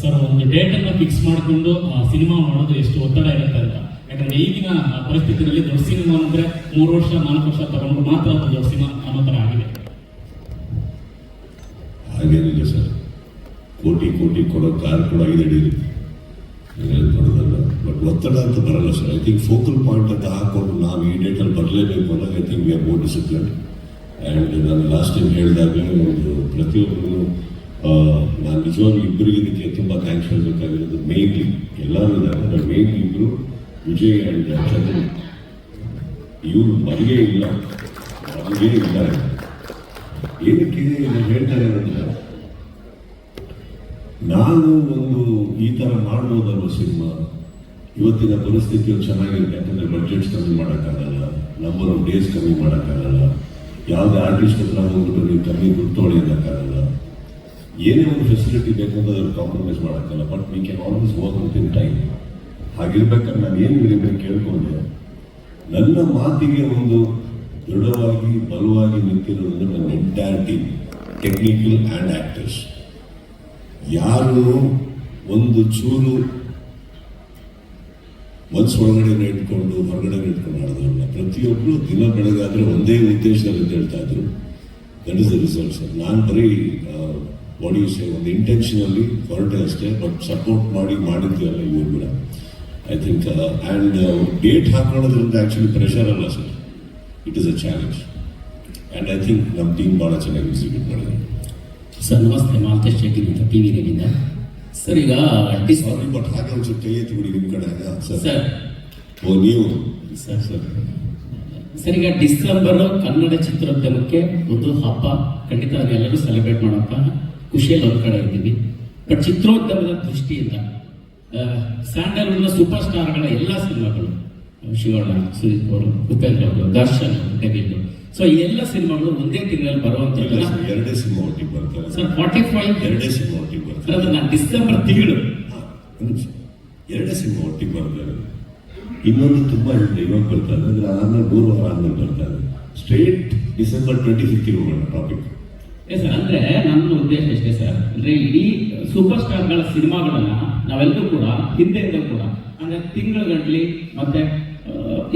Sir, ಒಂದು date ಅನ್ನ fix ಮಾಡಿಕೊಂಡು ಸಿನಿಮಾ ಮಾಡೋದು ಎಷ್ಟು ಒತ್ತಡ ಇರುತ್ತೆ ಅಂತ. ಯಾಕಂದ್ರೆ ಈಗಿನ ಪರಿಸ್ಥಿತಿಯಲ್ಲಿ ದೊಡ್ಡ ಸಿನಿಮಾ ಅಂದ್ರೆ 3 ವರ್ಷ 4 ವರ್ಷ ತಗೊಂಡು ಮಾತ್ರ ಅದು ದೊಡ್ಡ ಸಿನಿಮಾ ಅನ್ನೋ ತರ ಆಗಿದೆ. ಹಾಗೇನಿಲ್ಲ ಸರ್, ಕೋಟಿ ಕೊಡೋ ಕಾರ್ ಕೂಡ 5 ಅಡಿ ಇರುತ್ತೆ, ಕೊಡೋದಲ್ಲ. ಬಟ್ ಒತ್ತಡ ಅಂತ ಬರಲ್ಲ sir. I think focal point ಅಂತ ಹಾಕೊಂಡು ನಾವು ಈ ಡೇಟಲ್ಲಿ ಬರಲೇಬೇಕು ಅನ್ನೋ I think we are more discipline. And ನಾನು ಲಾಸ್ಟ್ ಟೈಮ್ ಹೇಳಿದಾಗಲೇ ಒಂದು ಪ್ರತಿಯೊಬ್ಬರು ನಾನು ನಿಜವಾಗ್ಲೂ ಇಬ್ಬರಿಗೆ ಇದಕ್ಕೆ ತುಂಬ ಥ್ಯಾಂಕ್ಸ್ ಹೇಳಬೇಕಾಗಿರೋದು. ಮೇನ್ಲಿ ಎಲ್ಲರೂ ಇದ್ದಾರೆ, ಬಟ್ ಮೇನ್ಲಿ ಇಬ್ಬರು ವಿಜಯ್ ಆ್ಯಂಡ್ ಚಂದ್ರನ್. ಇವರು ಮರಿಗೆ ಇಲ್ಲ. ಏನಕ್ಕೆ ಹೇಳ್ತಾರೆ ಅಂದರೆ, ನಾನು ಒಂದು ಈ ಥರ ಮಾಡ್ಬೋದಲ್ವ ಸಿನಿಮಾ, ಇವತ್ತಿನ ಪರಿಸ್ಥಿತಿಯು ಚೆನ್ನಾಗಿರುತ್ತೆ. ಯಾಕಂದರೆ ಬಡ್ಜೆಟ್ಸ್ ಕಮ್ಮಿ ಮಾಡೋಕ್ಕಾಗಲ್ಲ, ನಂಬರ್ ಆಫ್ ಡೇಸ್ ಕಮ್ಮಿ ಮಾಡೋಕ್ಕಾಗಲ್ಲ, ಯಾವುದೇ ಆರ್ಟಿಸ್ಟ್ ಹತ್ರ ಹೋಗ್ಬಿಟ್ಟು ನೀವು ಕಮ್ಮಿ ದುಡ್ಡು ತೊಗೊಳ್ಳೋಕ್ಕಾಗಲ್ಲ, ಏನೇ ಒಂದು ಫೆಸಿಲಿಟಿ ಬೇಕಂತ ಅದ್ರ ಕಾಂಪ್ರಮೈಸ್ ಮಾಡೋಕ್ಕಲ್ಲ. But we can always work with in time. ಹಾಗಿರ್ಬೇಕಾದ್ರೆ ನಾನು ಏನು ನಿಮಗೆ ಕೇಳ್ಕೊಂಡೆ, ನನ್ನ ಮಾತಿಗೆ ಒಂದು ದೃಢವಾಗಿ ಬಲವಾಗಿ ನಿಂತಿರೋದು ನನ್ನ entire team, technical and actors. ಯಾರು ಒಂದು ಚೂರು ಮನಸ್ಸೊಳಗಡೆ ಇಟ್ಕೊಂಡು ಹೊರಗಡೆ ಇಟ್ಕೊಂಡು ಆಡೋದಲ್ಲ. ಪ್ರತಿಯೊಬ್ಬರು ದಿನ ಬೆಳಗಾದ್ರೆ ಒಂದೇ ಉದ್ದೇಶದಲ್ಲಿ ಹೇಳ್ತಾ ಇದ್ರು. That is the result sir. ನಾನು ಬರೀ ಬಾಡಿ ಒಂದು ಇಂಟೆನ್ಷನಲ್ಲಿ ಹೊರಟೆ ಅಷ್ಟೇ, ಬಟ್ ಸಪೋರ್ಟ್ ಮಾಡಿದ್ದೀವಲ್ಲ ಇವ್ರು ಕೂಡ. ಐ ಥಿಂಕ್ ಆ್ಯಂಡ್ ಡೇಟ್ ಹಾಕೊಳ್ಳೋದ್ರಿಂದ ಆ್ಯಕ್ಚುಲಿ ಪ್ರೆಷರ್ ಅಲ್ಲ sir, it is a challenge. And I think ನಮ್ಮ ಟೀಮ್ ಭಾಳ ಚೆನ್ನಾಗಿ ಎಕ್ಸಿಕ್ಯೂಟ್ ಮಾಡಿದ್ದಾರೆ. ಸರ್ ನಮಸ್ತೆ, ಮಾಲ್ತೇಶ್ ಶೆಟ್ಟಿ ಅಂತ ಟಿವಿ ರೇಡಿಂದ. ಸರ್ ಈಗ ಸಾರಿ, ಬಟ್ ಹಾಗೆ ಒಂಚೂರು ಕೈ ಎತ್ತಿ ಬಿಡಿ ನಿಮ್ಮ ಕಡೆ. ಸರ್ ಓ ನೀವು ಸರ್ ಈಗ ಡಿಸೆಂಬರ್ ಕನ್ನಡ ಚಿತ್ರೋದ್ಯಮಕ್ಕೆ ಒಂದು ಹಬ್ಬ, ಖಂಡಿತ ಎಲ್ಲರೂ ಸೆಲೆಬ್ರೇಟ್ ಮಾಡೋಂಥ ಖುಷಿಯಲ್ಲಿ ಒಂದು ಕಡೆ ಇದ್ದೀವಿ. ಬಟ್ ಚಿತ್ರೋದ್ಯಮದ ದೃಷ್ಟಿಯಿಂದ ಸ್ಯಾಂಡಲ್ವುಡ್ನ ಸೂಪರ್ ಸ್ಟಾರ್ಗಳ ಎಲ್ಲ ಸಿನಿಮಾಗಳು, ಶಿವಣ್ಣ, ಸುದೀಪ್ ಅವರು, ಉಪೇಂದ್ರ ಅವರು, ದರ್ಶನ್, ಡೆವಿಲ್, ಸೊ ಈ ಎಲ್ಲ ಸಿನಿಮಾಗಳು ಒಂದೇ ತಿಂಗಳಲ್ಲಿ ಬರುವಂಥದ್ದು. 2 ಸಿನಿಮಾ ಒಟ್ಟಿಗೆ ಬರ್ತಾರೆ ಸರ್. 45 2 ಸಿನಿಮಾ ಒಟ್ಟಿಗೆ ಬರ್ತಾರೆ. ಅದು ನಾನು ಡಿಸೆಂಬರ್ ತಿಂಗಳು 2 ಸಿನಿಮಾ ಒಟ್ಟಿಗೆ ಬರ್ತಾರೆ. ಇನ್ನೊಂದು ತುಂಬಾ ಇದೆ, ಇವಾಗ ಬರ್ತಾರೆ, ಅಂದ್ರೆ ಆದ್ಮೇಲೆ 3 ವಾರ ಆದ್ಮೇಲೆ ಬರ್ತಾರೆ. ಸ್ಟ್ರೇಟ್ ಡಿಸೆಂಬರ್ 25 ಹೋಗೋಣ ಟಾಪಿಕ್. ಸರ್, ಅಂದ್ರೆ ನನ್ನ ಉದ್ದೇಶ ಎಷ್ಟೇ ಸರ್, ಅಂದ್ರೆ ಇಡೀ ಸೂಪರ್ ಸ್ಟಾರ್ಗಳ ಸಿನಿಮಾಗಳನ್ನ ನಾವೆಲ್ಲರೂ ಕೂಡ ಹಿಂದೆಯಿಂದ ಕೂಡ ಅಂದ್ರೆ ತಿಂಗಳ ಮತ್ತೆ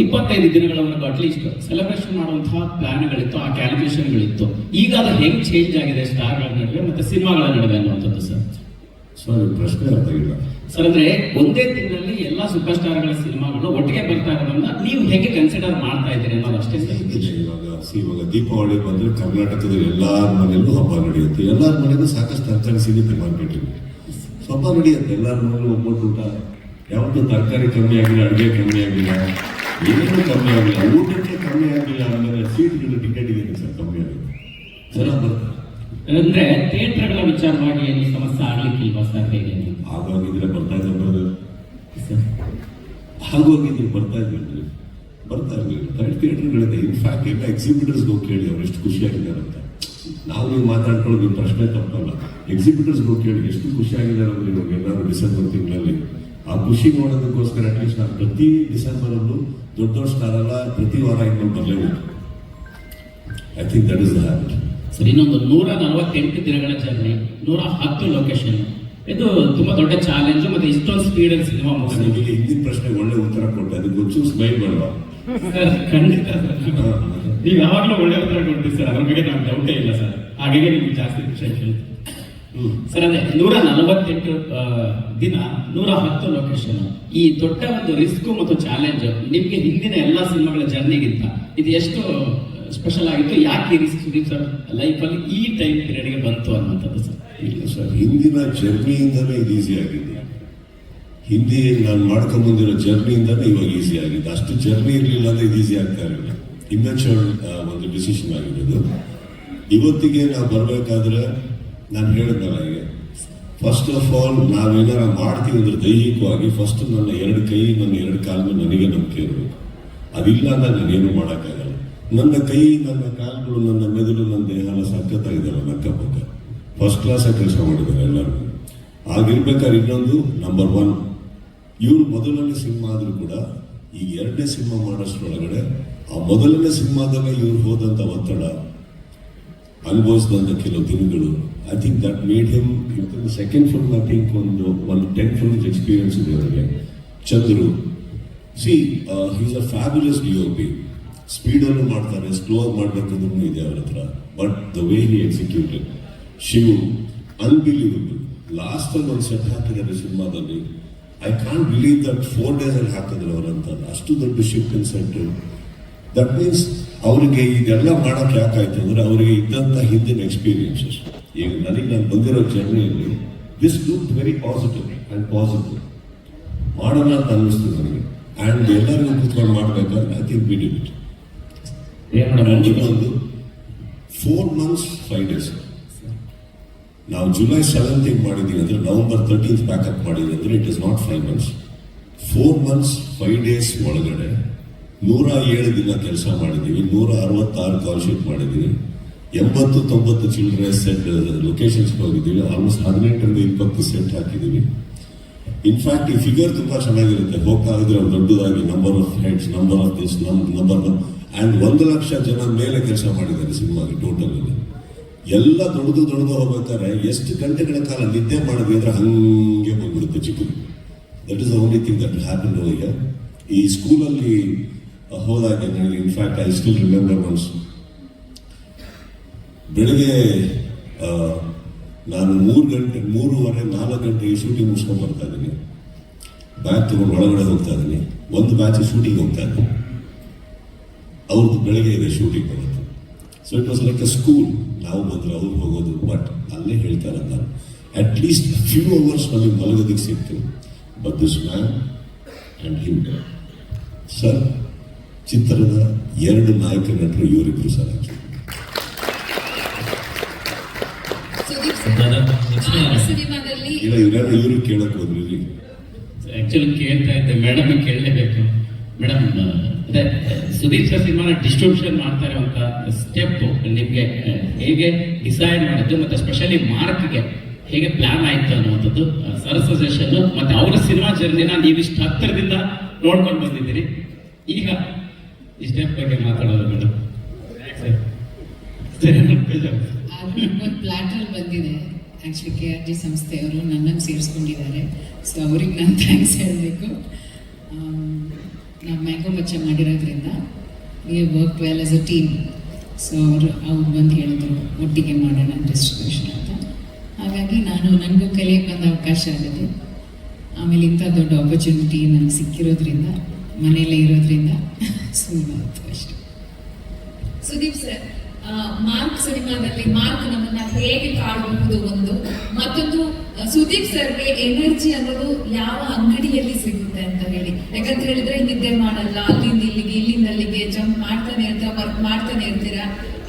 25 ದಿನಗಳವರೆಗೂ ಅಟ್ಲೀಸ್ಟ್ ಸೆಲೆಬ್ರೇಷನ್ ಮಾಡುವಂತಹ ಪ್ಲಾನ್ಗಳಿತ್ತು, ಆ ಕ್ಯಾಲ್ಕುಲೇಷನ್ಗಳಿತ್ತು. ಈಗ ಅದು ಹೆಂಗ್ ಚೇಂಜ್ ಆಗಿದೆ ಸ್ಟಾರ್ಗಳ ನಡುವೆ ಮತ್ತೆ ಸಿನಿಮಾಗಳ ನಡುವೆ ಅನ್ನುವಂಥದ್ದು ಸರ್. ಸರ್ ಪ್ರಶ್ನೆ ಅರ್ಥ ಇಲ್ಲ ಸರ್. ಅಂದ್ರೆ ಒಂದೇ ತಿಂಗಳಲ್ಲಿ ಎಲ್ಲಾ ಸೂಪರ್ ಸ್ಟಾರ್ಗಳ ಸಿನಿಮಾಗಳು ಒಟ್ಟಿಗೆ ಬರ್ತಾ ಇರೋದನ್ನ ನೀವು ಹೇಗೆ ಕನ್ಸಿಡರ್ ಮಾಡ್ತಾ ಇದ್ದೀರಿ ಅನ್ನೋದು ಅಷ್ಟೇ ಸರ್. ಇವಾಗ ದೀಪಾವಳಿ ಬಂದ್ರೆ ಕರ್ನಾಟಕದ ಎಲ್ಲಾರ ಮನೆಯಲ್ಲೂ ಹಬ್ಬ ನಡೆಯುತ್ತೆ. ಎಲ್ಲಾರ ಮನೆಯಲ್ಲೂ ಸಾಕಷ್ಟು ತರಕಾರಿ ಸಿಗುತ್ತೆ ಮಾರ್ಕೆಟಲ್ಲಿ, ಹಬ್ಬ ನಡೆಯುತ್ತೆ. ಎಲ್ಲಾರ ಮನೆಯಲ್ಲೂ ಒಬ್ಬಟ್ಟು ಊಟ. ಯಾವತ್ತೂ ತರಕಾರಿ ಕಮ್ಮಿ ಆಗಿಲ್ಲ, ಅಡುಗೆ ಕಮ್ಮಿ ಆಗಿಲ್ಲ, ಏನೂ ಕಮ್ಮಿ ಆಗಿಲ್ಲ, ಊಟಕ್ಕೆ ಕಮ್ಮಿ ಆಗಿಲ್ಲ. ಆಮೇಲೆ ಸೀಟ್ಗಳು ಟಿಕೆಟ್ಗೆ ಸರ್ ಕಮ್ಮಿ ಆಗಿದೆ. ಚೆನ್ನಾಗಿ ಬರ್ತಾರೆ. ಅಂದ್ರೆ ಥಿಯೇಟರ್ಗಳ ವಿಚಾರವಾಗಿ ಏನು ಸಮಸ್ಯೆ ಆಗ್ಲಿಕ್ಕಿಲ್ವಾ ಸರ್? ಹೇಗೆ ಆಗೋಗಿದ್ರೆ ಬರ್ತಾ ಇದ್ದಾರೆ, ಆಗೋಗಿದ್ರೆ ಬರ್ತಾ ಇರಲಿಲ್ಲ. ಥಿಯೇಟರ್ಗಳಿದೆ. ಇನ್ಫ್ಯಾಕ್ಟ್ ಎಲ್ಲ ಎಕ್ಸಿಬಿಟರ್ಸ್ಗೆ ಹೋಗಿ ಕೇಳಿ ಅವ್ರು ಎಷ್ಟು ಖುಷಿಯಾಗಿದ್ದಾರೆ ಅಂತ. ನಾವು ನೀವು ಮಾತಾಡ್ಕೊಳ್ಳೋದು ಪ್ರಶ್ನೆ ತಪ್ಪಲ್ಲ. ಎಕ್ಸಿಬಿಟರ್ಸ್ಗೆ ಹೋಗಿ ಕೇಳಿ ಎಷ್ಟು ಖುಷಿಯಾಗಿದ್ದಾರೆ ಅಂದ್ರೆ ಇವಾಗ ಎಲ್ಲರೂ ಡಿಸೆಂಬರ್ ತಿಂಗಳಲ್ಲಿ ಆ ಖುಷಿ ನೋಡೋದಕ್ಕೋಸ್ಕರ ಅಟ್ಲೀಸ್ಟ್ ನಾನು ಪ್ರತಿ ಡಿಸೆಂಬರಲ್ಲೂ ದೊಡ್ಡ ಸ್ಟಾರ್ ಅಲ್ಲ, ಪ್ರತಿ ವಾರ ಇನ್ನೊಂದು ಬರಲೇಬೇಕು. I think that is the habit. Sir, ಇನ್ನೊಂದು 148 ದಿನಗಳ ಜರ್ನಿ, 110 ಲೊಕೇಶನ್, ಇದು ತುಂಬಾ ದೊಡ್ಡ ಚಾಲೆಂಜ್. ಮತ್ತೆ ಇಷ್ಟೊಂದು ಸ್ಪೀಡ್ ಅಲ್ಲಿ ಸಿನಿಮಾ ಮುಗಿಸಿ ಹಿಂದಿನ ಪ್ರಶ್ನೆ ಒಳ್ಳೆ ಉತ್ತರ ಕೊಟ್ಟೆ, ಅದಕ್ಕೆ ಒಂಚೂರು ಸ್ಮೈಲ್ ಬೇಡವಾ? ಖಂಡಿತ ನೀವು ಯಾವಾಗಲೂ ಒಳ್ಳೆ ಉತ್ತರ ಕೊಡ್ತೀವಿ ಸರ್, ಅದ್ರ ಬಗ್ಗೆ ನಮ್ಗೆ ಡೌಟೇ ಇಲ್ಲ ಸರ್. ಹಾಗಾಗಿ ನಿಮ್ಗೆ ಜಾಸ್ತಿ ಖುಷಿ ಆಯ್ತು ಸರ್. ಅದೇ 148 ದಿನ, 110 ಲೊಕೇಶನ್, ಈ ದೊಡ್ಡ ಒಂದು ರಿಸ್ಕ್ ಮತ್ತು ಚಾಲೆಂಜ್ ನಿಮ್ಗೆ ಹಿಂದಿನ ಎಲ್ಲಾ ಸಿನಿಮಾಗಳ ಜರ್ನಿಗಿಂತ ಇದು ಎಷ್ಟು ಸ್ಪೆಷಲ್ ಆಗಿತ್ತು? ಯಾಕೆ ರಿಸ್ಕ್ ಸರ್ ಲೈಫಲ್ಲಿ ಈ ಟೈಮ್ ಪೀರಿಯಡ್ಗೆ ಬಂತು ಅನ್ನೋಂಥದ್ದು ಸರ್? ಇಲ್ಲ ಸರ್, ಹಿಂದಿನ ಜರ್ನಿಯಿಂದಲೇ ಇದು ಈಸಿ ಆಗಿದೆ. ಹಿಂದಿ ನಾನು ಮಾಡ್ಕೊಂಡ್ಬಂದಿರೋ ಜರ್ನಿಯಿಂದಲೇ ಇವಾಗ ಈಸಿ ಆಗಿದೆ. ಅಷ್ಟು ಜರ್ನಿ ಇರಲಿಲ್ಲ ಅಂದ್ರೆ ಇದು ಈಸಿ ಆಗ್ತಾ ಇರಲಿಲ್ಲ. ಇಮ್ಯಾಚೂರ್ ಒಂದು ಡಿಸಿಷನ್ ಆಗಿರೋದು. ಇವತ್ತಿಗೆ ನಾವು ಬರಬೇಕಾದ್ರೆ ನಾನು ಹೇಳಿದ್ನಲ್ಲ, ಈಗ ಫಸ್ಟ್ ಆಫ್ ಆಲ್ ನಾವೇನಾರ ಮಾಡ್ತೀವಿ ಅಂದ್ರೆ ದೈಹಿಕವಾಗಿ ಫಸ್ಟ್ ನನ್ನ 2 ಕೈ, ನನ್ನ 2 ಕಾಲು ನನಗೆ ನಂಬಿಕೆ ಇರಬೇಕು. ಅದಿಲ್ಲ ಅಂದ್ರೆ ನಾನೇನು ಮಾಡೋಕ್ಕಾಗಲ್ಲ. ನನ್ನ ಕೈ, ನನ್ನ ಕಾಲುಗಳು, ನನ್ನ ಮೆದುಳು, ನನ್ನ ದೇಹ ಎಲ್ಲ ಸಖತ್ತಾಗಿದ್ದಾವೆ. ನಕ್ಕಪಕ್ಕ ಫಸ್ಟ್ ಕ್ಲಾಸ್ ಆಗಿ ಕೆಲಸ ಮಾಡಿದ್ದಾರೆ ಎಲ್ಲರೂ. ಆಗಿರ್ಬೇಕಾದ್ರೆ ಇನ್ನೊಂದು ನಂಬರ್ 1, ಇವರು ಮೊದಲನೇ ಸಿನಿಮಾ ಆದರೂ ಕೂಡ ಈಗ 2ನೇ ಸಿನಿಮಾ ಮಾಡೋಷ್ಟ್ರೊಳಗಡೆ ಆ ಮೊದಲನೇ ಸಿನಿಮಾದಲ್ಲೇ ಇವ್ರು ಹೋದಂಥ ಒತ್ತಡ, ಅನುಭವಿಸಿದಂಥ ಕೆಲವು ದಿನಗಳು, I think that made him second film. I think ಒಂದು 10 ಫಿಲ್ಮ್ಸ್ ಎಕ್ಸ್ಪೀರಿಯನ್ಸ್ ಇದೆ ಅವರಿಗೆ. Chandru, C is a fabulous DOP. ಸ್ಪೀಡಲ್ಲೂ ಮಾಡ್ತಾರೆ, ಸ್ಲೋ ಆಗಿ ಮಾಡ್ಬೇಕಂದ್ರೂ ಇದೆ ಅವ್ರ ಹತ್ರ. But the way he executed, Shivu unbelievable. Last ಅಲ್ಲಿ ಒಂದು ಸೆಟ್ ಹಾಕಿದ್ದಾರೆ ಸಿನಿಮಾದಲ್ಲಿ. I can't believe that 4 days ಅಲ್ಲಿ ಹಾಕಿದ್ರು ಅವರಂತ. ಅಷ್ಟು ದೊಡ್ಡ shift in set. That means ಅವರಿಗೆ ಇದೆಲ್ಲ ಮಾಡೋಕೆ ಯಾಕಾಯ್ತು ಅಂದ್ರೆ ಅವರಿಗೆ ಇದ್ದಂಥ ಹಿಂದಿನ ಎಕ್ಸ್ಪೀರಿಯನ್ಸಸ್. ಈಗ ನಾನು ಬಂದಿರೋ ಜರ್ನಿಯಲ್ಲಿ this look very positive and positive ಮಾಡೋಣ ಅಂತ ಅನ್ನಿಸ್ತು ನನಗೆ. ಆ್ಯಂಡ್ ಎಲ್ಲರಿಗೂ ಕೂತ್ಕೊಂಡು ಮಾಡಬೇಕಾದ್ರೆ I think we did it. ಇನ್ನೊಂದು 4 months 5 days. ನಾವು July 7th ಮಾಡಿದ್ದೀವಿ ಅಂದರೆ November 13th ಪ್ಯಾಕಪ್ ಮಾಡಿದ್ವಿ ಅಂದರೆ it is not 5 months. 4 months 5 days ಒಳಗಡೆ 107 ದಿನ ಕೆಲಸ ಮಾಡಿದ್ದೀವಿ. 166 ಕಾಲ್ ಶೀಟ್ ಮಾಡಿದ್ದೀವಿ. 80-90 ಚಿಲ್ಡ್ರೆ ಸೆಟ್ ಲೊಕೇಶನ್ಸ್ಗೆ ಹೋಗಿದ್ದೀವಿ. ಆಲ್ಮೋಸ್ಟ್ 18-20 ಸೆಟ್ ಹಾಕಿದ್ದೀವಿ. ಇನ್ಫ್ಯಾಕ್ಟ್ ಈ ಫಿಗರ್ ತುಂಬಾ ಚೆನ್ನಾಗಿರುತ್ತೆ. ಹೋಗ್ತಾ ಇದ್ರೆ ದೊಡ್ಡದಾಗಿ number of heads, number of this, number and 1 lakh ಜನ ಮೇಲೆ ಕೆಲಸ ಮಾಡಿದ್ದಾರೆ ಸಿನಿಮಾಗೆ ಟೋಟಲ್. ಎಲ್ಲ ದೊಡ್ಡದು ಹೋಗ್ಬೇಕಾದ್ರೆ ಎಷ್ಟು ಗಂಟೆಗಳ ಕಾಲ ನಿದ್ದೆ ಮಾಡಿದ್ವಿ ಅಂದ್ರೆ ಹಂಗೆ ಬಂದ್ಬಿಡುತ್ತೆ ಚಿಕ್ಕದು. That is the only thing that happen over here. ಈ ಸ್ಕೂಲಲ್ಲಿ ಹೋದಾಗ ನನಗೆ in fact I still remember once ಬೆಳಿಗ್ಗೆ ನಾನು 3:30-4 ಗಂಟೆಗೆ ಶೂಟಿಂಗ್ ಮುಗಿಸ್ಕೊಂಡು ಬರ್ತಾ ಇದ್ದೀನಿ. ಬ್ಯಾಗ್ ತಗೊಂಡು ಒಳಗಡೆ ಹೋಗ್ತಾ ಇದ್ದೀನಿ. ಒಂದು ಬ್ಯಾಚ್ ಶೂಟಿಂಗ್ ಹೋಗ್ತಾ ಇದ್ದೀನಿ. ಅವ್ರದ್ದು ಬೆಳಗ್ಗೆ ಇದೆ ಶೂಟಿಂಗ್ ಬರುತ್ತೆ. So it was like a school. ನಾವು ಬಂದರೆ ಅವ್ರು ಹೋಗೋದು. ಬಟ್ ಅಲ್ಲೇ ಹೇಳ್ತಾರೆ ನಾನು ಅಟ್ ಲೀಸ್ಟ್ ಫ್ಯೂ ಅವರ್ಸ್ ನಮಗೆ ಮಲಗೋದಕ್ಕೆ ಸಿಕ್ತು. But this man and him sir, ಚಿತ್ರದ 2 ನಾಯಕ ನಟರು ಇವರಿಬ್ರು ಸರ್. ಇಲ್ಲ ಇವರು ಕೇಳಕ್ ಹೋದ್ರಿ. ಆಕ್ಚುಲಿ ಕೇಳ್ತಾ ಇದ್ದೆ, ಮೇಡಮ್ ಕೇಳಲೇಬೇಕು. ಮೇಡಮ್, ಅದೇ ಸುದೀಪ್ ಸರ್ ಸಿನಿಮಾನ ಡಿಸ್ಟ್ರಿಬ್ಯೂಷನ್ ಮಾಡ್ತಾ ಇರುವಂತ ಸ್ಟೆಪ್ ನಿಮಗೆ ಹೇಗೆ ಡಿಸೈಡ್ ಮಾಡಿದ್ದು, ಮತ್ತೆ ಸ್ಪೆಷಲಿ ಮಾರ್ಕ್ಗೆ ಹೇಗೆ ಪ್ಲಾನ್ ಆಯ್ತು ಅನ್ನುವಂಥದ್ದು ಸರ್ ಸಜೆಷನ್, ಮತ್ತೆ ಅವರ ಸಿನಿಮಾ ಜರ್ನಿನ ನೀವಿಷ್ಟು ಹತ್ತಿರದಿಂದ ನೋಡ್ಕೊಂಡು ಬಂದಿದ್ದೀರಿ. ಈಗ ಈ ಸ್ಟೆಪ್ ಬಗ್ಗೆ ಮಾತಾಡೋದು ಮೇಡಮ್. ಒಂದು ಪ್ಲಾಟರ್ ಬಂದಿದೆ. ಆ್ಯಕ್ಚುಲಿ KRG ಸಂಸ್ಥೆಯವರು ನನ್ನನ್ನು ಸೇರಿಸ್ಕೊಂಡಿದ್ದಾರೆ. ಸೊ ಅವ್ರಿಗೆ ನಾನು ಥ್ಯಾಂಕ್ಸ್ ಹೇಳಬೇಕು. ನಾವು ಮ್ಯಾಂಗೋ ಮಚ್ಚ ಮಾಡಿರೋದ್ರಿಂದ we work well as a team. So ಅವ್ರು ಬಂದು ಹೇಳಿದ್ರು ಒಟ್ಟಿಗೆ ಮಾಡೋಣ ಡಿಸ್ಟ್ರಿಬ್ಯೂಷನ್ ಅಂತ. ಹಾಗಾಗಿ ನನಗೂ ಕಲಿಯಕ್ಕೆ ಒಂದು ಅವಕಾಶ ಆಗಿದೆ. ಆಮೇಲೆ ಇಂಥ ದೊಡ್ಡ ಆಪರ್ಚುನಿಟಿ ನನಗೆ ಸಿಕ್ಕಿರೋದ್ರಿಂದ, ಮನೆಯಲ್ಲೇ ಇರೋದ್ರಿಂದ ಸುಮ್ಮನೆ ಆಯಿತು ಅಷ್ಟೇ. ಸುದೀಪ್ ಸರ್, ಮಾರ್ಕ್ ಸಿನಿಮಾದಲ್ಲಿ ಮಾರ್ಕ್ ನಮ್ಮನ್ನ ಹೇಗೆ ಕಾಡಬಹುದು ಒಂದು, ಮತ್ತೊಂದು ಸುದೀಪ್ ಸರ್ಗೆ ಎನರ್ಜಿ ಅನ್ನೋದು ಯಾವ ಅಂಗಡಿಯಲ್ಲಿ ಸಿಗುತ್ತೆ ಅಂತ ಹೇಳಿ. ಯಾಕಂತ ಹೇಳಿದ್ರೆ ನಿದ್ದೆ ಮಾಡಲ್ಲ, ಅಲ್ಲಿಂದ ಇಲ್ಲಿಗೆ ಇಲ್ಲಿಂದ ಅಲ್ಲಿಗೆ ಜಂಪ್ ಮಾಡ್ತಾನೆ ಇರ್ತೀರಾ, ವರ್ಕ್ ಮಾಡ್ತಾನೆ ಇರ್ತೀರಾ.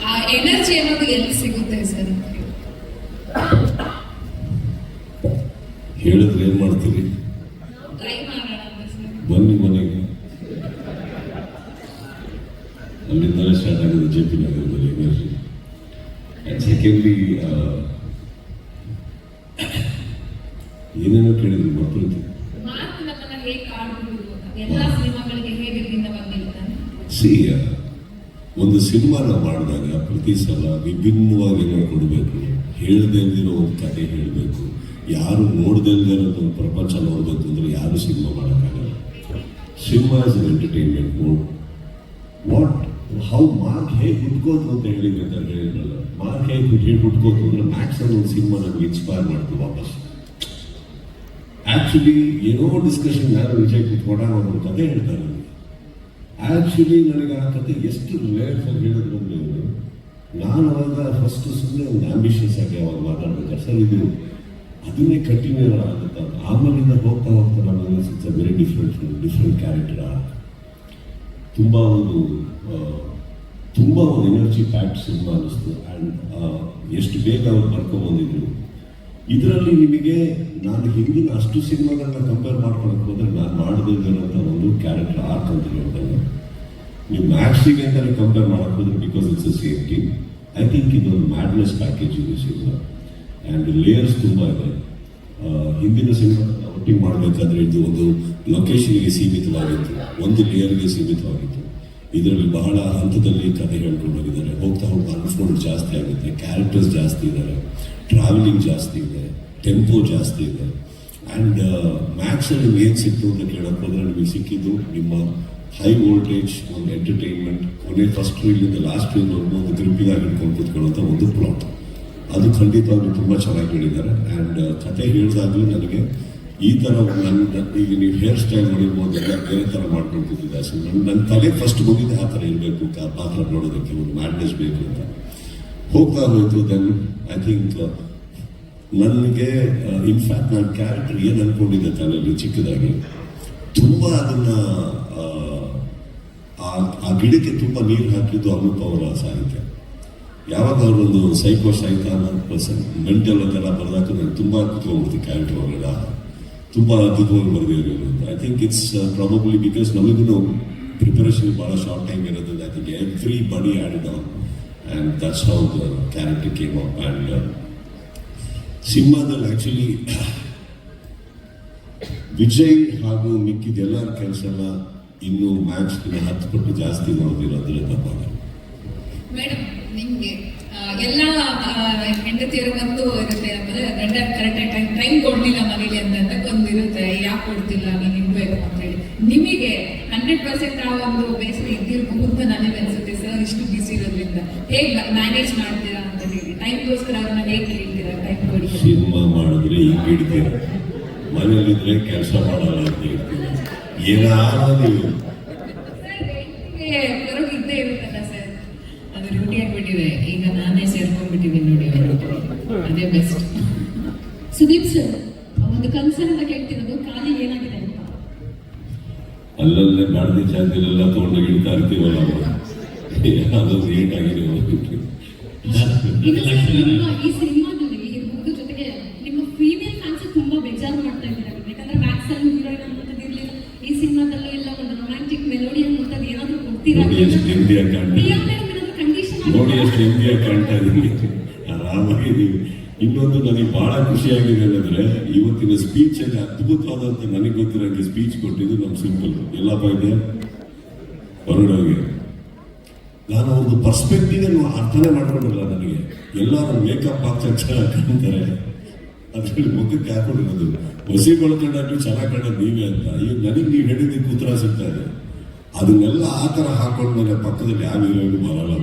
ಆ ಎನರ್ಜಿ ಅನ್ನೋದು ಎಲ್ಲಿ ಸಿಗುತ್ತೆ ಸರ್ ಅಂತ ಹೇಳಿ ಹೇಳಿದ್ರೆ ಏನ್ ಮಾಡ್ತೀರಿ? ಟ್ರೈ ಮಾಡೋಣ ಅಂತ ಸರ್. ಬನ್ನಿ ಮನೆಗೆ. ಅಲ್ಲಿಂದಲೇ ಸ್ಟಾರ್ಟ್ ಆಗಿದೆ JP ನಗರದಲ್ಲಿ ಎನರ್ಜಿ. ಆ್ಯಂಡ್ ಸೆಕೆಂಡ್ಲಿ ಏನೇನೋ ಕೇಳಿದ್ರು ಮಕ್ಕಳು. ಮಾರ್ಕ್ ನಮ್ಮನ್ನ ಹೇಗೆ ಕಾಡಬಹುದು, ಎಲ್ಲಾ ಸಿನಿಮಾಗಳಿಗೆ ಹೇಗೆ ಭಿನ್ನ ಬಂದಿರ್ತಾನೆ. ಒಂದು ಸಿನಿಮಾ ನಾವು ಮಾಡಿದಾಗ ಪ್ರತಿ ಸಲ ವಿಭಿನ್ನವಾಗಿ ಏನೋ ಕೊಡಬೇಕು. ಹೇಳದೇ ಇರೋ ಒಂದು ಕತೆ ಹೇಳಬೇಕು. ಯಾರು ನೋಡದೇ ಒಂದು ಪ್ರಪಂಚ ನೋಡಬೇಕು ಅಂದರೆ ಯಾರು ಸಿನಿಮಾ ಮಾಡೋಕ್ಕಾಗಲ್ಲ. Cinema is an entertainment mode. What how mark ಹೇಗೆ ಹುಟ್ಕೋತು ಅಂತ ಹೇಳಿದ್ರೆ ಹೇಳಿದ್ರಲ್ಲ, ಮಾರ್ಕ್ ಹೇಗೆ ಹುಟ್ಕೋತು ಅಂದ್ರೆ ಮ್ಯಾಕ್ಸಿಮಮ್ ಒಂದು ಸಿನಿಮಾ ನಮ್ಗೆ ಇನ್ಸ್ಪೈರ್ ಮಾಡ್ತು ವಾಪಸ್. ಆ್ಯಕ್ಚುಲಿ ಏನೋ ಡಿಸ್ಕಷನ್ ಯಾರು ವಿಜಯ್ ಕುತ್ಕೊಂಡ ಒಂದು ಕತೆ ಹೇಳ್ತಾರೆ ನನಗೆ. ಆ್ಯಕ್ಚುಲಿ ನನಗೆ ಆ ಕತೆ ಎಷ್ಟು ರಿಲೇಟ್ಸ್ ಆಗಿ ಹೇಳಿದ್ರು ಅಂದರೆ, ನಾನು ಅವಾಗ ಫಸ್ಟ್ ಸುಮ್ಮನೆ ಒಂದು ಆಂಬಿಷಿಯಸ್ ಆಗಿ ಅವಾಗ ಮಾತಾಡ್ಬೇಕಾದ್ರೆ ಸರ್ ಇದು ಅದನ್ನೇ ಕಂಟಿನ್ಯೂ ಆಗುತ್ತೆ. ಆಮೇಲಿಂದ ಹೋಗ್ತಾ ನಮಗೆ it's a very different character. ತುಂಬ ಒಂದು ಎನರ್ಜಿ ಪ್ಯಾಕ್ಡ್ ಸಿನಿಮಾ ಅನ್ನಿಸ್ತು. ಆ್ಯಂಡ್ ಎಷ್ಟು ಬೇಗ ಅವ್ರು ಬರ್ಕೊಂಡ್ಬಂದಿದ್ರು. ಇದರಲ್ಲಿ ನಿಮಗೆ ನಾನು ಹಿಂದಿನ ಅಷ್ಟು ಸಿನಿಮಾಗಳನ್ನ ಕಂಪೇರ್ ಮಾಡ್ಕೊಳಕ್ಕೆ ಹೋದ್ರೆ ನಾನು ಮಾಡದಿರೋಂಥ ಒಂದು ಕ್ಯಾರೆಕ್ಟರ್ ಆರ್ಕ್ ಅಂತ ಹೇಳ್ತಾರೆ. ನೀವು ಮ್ಯಾಕ್ಸಿಗೆ ಅಂತಲೇ ಕಂಪೇರ್ ಮಾಡಕ್ಕೆ ಹೋದ್ರೆ because it's a same team. I think ಇದೊಂದು ಮ್ಯಾಡ್ನೆಸ್ ಪ್ಯಾಕೇಜ್ ಇದೆ ಸಿನಿಮಾ. ಆ್ಯಂಡ್ ಲೇಯರ್ಸ್ ತುಂಬ ಇದೆ. ಹಿಂದಿನ ಸಿನಿಮಾ ಒಟ್ಟಿಗೆ ಮಾಡಬೇಕಾದ್ರೆ ಇದು ಒಂದು ಲೊಕೇಶನ್ಗೆ ಸೀಮಿತವಾಗಿತ್ತು, ಒಂದು ಲೇಯರ್ಗೆ ಸೀಮಿತವಾಗಿತ್ತು. ಇದರಲ್ಲಿ ಬಹಳ ಹಂತದಲ್ಲಿ ಕಥೆ ಹೇಳ್ಕೊಂಡು ಹೋಗಿದ್ದಾರೆ. ಹೋಗ್ತಾ ಹೋಗ್ತಾ ಅನ್ಫೋಲ್ಡ್ ಜಾಸ್ತಿ ಆಗುತ್ತೆ, ಕ್ಯಾರೆಕ್ಟರ್ಸ್ ಜಾಸ್ತಿ ಇದ್ದಾರೆ, ಟ್ರಾವೆಲಿಂಗ್ ಜಾಸ್ತಿ ಇದೆ, ಟೆಂಪೋ ಜಾಸ್ತಿ ಇದೆ. ಆ್ಯಂಡ್ ಮ್ಯಾಕ್ಸಲ್ಲಿ ಏನು ಸಿಕ್ತು ಅಂತ ಕೇಳೋಕೆ ಹೋದ್ರೆ ನಿಮಗೆ ಸಿಕ್ಕಿದ್ದು ನಿಮ್ಮ ಹೈ ವೋಲ್ಟೇಜ್ ಒಂದು ಎಂಟರ್ಟೈನ್ಮೆಂಟ್, ಕೊನೆ ಫಸ್ಟ್ ರೀಲಿಂದ ಲಾಸ್ಟ್ ರೀಲ್ವರೆಗೂ ಒಂದು ಗ್ರಿಪ್ಪಿಗಾಗಿ ಹಿಡ್ಕೊಂಡು ಕೂತ್ಕೊಳ್ಳೋಂಥ ಒಂದು ಪ್ಲಾಟ್. ಅದು ಖಂಡಿತವಾಗ್ಲೂ ತುಂಬ ಚೆನ್ನಾಗಿ ಹೇಳಿದ್ದಾರೆ. ಆ್ಯಂಡ್ ಕತೆ ಹೇಳಿದಾಗಲೂ ನನಗೆ ಈ ಥರ ಈಗ ನೀವು ಹೇರ್ ಸ್ಟೈಲ್ ನೋಡಿರ್ಬೋದು, ಎಲ್ಲ ಬೇರೆ ಥರ ಮಾಡ್ಕೊಂಡು ಕೂತಿದ್ದೆ. ಸೊ ನನ್ನ ತಲೆ ಫಸ್ಟ್ ಬಂದಿದ್ದೆ ಆ ಥರ ಇರಬೇಕು, ಪಾತ್ರ ನೋಡೋದಕ್ಕೆ ಒಂದು ಮ್ಯಾಡ್ನೆಸ್ ಬೇಕು ಅಂತ. ಹೋಗ್ತಾ ಹೋಯ್ತು. ದೆನ್ ಐ ಥಿಂಕ್ ನನಗೆ ಇನ್ಫ್ಯಾಕ್ಟ್ ನನ್ನ ಕ್ಯಾರೆಕ್ಟರ್ ಏನು ಅಂದ್ಕೊಂಡಿದ್ದೆ ತಲೆಯಲ್ಲಿ ಚಿಕ್ಕದಾಗಿ, ತುಂಬ ಅದನ್ನ ಆ ಗಿಡಕ್ಕೆ ತುಂಬ ನೀರು ಹಾಕಿದ್ದು ಅನೂಪ್ ಅವರ ಸಾಹಿತ್ಯ. ಯಾವಾಗ ಅವರೊಂದು ಸೈಕೋ ಸೈತಾನ ಪರ್ಸನ್ ಮೆಂಟಲ್ ಅಂತೆಲ್ಲ ಬರೆದಾಕ ನನಗೆ ತುಂಬ ಕುತ್ಕೊಂಡ್ಬಿಡ್ತು ಕ್ಯಾರೆಕ್ಟರ್ ಅವರೆಲ್ಲ ತುಂಬ ಅದ್ಭುತವಾಗಿ ಬರೆದಿರೋದು. I think it's probably because ನಮಗೂ ಪ್ರಿಪರೇಷನ್ ಭಾಳ ಶಾರ್ಟ್ ಟೈಮ್ ಇರೋದ್ರಿಂದ I think everybody add on and that's how the character came up. And ಸಿನಿಮಾದಲ್ಲಿ ಆ್ಯಕ್ಚುಲಿ ವಿಜಯ್ ಹಾಗೂ ಮಿಕ್ಕಿದೆಲ್ಲರ ಕೆಲಸನ ಇನ್ನೂ ಮ್ಯಾಚ್ 10 ಪಟ್ಟು ಜಾಸ್ತಿ ನೋಡ್ತಿರೋದ್ರೆ ತಪ್ಪಾಗಲ್ಲ. ಮೇಡಮ್, ನಿಮ್ಗೆ ಎಲ್ಲ ಹೆಂಡತಿಯರು ಒಂದು ಇರುತ್ತೆ, ಆಮೇಲೆ ಗಂಡ ಕರೆಕ್ಟ್ ಟೈಮ್ ಕೊಡ್ಲಿಲ್ಲ ಮನೇಲಿ ಅಂತ ಒಂದು ಇರುತ್ತೆ, ಯಾಕೆ ಕೊಡ್ತಿಲ್ಲ ನೀನು ಇರ್ಬೇಕು ಅಂತ ಹೇಳಿ. ನಿಮಗೆ 100% ಆ ಒಂದು ಬೇಸರ ಇದ್ದಿರಬಹುದು ಅಂತ ನನಗೆ ಅನ್ಸುತ್ತೆ ಸರ್. ಇಷ್ಟು ಬಿಸಿ ಇರೋದ್ರಿಂದ ಹೇಗೆ ಮ್ಯಾನೇಜ್ ಮಾಡ್ತೀರಾ ಅಂತ ಹೇಳಿ, ಟೈಮ್ಗೋಸ್ಕರ ಅವ್ರನ್ನ ಹೇಗೆ ಕೇಳ್ತೀರಾ, ಟೈಮ್ ಕೊಡಿ. ಸಿನಿಮಾ ಮಾಡಿದ್ರೆ ಹಿಂಗೆ ಹಿಡ್ತೀರ, ಮನೇಲಿದ್ರೆ ಕೆಲಸ ಮಾಡಲ್ಲ ಅಂತ ಹೇಳ್ತೀರ, ಏನಾದ್ರು ಹೊರಗೆ ಇದ್ದೇ ಇರುತ್ತಲ್ಲ ಸರ್. ಅದು ರೂಢಿ ಆಗ್ಬಿಟ್ಟಿದೆ. ಈಗ ನಾನೇ ಸೇರ್ಕೊಂಡ್ಬಿಟ್ಟಿದ್ದೀನಿ ನೋಡಿ ಅವರು, ಅದೇ ಬೆಸ್ಟ್. ಸುದೀಪ್ ಸರ್, ಒಂದು ಕನ್ಸರ್ನ್ ಅಂತ ಕೇಳ್ತಿರೋದು, ಖಾಲಿ ಏನಾಗಿದೆ ಅಂತ. ಅಲ್ಲಲ್ಲೇ ಮಾಡಿದ ಜಾಗದಲ್ಲೆಲ್ಲ ತೊಗೊಂಡೋಗಿ ಇಡ್ತಾ ಇರ್ತೀವಲ್ಲ, ಅದೊಂದು ಏನಾಗಿದೆ ಇದು ನಿಮ್ಮ ಈ ಸಿನಿಮಾದಲ್ಲಿ ಇರ್ಬೋದು, ಜೊತೆಗೆ ನಿಮ್ಮ ಫೀಮೇಲ್ ಫ್ಯಾನ್ಸ್ ತುಂಬಾ ಬೇಜಾರು ಮಾಡ್ತಾ ಇದ್ದಾರೆ. ಯಾಕಂದ್ರೆ ಮ್ಯಾಕ್ಸ್ ಅಲ್ಲಿ ಹೀರೋಯಿನ್ ಅನ್ನೋದು ಇರ್ಲಿಲ್ಲ, ಈ ಸಿನಿಮಾದಲ್ಲೂ ಎಲ್ಲ ಒಂದು ರೊಮ್ಯಾಂಟಿಕ್ ಮೆಲೋಡಿ ಅನ್ನೋದು ಏನಾದ್ರು ಕೊಡ್ತೀರಾ? ನೋಡಿ ಎಷ್ಟು ನೆಮ್ಮದಿಯಾಗಿ ಕಾಣ್ತಾ ನೋಡಿ ಎಷ್ಟು ನೆಮ್ಮದಿಯಾಗಿ ಕಾಣ್ತಾ ಇದ್ದೀನಿ ಆರಾಮಾಗಿ ನೀವು. ಇನ್ನೊಂದು ನನಗೆ ಬಹಳ ಖುಷಿಯಾಗಿದೆ ಅಂದ್ರೆ ಇವತ್ತಿನ ಸ್ಪೀಚ್ ಅಲ್ಲಿ ಅದ್ಭುತವಾದಂತ ನನಗೆ ಗೊತ್ತಿರೋಂಗೆ ಸ್ಪೀಚ್ ಕೊಟ್ಟಿದ್ದು ನಮ್ಮ ಸಿಂಪಲ್ ಎಲ್ಲಪ್ಪ ಇದೆ ಹೊರಡೋಗೆ. ನಾನು ಅವ್ರದ್ದು ಪರ್ಸ್ಪೆಕ್ಟಿವ್ ಅರ್ಥನೇ ಮಾಡ್ಕೊಂಡಿಲ್ಲ. ನನಗೆ ಎಲ್ಲರೂ ಮೇಕಪ್ ಹಾಕಿ ಚೆನ್ನಾಗಿ ಕಾಣ್ತಾರೆ, ಅದ್ರಲ್ಲಿ ಮುಖಕ್ಕೆ ಹಾಕೊಂಡಿರೋದು ಹೊಸಿಗೊಳ್ಕೊಂಡಾಗ್ಲೂ ಚೆನ್ನಾಗಿ ಕಾಣೋದು ನೀವೇ ಅಂತ. ಈಗ ನನಗೆ ನೀವು ಹೇಳಿದ್ದಕ್ಕೆ ಉತ್ತರ ಸಿಗ್ತಾ ಇದೆ. ಅದನ್ನೆಲ್ಲ ಆ ಥರ ಹಾಕೊಂಡ್ಮೇಲೆ ಪಕ್ಕದಲ್ಲಿ ಯಾವ ಹೀರೋಯಿನ್ ಬರಲ್ಲ.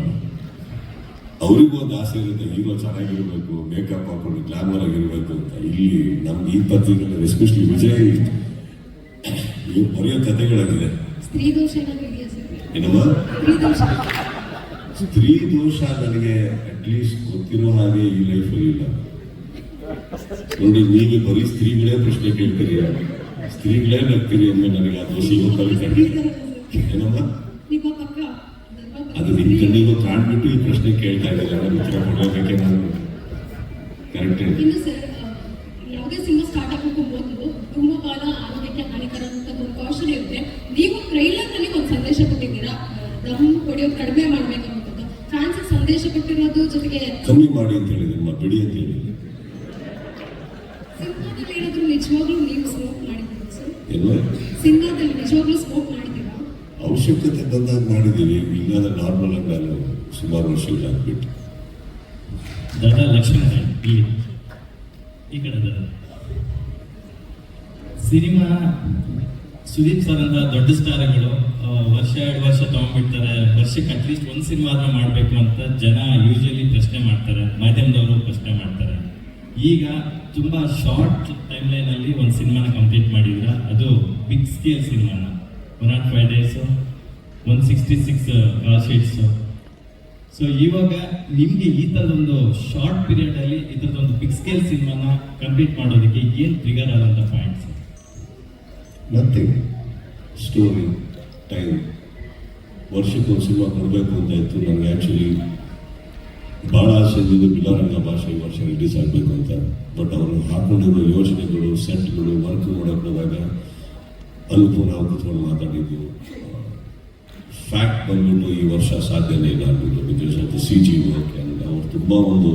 ಅವರಿಗೂ ಒಂದು ಆಸೆ ಇರುತ್ತೆ, ಹೀರೋ ಚೆನ್ನಾಗಿರ್ಬೇಕು, ಮೇಕಪ್ ಹಾಕೊಂಡು ಗ್ಲಾಮರ್ ಆಗಿರ್ಬೇಕು ಅಂತ. ಇಲ್ಲಿ ನಮ್ಗೆ ಈ ಪತ್ರಿಕೆಯಲ್ಲಿ ಎಸ್ಪೆಷಲಿ ವಿಜಯ್ ಇವ್ರು ಬರೆಯೋ ಕಥೆಗಳಾಗಿದೆ. ಸ್ತ್ರೀ ದೋಷ ಏನಾದ್ರು ಇದೆಯಾ ಸರ್? ಏನಮ್ಮ ಸ್ತ್ರೀ ದೋಷ? ಸ್ತ್ರೀ ದೋಷ ನನಗೆ ಅಟ್ಲೀಸ್ಟ್ ಗೊತ್ತಿರೋ ಹಾಗೆ ಈ ಲೈಫಲ್ಲಿ ಇಲ್ಲ ನೋಡಿ. ನೀವೇ ಬರೀ ಸ್ತ್ರೀಗಳೇ ಪ್ರಶ್ನೆ ಕೇಳ್ತೀರಿ, ಸ್ತ್ರೀಗಳೇ ನಗ್ತೀರಿ ಅಂದ್ರೆ ನನಗೆ ಆ ದೋಷ ಇವತ್ತಲ್ಲಿ ಕಂಡಿಲ್ಲ. ಏನಮ್ಮ ನಿಮ್ಮ ಪಕ್ಕ ಅದು ನಿಮ್ ಕಣ್ಣಿಗೂ ಕಾಣ್ಬಿಟ್ಟು ಈ ಪ್ರಶ್ನೆ ಕೇಳ್ತಾ ಇದ್ದಾರೆ, ಅದರ ಉತ್ತರ ಕೊಡೋದಕ್ಕೆ ನಾನು ಕರೆಕ್ಟ್. ಇನ್ನು ಸರ್, ಯಾವುದೇ ಸಿನಿಮಾ ಸ್ಟಾರ್ಟ್ ಆಗಬೇಕು ಮೊದಲು ಧೂಮಪಾನ ಆರೋಗ್ಯಕ್ಕೆ ಹಾನಿಕರ ಅಂತ ಒಂದು ಕಾಷನ್ ಇರುತ್ತೆ. ನೀವು ಟ್ರೈಲರ್ ನಲ್ಲಿ ಒಂದು ಸಂದೇಶ ಕೊಟ್ಟಿದ್ದೀರಾ, ದಮ್ ಹೊಡೆಯೋದು ಕಡಿಮೆ ಮಾಡ್ಬೇಕು ಅನ್ನೋದು. ಫ್ಯಾನ್ಸ್ ಸಂದೇಶ ಕೊಟ್ಟಿರೋದು, ಜೊತೆಗೆ ಕಮ್ಮಿ ಮಾಡಿ ಅಂತ ಹೇಳಿದೆ, ನಿಮ್ಮ ಬಿಡಿ ಅಂತ ಹೇಳಿ. ಸಿನಿಮಾದಲ್ಲಿ ಏನಾದ್ರು ನಿಜವಾಗ್ಲೂ ನೀವು ಸ್ಮೋಕ್ ಮಾಡಿದ್ದೀರಾ ಸರ್? ಎಲ್ಲ ಸಿನಿಮಾದಲ್ಲಿ ನಿಜವಾಗ್ಲೂ ಸ್ಮೋಕ್ ಮಾಡಿದ್ದೀರಾ? ಅವಶ್ಯಕತೆ ಬಂದಾಗ ಮಾಡಿದ್ದೀವಿ, ಇಲ್ಲಾಂದ್ರೆ ನಾರ್ಮಲ್ ಆಗಿ ನಾನು ಸುಮಾರು ವರ್ಷಗಳಾಗ್ಬಿಟ್ಟು. ದಾದಾ ಲಕ್ಷ್ಮಣ ಇಲ್ಲಿ ಈ ಕಡೆ ದಾದಾ. ಸಿನಿಮಾ ಸುದೀಪ್ ಸರ್ ಅಂತ ದೊಡ್ಡ ಸ್ಟಾರ್ಗಳು ವರ್ಷ 2 ವರ್ಷ ತಗೊಂಡ್ಬಿಡ್ತಾರೆ. ವರ್ಷಕ್ಕೆ ಅಟ್ಲೀಸ್ಟ್ ಒಂದು ಸಿನಿಮಾ ಆದ್ರೂ ಮಾಡಬೇಕು ಅಂತ ಜನ ಯೂಶಲಿ ಪ್ರಶ್ನೆ ಮಾಡ್ತಾರೆ, ಮಾಧ್ಯಮದವರು ಪ್ರಶ್ನೆ ಮಾಡ್ತಾರೆ. ಈಗ ತುಂಬಾ ಶಾರ್ಟ್ ಟೈಮ್ ಲೈನಲ್ಲಿ ಒಂದು ಸಿನಿಮಾನ ಕಂಪ್ಲೀಟ್ ಮಾಡಿದ್ರ, ಅದು ಬಿಗ್ ಸ್ಕೇಲ್ ಸಿನಿಮಾನ 105 days, 166 ಕಾಲ್ ಶೀಟ್ಸ್. ಸೊ ಇವಾಗ ನಿಮ್ಗೆ ಈ ಥರದೊಂದು ಶಾರ್ಟ್ ಪೀರಿಯಡ್ ಅಲ್ಲಿ ಈ ಥರದೊಂದು ಬಿಗ್ ಸ್ಕೇಲ್ ಸಿನಿಮಾನ ಕಂಪ್ಲೀಟ್ ಮಾಡೋದಕ್ಕೆ ಏನು ಟ್ರಿಗರ್ ಆದಂಥ ಪಾಯಿಂಟ್ಸ್? Nothing, story, time. ವರ್ಷಕ್ಕೊಂದು ಸಿನಿಮಾ ಕೊಡಬೇಕು ಅಂತ ಇತ್ತು ನನಗೆ. ಆ್ಯಕ್ಚುಲಿ ಭಾಳ ಆಸೆ ಇದ್ದಿದ್ದು ಬಿಲಾರಂಗ ಭಾಷೆ ಈ ವರ್ಷ ರಿಲೀಸ್ ಆಗಬೇಕು ಅಂತ. ಬಟ್ ಅವರು ಹಾಕೊಂಡಿರೋ ಯೋಜನೆಗಳು, ಸೆಟ್ಗಳು, ವರ್ಕ್ ನೋಡೋಕೆ ಹೋದಾಗ ಅಲ್ಪ ನಾವು ಕೂತ್ಕೊಂಡು ಮಾತಾಡಿದ್ದು. ಫ್ಯಾಕ್ಟ್ ಬಂದ್ಬಿಟ್ಟು ಈ ವರ್ಷ ಸಾಧ್ಯನೇ ಇಲ್ಲ ಅಂದ್ಬಿಟ್ಟು, because of the CG work. And ಅವ್ರು ತುಂಬ ಒಂದು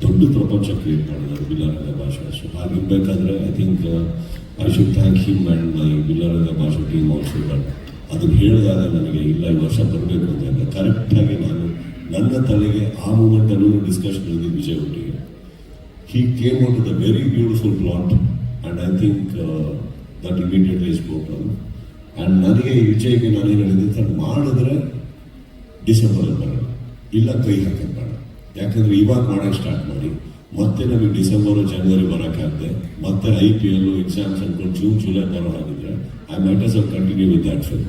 ದೊಡ್ಡ ಪ್ರಪಂಚ ಕ್ರಿಯೇಟ್ ಮಾಡಿದ್ದಾರೆ ಬಿಲಾರಂಗ ಭಾಷೆ. ಸೊ ಹಾಗಿರ್ಬೇಕಾದ್ರೆ I think I should thank him and my Bilaranga Bhashe team also. But ಅದನ್ನು ಹೇಳಿದಾಗ ನನಗೆ ಇಲ್ಲ ಈ ವರ್ಷ ಬರಬೇಕು ಅಂತ ಕರೆಕ್ಟಾಗಿ ನಾನು ನನ್ನ ತಲೆಗೆ ಆ ಮೂಮೆಂಟಲ್ಲೂ ಡಿಸ್ಕಷನ್ ಇದ್ದಿದ್ದು ವಿಜಯ್ ಒಟ್ಟಿಗೆ. He came out with a very beautiful plot and I think that immediately spoke and ನನಗೆ ಈ ವಿಜಯ್ಗೆ ನಾನೇನು ಹೇಳಿದೆ ಸರ್, ಮಾಡಿದ್ರೆ ಡಿಸೆಂಬರಲ್ಲಿ ಬರೋಣ, ಇಲ್ಲ ಕೈ ಹಾಕೋದು ಬೇಡ. ಯಾಕಂದರೆ ಇವಾಗ ಮಾಡೋಕ್ಕೆ ಸ್ಟಾರ್ಟ್ ಮಾಡಿ ಮತ್ತೆ ನಮಗೆ ಡಿಸೆಂಬರ್ ಜನವರಿ ಬರೋಕ್ಕಾಗದೆ ಮತ್ತೆ IPL ಎಕ್ಸಾಮ್ಸ್ ಅನ್ಕೊಂಡು ಜುಲೈ ಬರೋ ಹಾಗಿದ್ರೆ I might as continue with that film.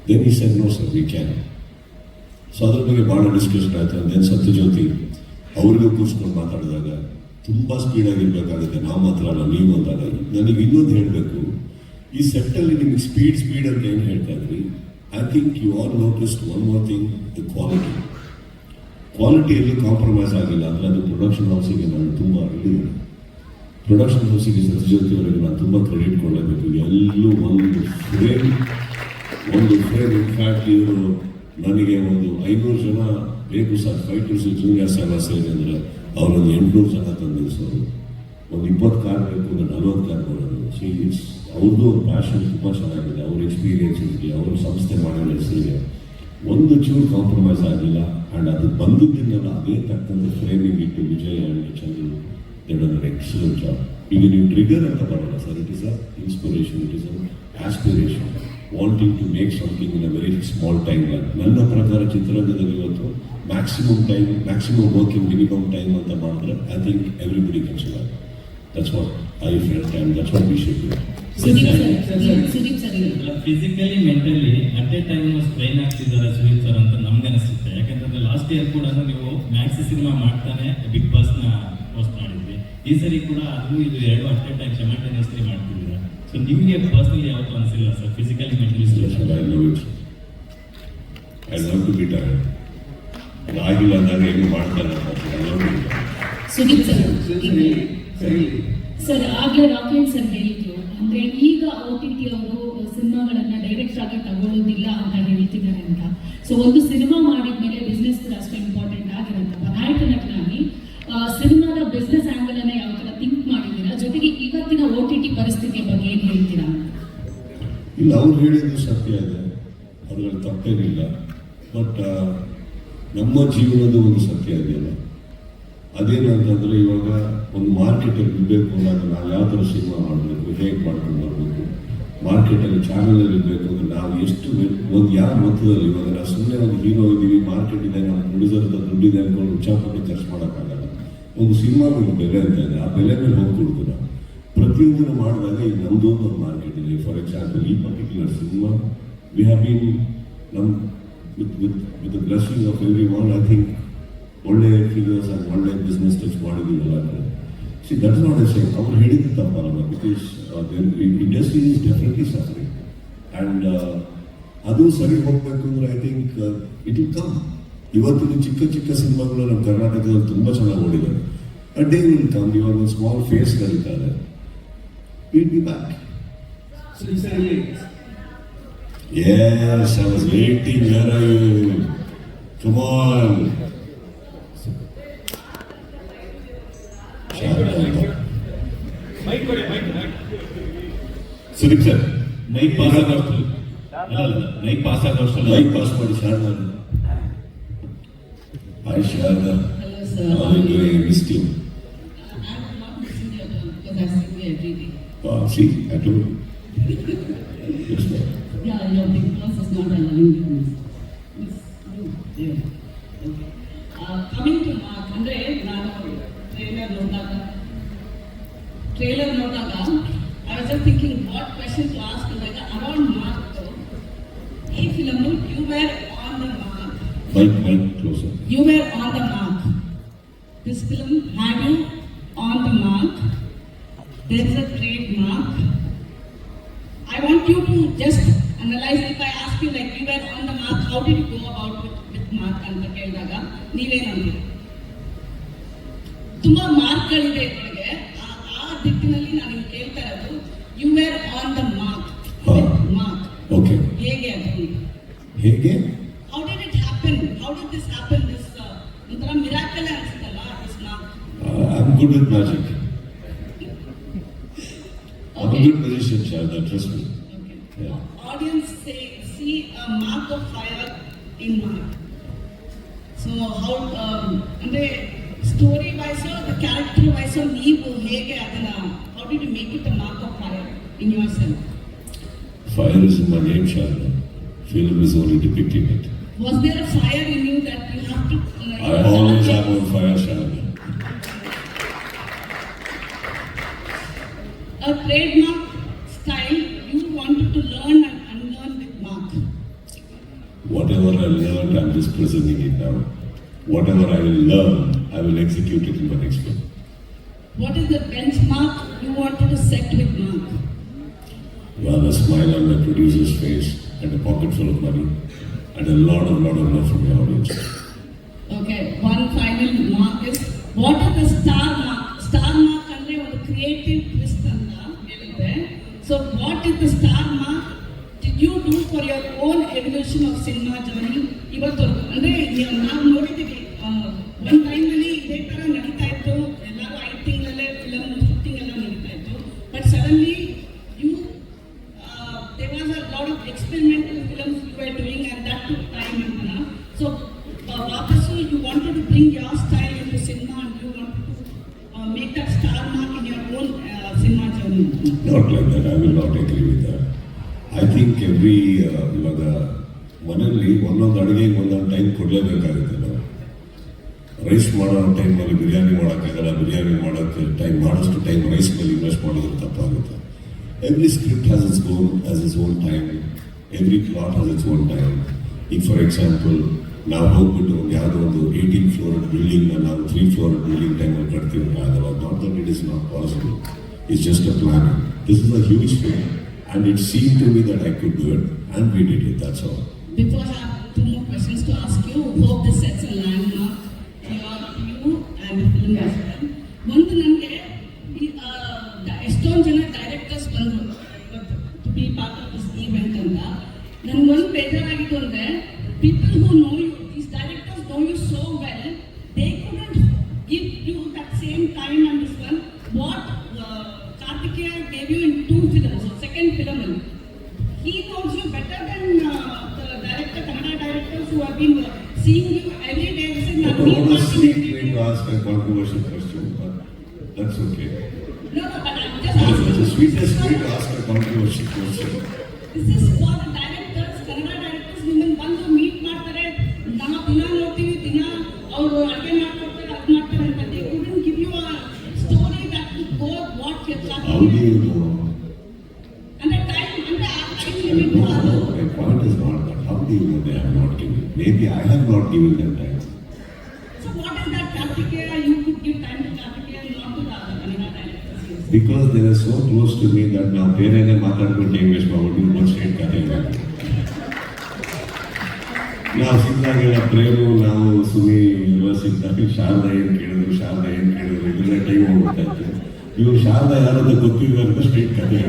Then he said no sir we can. So ಅದ್ರ ಬಗ್ಗೆ ಭಾಳ ಡಿಸ್ಕಷನ್ ಆಯಿತು. ದೆನ್ ಸತ್ಯಜ್ಯೋತಿ ಅವ್ರಿಗೂ ಕೂರಿಸ್ಕೊಂಡು ಮಾತಾಡಿದಾಗ ತುಂಬ ಸ್ಪೀಡಾಗಿರ್ಬೇಕಾಗುತ್ತೆ, ನಾವು ಮಾತ್ರ ಅಲ್ಲ ನೀವು ಅಂದಾಗ ನನಗೆ ಇನ್ನೊಂದು ಹೇಳಬೇಕು, ಈ ಸೆಟ್ಟಲ್ಲಿ ನಿಮಗೆ ಸ್ಪೀಡ್ ಅಂತ ಏನು ಹೇಳ್ತಾ ಇದ್ರಿ, I think you all noticed one more thing, the ಕ್ವಾಲಿಟಿಯಲ್ಲಿ ಕಾಂಪ್ರಮೈಸ್ ಆಗಿಲ್ಲ. ಅಂದರೆ ಅದು ಪ್ರೊಡಕ್ಷನ್ ಹೌಸಿಗೆ ನಾನು ತುಂಬ ಹೇಳಿದ್ದೇನೆ. ಪ್ರೊಡಕ್ಷನ್ ಹೌಸಿಗೆ ಸತ್ಯಜ್ಯೋತಿ ಅವರಿಗೆ ನಾನು ತುಂಬ ಕ್ರೆಡಿಟ್ ಕೊಡಲೇಬೇಕು. ಎಲ್ಲೂ ಒಂದು ಫ್ರೇಮ್ ಇನ್ಫ್ಯಾಕ್ಟ್ ಇವರು ನನಗೆ ಒಂದು 500 ಜನ ಬೇಕು ಸರ್, ಫೈಟರ್ಸ್ ಜೂನಿಯರ್ಸ್ ಎಲ್ಲ ಸೇರಿ ಅಂದರೆ ಅವರೊಂದು 800 ಜನ ತಂದಿರಿಸೋರು, ಒಂದು 20 ಕಾರ್ ಬೇಕು ಅಂದರೆ 40 ಕಾರ್ ಬರೋದು. ಸೊ ಇಟ್ಸ್ ಅವ್ರದ್ದು ಒಂದು ಪ್ಯಾಷನ್ ತುಂಬ ಚೆನ್ನಾಗಿದೆ, ಅವ್ರ ಎಕ್ಸ್ಪೀರಿಯನ್ಸ್ ಇರಲಿ, ಅವ್ರ ಸಂಸ್ಥೆ ಮಾಡೋ ಹೆಸರಿಗೆ ಒಂದು ಚೂರು ಕಾಂಪ್ರಮೈಸ್ ಆಗಿಲ್ಲ. ಆ್ಯಂಡ್ ಅದು ಬಂದಿದ್ದನ್ನೆಲ್ಲ ಅದೇ ತಕ್ಕಂತೆ ಫ್ರೇಮಿಂಗ್ ಇಟ್ಟು Vijay and Chandru that are excellent job. ಈಗ ನೀವು ಟ್ರಿಗರ್ ಅಂತ ಬರೋಲ್ಲ sir, it is a inspiration, it is an aspiration, wanting to make something in a very small time. ನನ್ನ ಪ್ರಕಾರ ಚಿತ್ರರಂಗದಲ್ಲಿ ಇವತ್ತು ಮ್ಯಾಕ್ಸಿಮಮ್ ವರ್ಕಿಂಗ್ ಮಿನಿಮಮ್ ಟೈಮ್ ಅಂತ ಮಾಡಿದ್ರೆ I think everybody can survive. That's what I felt and that's what we should do. Sudeep sir physically mentally at a time strain ಆಗ್ತಿದ್ದಾರೆ Sudeep sir ಅಂತ ನಮ್ಗೆ ಅನಿಸುತ್ತೆ. ಯಾಕಂತಂದ್ರೆ ಲಾಸ್ಟ್ ಇಯರ್ ಕೂಡ ನೀವು ಮ್ಯಾಕ್ಸ್ ಸಿನಿಮಾ ಮಾಡ್ತಾನೆ ಬಿಗ್ ಬಾಸ್ ನ ಹೋಸ್ಟ್ ಮಾಡಿದ್ವಿ, ಈ ಸರಿ ಕೂಡ ಅದು ಇದು ಎರಡು ಅಟ್ ಎ ಟೈಮ್ ಸೈಮಲ್ಟೇನಿಯಸ್ಲಿ ಮಾಡ್ತಿದ್ದೀರಾ. ಸೊ ನಿಮಗೆ ಪರ್ಸನಲಿ ಯಾವತ್ತೂ ಅನಿಸಿಲ್ಲ sir physically mentally stress? I love to be tired. ಆಗಿಲ್ಲ ಅಂದಾಗ ಏನು ಮಾಡ್ತಾರೆ. ಸುದೀಪ್ ಸರ್ ಆಗ್ಲೇ ರಾಕೆಟ್ ಸರ್ ಹೇಳಿದ್ರು, ಅಂದ್ರೆ ಈಗ OTT ಅವರು ಸಿನಿಮಾಗಳನ್ನ ಡೈರೆಕ್ಟ್ ಆಗಿ ತಗೊಳ್ಳೋದಿಲ್ಲ ಅಂತ ಹೇಳ್ತಿದ್ದಾರೆ ಅಂತ. ಸೊ ಒಂದು ಸಿನಿಮಾ ಮಾಡಿದ್ಮೇಲೆ ಬಿಸ್ನೆಸ್ ಕೂಡ ಅಷ್ಟು ಇಂಪಾರ್ಟೆಂಟ್ ಆಗಿರುತ್ತಪ್ಪ. ನಾಯಕ ನಟನಾಗಿ ಸಿನಿಮಾದ ಬಿಸ್ನೆಸ್ ಆಂಗಲ್ ಅನ್ನ ಯಾವ ತರ ಥಿಂಕ್ ಮಾಡಿದ್ದೀರಾ, ಜೊತೆಗೆ ಇವತ್ತಿನ OTT ಪರಿಸ್ಥಿತಿಯ ಬಗ್ಗೆ ಏನ್ ಹೇಳ್ತೀರಾ? ಇಲ್ಲ, ಅವ್ರು ಹೇಳಿದ್ದು ಸತ್ಯ ಇದೆ, ಅದರಲ್ಲಿ ತಪ್ಪೇನಿಲ್ಲ. ಬಟ್ ನಮ್ಮ ಜೀವನದ ಒಂದು ಸತ್ಯ ಇದೆಯಲ್ಲ, ಅದೇನು ಅಂತಂದರೆ ಇವಾಗ ಒಂದು ಮಾರ್ಕೆಟಲ್ಲಿ ಇರಬೇಕು ಅಂದಾಗ ನಾವು ಯಾವ ಥರ ಸಿನಿಮಾ ಮಾಡಬೇಕು, ಹೇಗೆ ಮಾಡ್ಕೊಂಡು ಬರಬೇಕು, ಮಾರ್ಕೆಟಲ್ಲಿ ಚಾನಲಲ್ಲಿ ಇರಬೇಕು ಅಂದರೆ ನಾವು ಎಷ್ಟು ಒಂದು ಯಾವ ಮೊತ್ತದಲ್ಲಿ, ಇವಾಗ ನಾವು ಸುಮ್ಮನೆ ಒಂದು ಹೀರೋ ಇದ್ದೀವಿ, ಮಾರ್ಕೆಟ್ ಇದೆ, ನಮ್ಮ ಪ್ರೊಡ್ಯೂಸರ್ ಹತ್ರ ದುಡ್ಡಿದೆ ಅಂದ್ಕೊಂಡು ಉಚ್ಚಾಪಟ್ಟು ಖರ್ಚು ಮಾಡೋಕ್ಕಾಗಲ್ಲ. ಒಂದು ಸಿನಿಮಾ ಒಂದು ಬೆಲೆ ಅಂತ ಇದೆ, ಆ ಬೆಲೆ ಮೇಲೆ ಹೋಗಿ ಕೊಡ್ತೀವಿ ನಾವು. ಪ್ರತಿಯೊಂದನ್ನು ಮಾಡಿದಾಗ ಈಗ ನಮ್ಮದು ಒಂದು ಮಾರ್ಕೆಟ್ ಇದೆ. ಫಾರ್ ಎಕ್ಸಾಂಪಲ್ ಈ particular cinema we have been ನಮ್ಮ with the blessing of everyone, I think ಒಳ್ಳೆ ಫಿಗರ್ಸ್ ಆ್ಯಂಡ್ ಒಳ್ಳೆ ಬಿಸ್ನೆಸ್ ಟಚ್ ಮಾಡಿದ್ದೀವಲ್ಲ ಕಡೆ. See that is not a same. ಅವ್ರು ಹೇಳಿದ್ದು ತಪ್ಪಲ್ಲ, because industry is definitely suffering and ಅದು ಸರಿ ಹೋಗಬೇಕು ಅಂದರೆ I think it will come. ಇವತ್ತಿನ ಚಿಕ್ಕ ಸಿನಿಮಾಗಳು ನಮ್ಮ ಕರ್ನಾಟಕದಲ್ಲಿ ತುಂಬ ಚೆನ್ನಾಗಿ ಓಡಿದ್ದಾರೆ. ಅ ಡೇ ವಿಲ್ ಕಮ್, ಇವಾಗ ಒಂದು ಸ್ಮಾಲ್ ಫೇಸ್ ಕರೀತಾರೆ, will be back. Yes, I was waiting. Where are you? Come on. Sudeep sir mic pass ಆಗೋಷ್ಟು ಮೈಕ್ ಪಾಸ್ ಮಾಡಿ Sharada. Hi Sharda. Hello sir. How are you doing? I missed you. I'm not missing you because I see you every day. See, I told you. Yes, sir. Yeah, your big boss is not allowing you to miss. Yeah. Okay. Coming to Mark, ಅಂದ್ರೆ ನಾನು trailer ನೋಡಿದಾಗ I was just thinking what question to ask like around Mark. ಈ film you were on the mark. Mic closer. You were on the mark. This film had you on the mark. There is a trademark. I want you to just analyze. If I ask you like you were on the mark, how did you go about with mark ಅಂತ ಕೇಳಿದಾಗ ನೀವೇನಂತೀರಿ? ತುಂಬಾ ಮಾರ್ಕ್ಗಳಿದೆ ಇದರೊಳಗೆ. ಆ ದಿಕ್ಕಿನಲ್ಲಿ ನಾನು ನಿಮ್ಗೆ ಕೇಳ್ತಾ ಇರೋದು you were on the mark. Mark okay. ಹೇಗೆ ಅದು? ಹೇಗೆ? How did it happen? How did this happen? This ಒಂಥರ ಮಿರಾಕಲ್ ಅನ್ಸುತ್ತಲ್ಲ this mark. I'm good with magic. I'm a Okay. good magician, Sharda, trust me. Okay. Yeah. Audience says see a mark of fire in Mark. So how ಅಂದ್ರೆ story wise the character wise ನೀವು ಹೇಗೆ ಅದನ್ನ how did you make it a mark of fire in yourself? Fire is in my name, Sharda. Film is only depicting it. Was there a fire in you that you have to I always am on fire, Sharda. A trademark style you wanted to learn and unlearn with Mark? Whatever I learned, I'm just presenting it now. Whatever I will learn, I will execute it in my next film. What is the benchmark you wanted to set with Mark? Well, a smile on my producer's face and a pocket full of money and a lot of love from the audience. Okay, one final mark is what is the star mark? Star mark ಅಂದ್ರೆ ಒಂದು creative twist ಅಂತ ಹೇಳಿದ್ರೆ. So what is the star mark did you do for your own evolution of cinema journey? ಇವತ್ತು ಅಂದ್ರೆ ನಾವು ನೋಡಿದ್ದೀವಿ ಒಂದು ಟೈಮಲ್ಲಿ ಇದೇ ಥರ ನಡೀತಾ ಇತ್ತು, ಎಲ್ಲರೂ 5 ತಿಂಗಳಲ್ಲೇ ಫಿಲಮ್ ಶೂಟಿಂಗ್ ಎಲ್ಲ ನಡೀತಾ ಇತ್ತು. But suddenly you there was a lot of experimental films you were doing and that took time and so ವಾಪಸ್ಸು you wanted to bring your style into cinema and you wanted to make that star mark in your own cinema journey. Not like that, I will not agree with that. I think every ಇವಾಗ ಮನೆಯಲ್ಲಿ ಒಂದೊಂದು ಅಡುಗೆಗೆ ಒಂದೊಂದು time ಕೊಡಲೇಬೇಕಾಗುತ್ತೆ. ನಾವು rice ಮಾಡೋ ಟೈಮಲ್ಲಿ ಬಿರಿಯಾನಿ ಮಾಡೋಕ್ಕಾಗಲ್ಲ, ಬಿರಿಯಾನಿ ಮಾಡೋಕ್ಕೆ ಟೈಮ್ ಮಾಡೋಷ್ಟು ಟೈಮ್ ರೈಸ್ ಮೇಲೆ ಇನ್ವೆಸ್ಟ್ ಮಾಡೋದು ತಪ್ಪಾಗುತ್ತೆ. Every script has its own time. Every plot has its own time. If, for example, ನಾವು ಹೋಗ್ಬಿಟ್ಟು ಯಾವುದೋ ಒಂದು 18 ಫ್ಲೋರ್ ಬಿಲ್ಡಿಂಗ್ನ ನಾವು 3 ಫ್ಲೋರ್ ಬಿಲ್ಡಿಂಗ್ ಟೈಮಲ್ಲಿ ಕಟ್ತೀವಿ ಆಗಲ್ಲ. Not that it is not possible. It's just a planning. This is a huge film and it seemed to me that I could do it and we did it, that's all. Before I have 2 more questions to ask you, hope this sets a landmark for you and the film as well. ಒಂದು ನನಗೆ ಎಷ್ಟೊಂದು ಜನ directors ಬಂದರು ಇವತ್ತು to be part of this event ಅಂತ. ನನಗೊಂದು ಬೇಜಾರಾಗಿತ್ತು ಅಂದರೆ people who know you, these directors know you so well, they couldn't give you that same time and this one what Kartikeya gave you in 2 films, so second film. He knows you better than the director, Kannada directors who have been seeing you every day. This is I don't want to sneak way to ask a controversial question, but that's okay. No, but I'm just asking. It's the sweetest way to ask a controversial question. This is for the directors, Kannada directors. ನಿಮ್ಮನ್ನು ಬಂದು meet ಮಾಡ್ತಾರೆ, ನಾವು ದಿನ ನೋಡ್ತೀವಿ, ದಿನ ಅವರು ಅಡುಗೆ ಮಾಡ್ಕೊಡ್ತಾರೆ, ಅದು ಮಾಡ್ತಾರೆ ಅಂತ. They couldn't give you a story that would go what you're talking. How do you know? And the time limit. No, my point is not that. How do you know they have not given? Maybe I have not given them time. So what is that Kartikeya you could give time to Kartikeya and not to the other Kannada directors? Because they are so close to me that now ಬೇರೆನೇ ಮಾತಾಡ್ಕೊಂಡು English ಮಾಡ್ಬಿಟ್ಟು ಇನ್ನೊಂದು state ಕಥೆ ಇರಬೇಕು. ನಾವು ಸಿಕ್ಕಾಗೆಲ್ಲ frame ನಾವು ಸುನಿ ಎಲ್ಲ ಸಿಕ್ಕಾಗ ಶಾರದಾ ಏನು ಕೇಳಿದ್ರು ಇದೆಲ್ಲ ಟೈಮ್ ಹೋಗ್ತಾ ಇತ್ತು. ಇವರು ಶಾರದಾ ಯಾರಂತ ಗೊತ್ತಿಲ್ಲ ಅಂತ ಸ್ಟ್ರೇಟ್ ಕಥೆ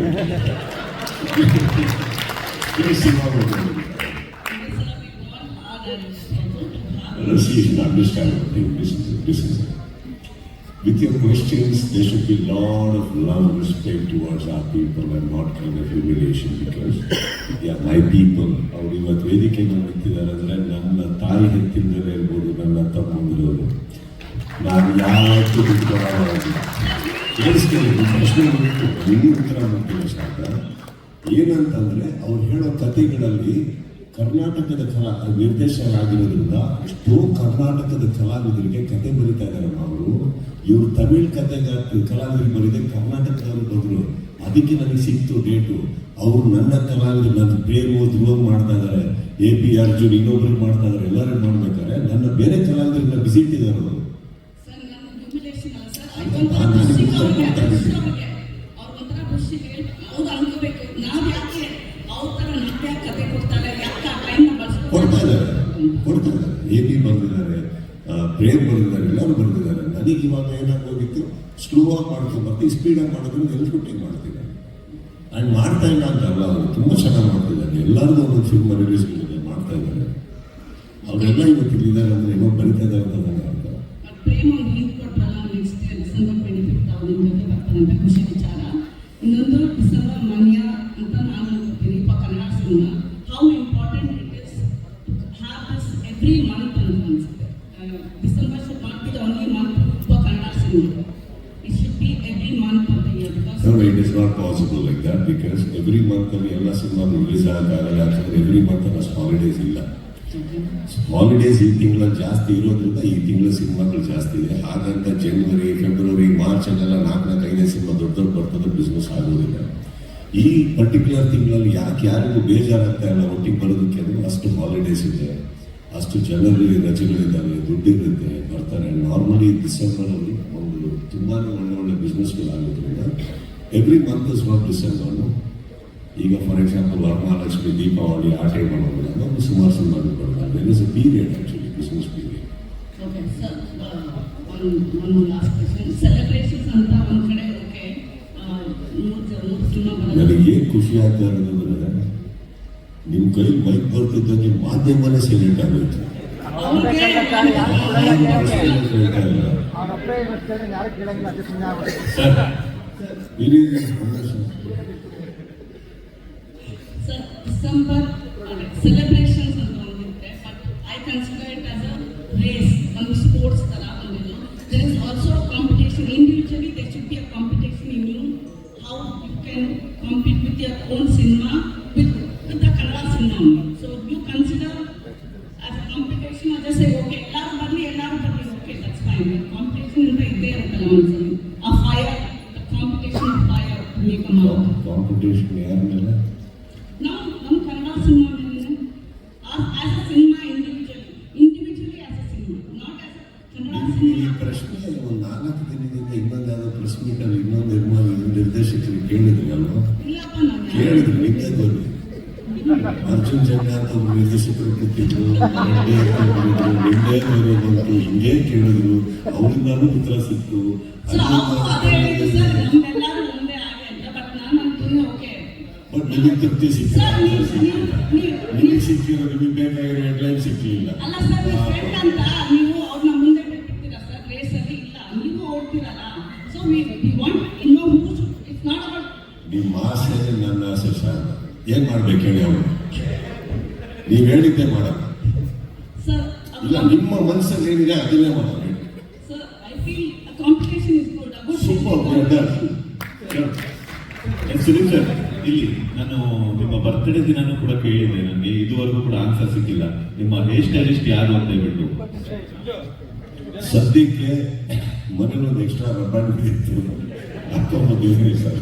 With your questions, there should be a lot of love, respect towards our people and not kind of humiliation because they are my people. ಅವರು ಇವತ್ತು ವೇದಿಕೆ ಮೇಲೆ ನಿಂತಿದ್ದಾರೆ ಅಂದರೆ ನನ್ನ ತಾಯಿ ಹೆತ್ತಿಂದಲೇ ಇರ್ಬೋದು, ನನ್ನ ತಮ್ಮಂದಿರೋದು. ನಾನು ಯಾವತ್ತೂ ಬಿಟ್ಕೊಡೋದಿಲ್ಲ. ಪ್ರಶ್ನೆ ಬಿಟ್ಟು ಇನ್ನೂ ಉತ್ತರ ಮಾಡ್ತೀನಿ ಸಾಕ. ಏನಂತಂದ್ರೆ ಅವ್ರು ಹೇಳೋ ಕಥೆಗಳಲ್ಲಿ ಕರ್ನಾಟಕದ ನಿರ್ದೇಶಕರಾಗಿರೋದ್ರಿಂದ ಎಷ್ಟೋ ಕರ್ನಾಟಕದ ಕಲಾವಿದರಿಗೆ ಕತೆ ಬರೀತಾ ಇದ್ದಾರೆ. ಅವರು ಇವರು ತಮಿಳ್ ಕಲಾವಿದರಿಗೆ ಬರೀದೆ ಕರ್ನಾಟಕದವರು ಬಂದರು. ಅದಕ್ಕೆ ನನಗೆ ಸಿಕ್ತು ಡೇಟು. ಅವರು ನನ್ನ ಕಲಾವಿದರು ನನ್ನ ಪ್ರೇಮು ಧ್ರುವ ಮಾಡ್ತಾ ಇದ್ದಾರೆ, AP ಅರ್ಜುನ್ ಇನ್ನೊಬ್ರಿಗೆ ಮಾಡ್ತಾ ಇದ್ದಾರೆ, ಎಲ್ಲರೂ ಮಾಡ್ಬೇಕಾದ್ರೆ ನನ್ನ ಬೇರೆ ಕಲಾವಿದರನ್ನ ಬಿಸಿ ಇಟ್ಟಿದ್ದಾರೆ ಅವರು. ಕೊಡ್ತಾರೆ. AP ಬಂದಿದ್ದಾರೆ, ಪ್ರೇಮ್ ಬಂದಿದ್ದಾರೆ, ಎಲ್ಲರೂ ಬಂದಿದ್ದಾರೆ. ನನಗೆ ಇವಾಗ ಏನಾಗೋಗಿತ್ತು, ಸ್ಲೋ ಆಗಿ ಮಾಡ್ಕೊಂಡು ಸ್ಪೀಡಾಗಿ ಮಾಡೋದ್ರಿಂದ ಎಲ್ಲ ಶೂಟಿಂಗ್ ಮಾಡ್ತಿದ್ದಾರೆ. ಆ್ಯಂಡ್ ಮಾಡ್ತಾ ಇಲ್ಲ ಅಂತಲ್ಲ, ಅವರು ತುಂಬ ಚೆನ್ನಾಗಿ ಮಾಡ್ತಿದ್ದಾರೆ. ಎಲ್ಲರಿಗೂ ಒಂದೊಂದು ಫಿಲ್ಮ್ ರಿಲೀಸ್ ಮಾಡ್ತಾ ಇದ್ದಾರೆ. ಅವರೆಲ್ಲ ಇವತ್ತು ಇದ್ದಾರೆ ಅಂದರೆ ಏನೋ ಬರಿತಾ ಇದ್ದಾರೆ ಅಂತ ನನಗೆ ಅರ್ಥ. ಡಿಸೆಂಬರ್ 25 ನಿಮ್ಮ ಜೊತೆ ಬರ್ತಾರಂತ ಖುಷಿ ವಿಚಾರ. ಇನ್ನೊಂದು ಡಿಸೆಂಬರ್ ಮನ್ಯ ಅಂತ ನಾನು ಅನ್ಕೋತೀನಿ Kannada cinema. How important June. It should be every month of the year because No, it is not possible like that because every month ಅಲ್ಲಿ ಎಲ್ಲ ಸಿನಿಮಾ ರಿಲೀಸ್ ಆಗಲ್ಲ ಯಾಕಂದ್ರೆ ಎವ್ರಿ ಮಂತ್ ಅಷ್ಟು ಹಾಲಿಡೇಸ್ ಇಲ್ಲ. ಹಾಲಿಡೇಸ್ ಈ ತಿಂಗಳಲ್ಲಿ ಜಾಸ್ತಿ ಇರೋದ್ರಿಂದ ಈ ತಿಂಗಳ ಸಿನಿಮಾಗಳು ಜಾಸ್ತಿ ಇದೆ. ಹಾಗಂತ ಜನವರಿ, ಫೆಬ್ರವರಿ, ಮಾರ್ಚ್ ಅಲ್ಲೆಲ್ಲ 4-5 ಸಿನಿಮಾ ದೊಡ್ಡ ಬರ್ತದೆ, ಬಿಸ್ನೆಸ್ ಆಗೋದಿಲ್ಲ. ಈ ಪರ್ಟಿಕ್ಯುಲರ್ ತಿಂಗಳಲ್ಲಿ ಯಾರಿಗೂ ಬೇಜಾರಾಗ್ತಾ ಇಲ್ಲ ಒಟ್ಟಿಗೆ ಬರೋದಕ್ಕೆ ಅಂದ್ರೆ ಅಷ್ಟು ಹಾಲಿಡೇಸ್ ಇದೆ, ಅಷ್ಟು ಜನರಿಗೆ ರಜೆಗಳಿದ್ದಾವೆ, ದುಡ್ಡಿರುತ್ತೆ, ಬರ್ತಾರೆ. ನಾರ್ಮಲಿ ಡಿಸೆಂಬರಲ್ಲಿ ಒಂದು ತುಂಬಾ ಒಳ್ಳೆ ಬಿಸ್ನೆಸ್ಗಳು ಆಗೋದ್ರಿಂದ every month is not December. ಈಗ ಫಾರ್ ಎಕ್ಸಾಂಪಲ್ ವರಮಹಾಲಕ್ಷ್ಮಿ, ದೀಪಾವಳಿ ಆ ಟೈಮ್ ಮಾಡೋದಿಲ್ಲ, ಒಂದು ಸುಮಾರು ಸಿನಿಮಾಗಳು ಬರೋಲ್ಲ. There is a period actually, business period. okay sir, one last question. Celebrations ಅಂತ ಒಂದ್ ಕಡೆ ಓಕೆ ಮೂರು ಸಿನಿಮಾ ನನಗೆ ಏನು ಖುಷಿ ಆಗ್ತಾ ಇರೋದಂದ್ರೆ ನಿಮ್ಮ ಕೈಲಿ ಮೈಕ್ ಬರ್ತಿದ್ದಂಗೆ ಮಾಧ್ಯಮನೇ ಸೈಲೆಂಟ್ ಆಗೋಯ್ತು. Sir, December celebrations ಅಂತ ಒಂದಿರುತ್ತೆ, but I consider it as a race, ಒಂದು ಸ್ಪೋರ್ಟ್ಸ್ ತರ ಬಂದಿದೆ. There is also a competition. Individually, there should be a competition in you. How you can compete with your own cinema, with the Kannada cinema only. So you consider as a competition or just say, okay, ಎಲ್ಲರೂ ಬರ್ಲಿ, okay, that's fine. Competition ಅಂತ ಇದ್ದೇ ಇರುತ್ತಲ್ಲ ಒಂದ್ಸಲಿ. A fire, the competition of fire make a mouth. Competition ಯಾರ ಮೇಲೆ? ನಮ್ಮ Kannada cinema as a cinema individually as a cinema, not as Kannada ಈ ಸಿನಿಮಾ. ಪ್ರಶ್ನೆ ಒಂದು 4 ದಿನದಿಂದ ಇನ್ನೊಂದು ಯಾವುದೋ ಪ್ರೆಸ್ ಮೀಟಲ್ಲಿ ಇನ್ನೊಂದು ನಿರ್ದೇಶಕರಿಗೆ ಕೇಳಿದ್ರಿ ಅಲ್ವಾ? ಇಲ್ಲಪ್ಪ ನಾನು ಕೇಳಿದ್ರು, ನಿಂಗೆ ಬರ್ರಿ. ಅರ್ಜುನ್ ಜನ್ಯ ಅಂತ ಒಬ್ಬರು ನಿರ್ದೇಶಕರು ಕೂತಿದ್ರು, ನಿಂದೇ ಬಂತು, ಹಿಂಗೆ ಕೇಳಿದ್ರು, ಅವರಿಂದಾನು ಉತ್ತರ ಸಿಕ್ತು. ಅದೇ ಹೇಳಿದ್ದು ಸರ್, ನಮ್ಮೆಲ್ಲರೂ ಒಂದೇ ಆಗಿ ಅಂತ. ಬಟ್ ನಾನು ಅಂತೀನಿ ಓಕೆ, ಬಟ್ ನಿಮಗೆ ತೃಪ್ತಿ ಸಿಕ್ಕಿಲ್ಲ, ನೀವು ನಿಮಗೆ ಸಿಕ್ಕಿರೋ, ನಿಮಗೆ ಬೇಕಾಗಿರೋ ಹೆಡ್ಲೈನ್ ಸಿಕ್ಕಿಲ್ಲ. ಅಲ್ಲ ಸರ್, ನೀವು ಫ್ರೆಂಡ್ ಅಂತ ನೀವು ಅವ್ರನ್ನ ಮುಂದೆ ಬಿಟ್ಟಿರ್ತೀರಾ ಸರ್, ರೇಸಲ್ಲಿ ಇಲ್ಲ ನೀವು ಓಡ್ತೀರಲ್ಲ. ಸೊ ವಿ ವಾಂಟ್ ಇನ್ನೋ ಹೂಸ್, ಇಟ್ಸ್ ನಾಟ್ ಅಬೌಟ್ ನಿಮ್ಮ ಆಸೆ ನನ್ನ ಆಸೆ ಶಾಂತ. ಏನ್ ಮಾಡ್ಬೇಕು ಹೇಳಿ ಅವರು? ನೀವು ಹೇಳಿದ್ದೆ ಮಾಡಲ್ಲ. ಸರ್. ಇಲ್ಲ, ನಿಮ್ಮ ಮನಸ್ಸಲ್ಲಿ ಏನಿದೆ ಅದನ್ನೇ ಮಾಡೋಣ. Sir, I feel competition is good. Sudeep sir, ಇಲ್ಲಿ ನಾನು ನಿಮ್ಮ ಬರ್ತ್ಡೇ ದಿನಾನು ಕೂಡ ಕೇಳಿದ್ದೆ. ನನಗೆ ಇದುವರೆಗೂ ಕೂಡ ಆನ್ಸರ್ ಸಿಕ್ಕಿಲ್ಲ. ನಿಮ್ಮ ಹೇರ್ ಸ್ಟೈಲಿಸ್ಟ್ ಯಾರು ಅಂತ ಹೇಳ್ಬಿಟ್ಟು. ಸದ್ಯಕ್ಕೆ ಮನೇಲಿ ಒಂದು ಎಕ್ಸ್ಟ್ರಾ ರಬ್ಬರ್ ಇತ್ತು, ಹಾಕೊಂಡ್ಬಂದಿದ್ದೀನಿ ಸರ್.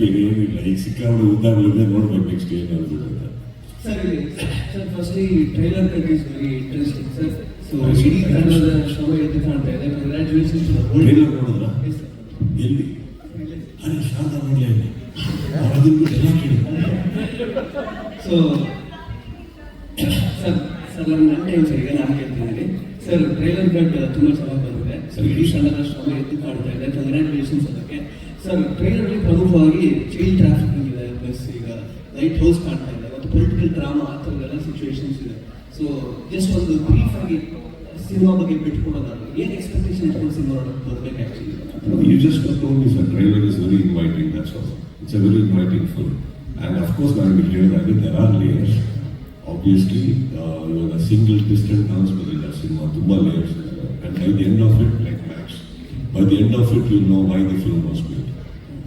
ಬೇರೆ ಏನಿಲ್ಲ. ಈಗ ಸಿಕ್ಕಾಬಿಟ್ಟು ಉದ್ದಾಗಲಿದೆ, ನೋಡ್ಬೇಕು ನೆಕ್ಸ್ಟ್ ಏನಾದ್ರು ಅಂತ. Sir firstly trailer cut is very interesting sir. So ಇಡೀ ಕನ್ನಡದ ಶ್ರಮ ಎದ್ದು ಕಾಣ್ತಾ ಇದೆ. ಕಂಗ್ರ್ಯಾಚುಲೇಷನ್ಸ್. ಟ್ರೈಲರ್ ನೋಡಿದ್ರ? ಎಲ್ಲಿ? ಅರೆ ಶಾಂತ ನೋಡಲೇ ಇಲ್ಲ. ಅದನ್ನ ಬಿಟ್ಟು ಎಲ್ಲ ಕೇಳಿ. ಸೊ ಸರ್ ನನ್ನ ಟೈಮ್ ಸರ್, ಈಗ ನಾನು ಕೇಳ್ತಿದ್ದೀನಿ ಸರ್. ಟ್ರೈಲರ್ ಕಟ್ ತುಂಬ ಚೆನ್ನಾಗಿ ಬಂದಿದೆ ಸರ್. ಇಡೀ ಕನ್ನಡದ ಶ್ರಮ ಎದ್ದು ಕಾಣ್ತಾ ಇದೆ. ಕಂಗ್ರ್ಯಾಚುಲೇಷನ್ಸ್ ಅದಕ್ಕೆ ಸರ್. ಟ್ರೈಲರ್ಲಿ ಪ್ರಮುಖವಾಗಿ ಚೈಲ್ಡ್ ಟ್ರಾಫಿಕಿಂಗ್ ಇದೆ, ಪ್ಲಸ್ ಈಗ ಲೈಟ್ ಹೌಸ್ ಕಾಣ್ತಾ ಇದೆ, ಮತ್ತು ಪೊಲಿಟಿಕಲ್ ಡ್ರಾಮಾ ಆ ಥರದ್ದೆಲ್ಲ ಸಿಚುವೇಶನ್ಸ್ ಇದೆ. ಸೊ ಜಸ್ಟ್ ಒಂದು ಬ್ರೀಫ್ ಆಗಿ ಸಿನಿಮಾ ಬಗ್ಗೆ ಬಿಟ್ಕೊಡೋದಾದ್ರೆ ಏನು ಎಕ್ಸ್ಪೆಕ್ಟೇಷನ್ ಇಟ್ಕೊಂಡು ಸಿನಿಮಾ ನೋಡೋಕೆ ಬರಬೇಕು actually? You just told me sir, trailer is very inviting, that's all. It's a very inviting film. And of course, I will hear that there are layers. Obviously, ಇವಾಗ single distant ಕಾಣಿಸ್ಬೋದಿಲ್ಲ cinema, ತುಂಬ layers. And by the end of it, like Max, by the end of it, you know why the film was made.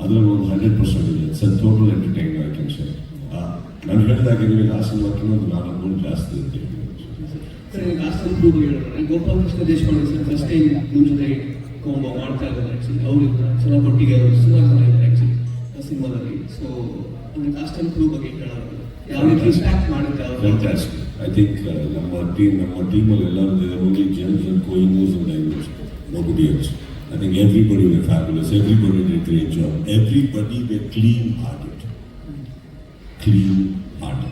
ಅದರಲ್ಲಿ ಒಂದು 100% ಇದೆ. It's a total entertainment, I can say. ನಾನು ಹೇಳಿದಾಗೆ ನಿಮಗೆ ಆ ಸಿನಿಮಾಕ್ಕೆ ಒಂದು 4 ಗುಣ ಜಾಸ್ತಿ ಇದೆ. ಸರ್ ಈಗ ಲಾಸ್ಟ್ ಟೈಮ್ ಪ್ರೂವ್ ಹೇಳಿದ್ರೆ Gopal Krishna Deshpande sir first time ನಿಮ್ಮ ಜೊತೆ ಕಾಂಬೋ ಮಾಡ್ತಾ ಇದ್ದಾರೆ ಆ್ಯಕ್ಚುಲಿ. ಅವರು ಚೆನ್ನಾಗಿ ಒಟ್ಟಿಗೆ ಅವರು ಸುಮಾರು ಜನ ಇದ್ದಾರೆ ಆ್ಯಕ್ಚುಲಿ ಆ ಸಿನಿಮಾದಲ್ಲಿ. ಸೊ ಅಂದರೆ ಲಾಸ್ಟ್ ಟೈಮ್ ಪ್ರೂವ್ ಬಗ್ಗೆ ಕೇಳೋದು ಯಾವ ರೀತಿ ಇಂಪ್ಯಾಕ್ಟ್ ಮಾಡುತ್ತೆ ಅವರು? Fantastic. I think ನಮ್ಮ ಟೀಮಲ್ಲಿ ಎಲ್ಲರೂ only gems and co-heroes and divers. Nobody else. I think everybody were fabulous. Everybody did a great job. Everybody were clean-hearted. Clean-hearted.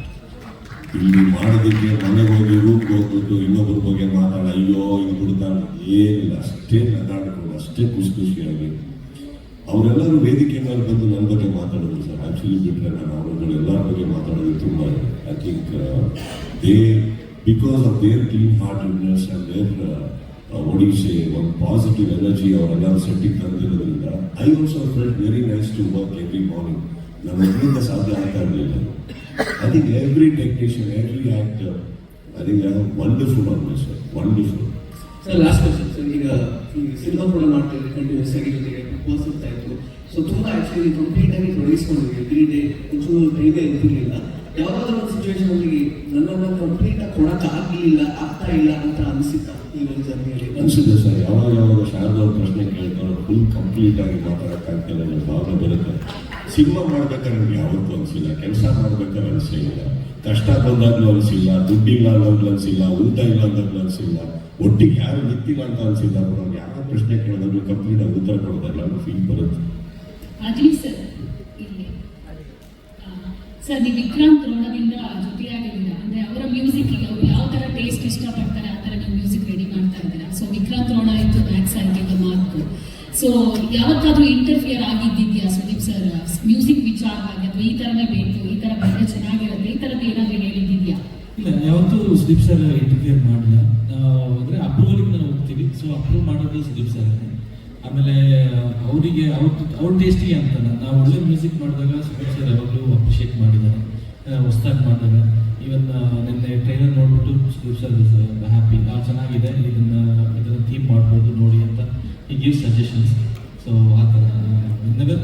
ಇಲ್ಲಿ ಮಾಡೋದಕ್ಕೆ ಮನೆಗೆ ಹೋಗಿ ರೂಮ್ಗೆ ಹೋಗ್ಬಿಟ್ಟು ಇನ್ನೊಬ್ಬರ ಬಗ್ಗೆ ಮಾತಾಡ, ಅಯ್ಯೋ ಇದು ಬಿಡ್ತಾನೆ, ಏನಿಲ್ಲ. ಅಷ್ಟೇ ನಗಾಡ್ಕೊಂಡು, ಅಷ್ಟೇ ಖುಷಿಯಾಗಿ ಅವರೆಲ್ಲರೂ ವೇದಿಕೆ ಮೇಲೆ ಬಂದು ನನ್ನ ಬಗ್ಗೆ ಮಾತಾಡೋದು ಸರ್. ಆ್ಯಕ್ಚುಲಿ ಬಿಟ್ಟರೆ ನಾನು ಅವರುಗಳು ಎಲ್ಲರ ಬಗ್ಗೆ ಮಾತಾಡೋದು ತುಂಬ. I think they because of their clean heartedness and their what do you say, one positive energy ಅವರೆಲ್ಲರೂ ಸೆಟ್ಟಿಗೆ ತಂದಿರೋದ್ರಿಂದ I also felt very nice to work every morning. ನಮಗಿಂತ ಸಾಧ್ಯ ಆಗ್ತಾ ಇರಲಿಲ್ಲ. I think every technician, every actor, I think they are wonderful on this, sir. Wonderful. Sir last question sir. ಈಗ ಈ cinema ಕೂಡ ಮಾಡ್ತಾ ಇದ್ವಿ ಕಂಟಿನ್ಯೂಸ್ ಆಗಿ, ಜೊತೆಗೆ ಕೋರ್ಸ್ ಇರ್ತಾ ಇತ್ತು. ಸೊ ತುಂಬ ಆ್ಯಕ್ಚುಲಿ ಕಂಪ್ಲೀಟ್ ಆಗಿ ತೊಡಗಿಸ್ಕೊಂಡಿದ್ವಿ. ಎವ್ರಿ ಡೇ ಒಂಚೂರು ಟೈಮೇ ಇರ್ತಿರ್ಲಿಲ್ಲ. ಯಾವುದಾದ್ರೂ ಒಂದು ಸಿಚುವೇಶನ್ ಅಲ್ಲಿ ನನ್ನನ್ನು ಕಂಪ್ಲೀಟ್ ಆಗಿ ಕೊಡೋಕ್ಕಾಗಲಿಲ್ಲ, ಆಗ್ತಾ ಇಲ್ಲ ಅಂತ ಅನಿಸುತ್ತಾ ಈ ಒಂದು ಜರ್ನಿಯಲ್ಲಿ? ಅನ್ಸುತ್ತೆ ಸರ್. ಯಾವಾಗ ಶಾರದವ್ರ ಪ್ರಶ್ನೆ ಕೇಳ್ತಾರೆ ಫುಲ್ ಕಂಪ್ಲೀಟ್ ಆಗಿ ಮಾತಾಡೋಕ್ಕಾಗ್ತಿಲ್ಲ ಅನ್ನೋ ಭಾವನೆ ಬರುತ್ತೆ. ಸಿನಿಮಾ ಮಾಡ್ಬೇಕಾದ್ರೆ ನನಗೆ ಯಾವತ್ತೂ ಅನಿಸಿಲ್ಲ, ಕೆಲಸ ಮಾಡ್ಬೇಕಾದ್ರೆ ಅನಿಸಿಲ್ಲ, ಕಷ್ಟ ಬಂದಾಗಲೂ ಅನಿಸಿಲ್ಲ, ದುಡ್ಡಿಲ್ಲ ಅನ್ನೋದು ಅನಿಸಿಲ್ಲ, ಊಟ ಇಲ್ಲ ಅನ್ನೋದು ಅನಿಸಿಲ್ಲ, ಒಟ್ಟಿಗೆ ಯಾರು ನಿಂತಿಲ್ಲ ಅಂತ ಅನಿಸಿಲ್ಲ. ಅವ್ರು ಯಾವ ಪ್ರಶ್ನೆ ಕೇಳಿದ್ರು ಕಂಪ್ಲೀಟ್ ಆಗಿ ಉತ್ತರ ಕೊಡ್ತಾರಲ್ಲ ಅನ್ನೋ ಫೀಲ್ ಬರುತ್ತೆ. ಅಜಯ್ ಸರ್ ಇಲ್ಲಿ ಸರ್, ನೀವು ವಿಕ್ರಾಂತ್ ರೋಣದಿಂದ ಜೊತೆಯಾಗಿದ್ದೀರಾ, ಅಂದ್ರೆ ಅವರ ಮ್ಯೂಸಿಕ್ ಅವ್ರು ಯಾವ ತರ ಟೇಸ್ಟ್ ಇಷ್ಟಪಡ್ತಾರೆ ಆ ತರ ನೀವು ಮ್ಯೂಸಿಕ್ ರೆಡಿ ಮಾಡ್ತಾ ಇದ್ದೀರಾ. ಸೊ ವಿಕ್ರಾಂತ್ ರೋಣ ಇತ್ತು, ಮ್ಯಾಕ್ಸ್ ಆಯ್ತು, ಮಾರ್ಕ್. ಸೊ ಯಾವತ್ತಾದ್ರೂ ಇಂಟರ್ಫಿಯರ್ ಆಗಿದ್ದಿದ್ಯಾ ಸುದೀಪ್ ಸರ್ ಮ್ಯೂಸಿಕ್ ವಿಚಾರವಾಗಿ, ಅಥವಾ ಈ ತರನೇ ಬೇಕು, ಈ ತರ ಬಂದ್ರೆ ಚೆನ್ನಾಗಿರುತ್ತೆ, ಈ ತರದ್ದು ಏನಾದ್ರು ಹೇಳಿದ್ದಿದ್ಯಾ? ಇಲ್ಲ, ಯಾವತ್ತೂ ಸುದೀಪ್ ಸರ್ ಇಂಟರ್ಫಿಯರ್ ಮಾಡಿಲ್ಲ. ಅಂದರೆ ಅಪ್ರೂವಲ್ಗೆ ನಾವು ಹೋಗ್ತೀವಿ. ಸೊ ಅಪ್ರೂವ್ ಮಾಡೋದು ಸುದೀಪ್ ಸರ್. ಆಮೇಲೆ ಅವರಿಗೆ ಅವ್ರ ಟೇಸ್ಟಿಗೆ ಅಂತ ನಾವು ಒಳ್ಳೆ ಮ್ಯೂಸಿಕ್ ಮಾಡಿದಾಗ ಸುದೀಪ್ ಸರ್ ಯಾವಾಗಲೂ ಅಪ್ರಿಷಿಯೇಟ್ ಮಾಡಿದ್ದಾರೆ. ಹೊಸ್ದಾಗಿ ಮಾಡಿದಾಗ ಈವನ್ ನಿನ್ನೆ ಟ್ರೈಲರ್ ನೋಡ್ಬಿಟ್ಟು ಸುದೀಪ್ ಸರ್ ಹ್ಯಾಪಿ, ಚೆನ್ನಾಗಿದೆ, ಇದನ್ನ ಥೀಮ್ ಮಾಡ್ಬೋದು ನೋಡಿ ಅಂತ ಈ ಗಿವ್ ಸಜೆಷನ್ಸ್. ಸೊ ಆ ಥರ ನೆವರ್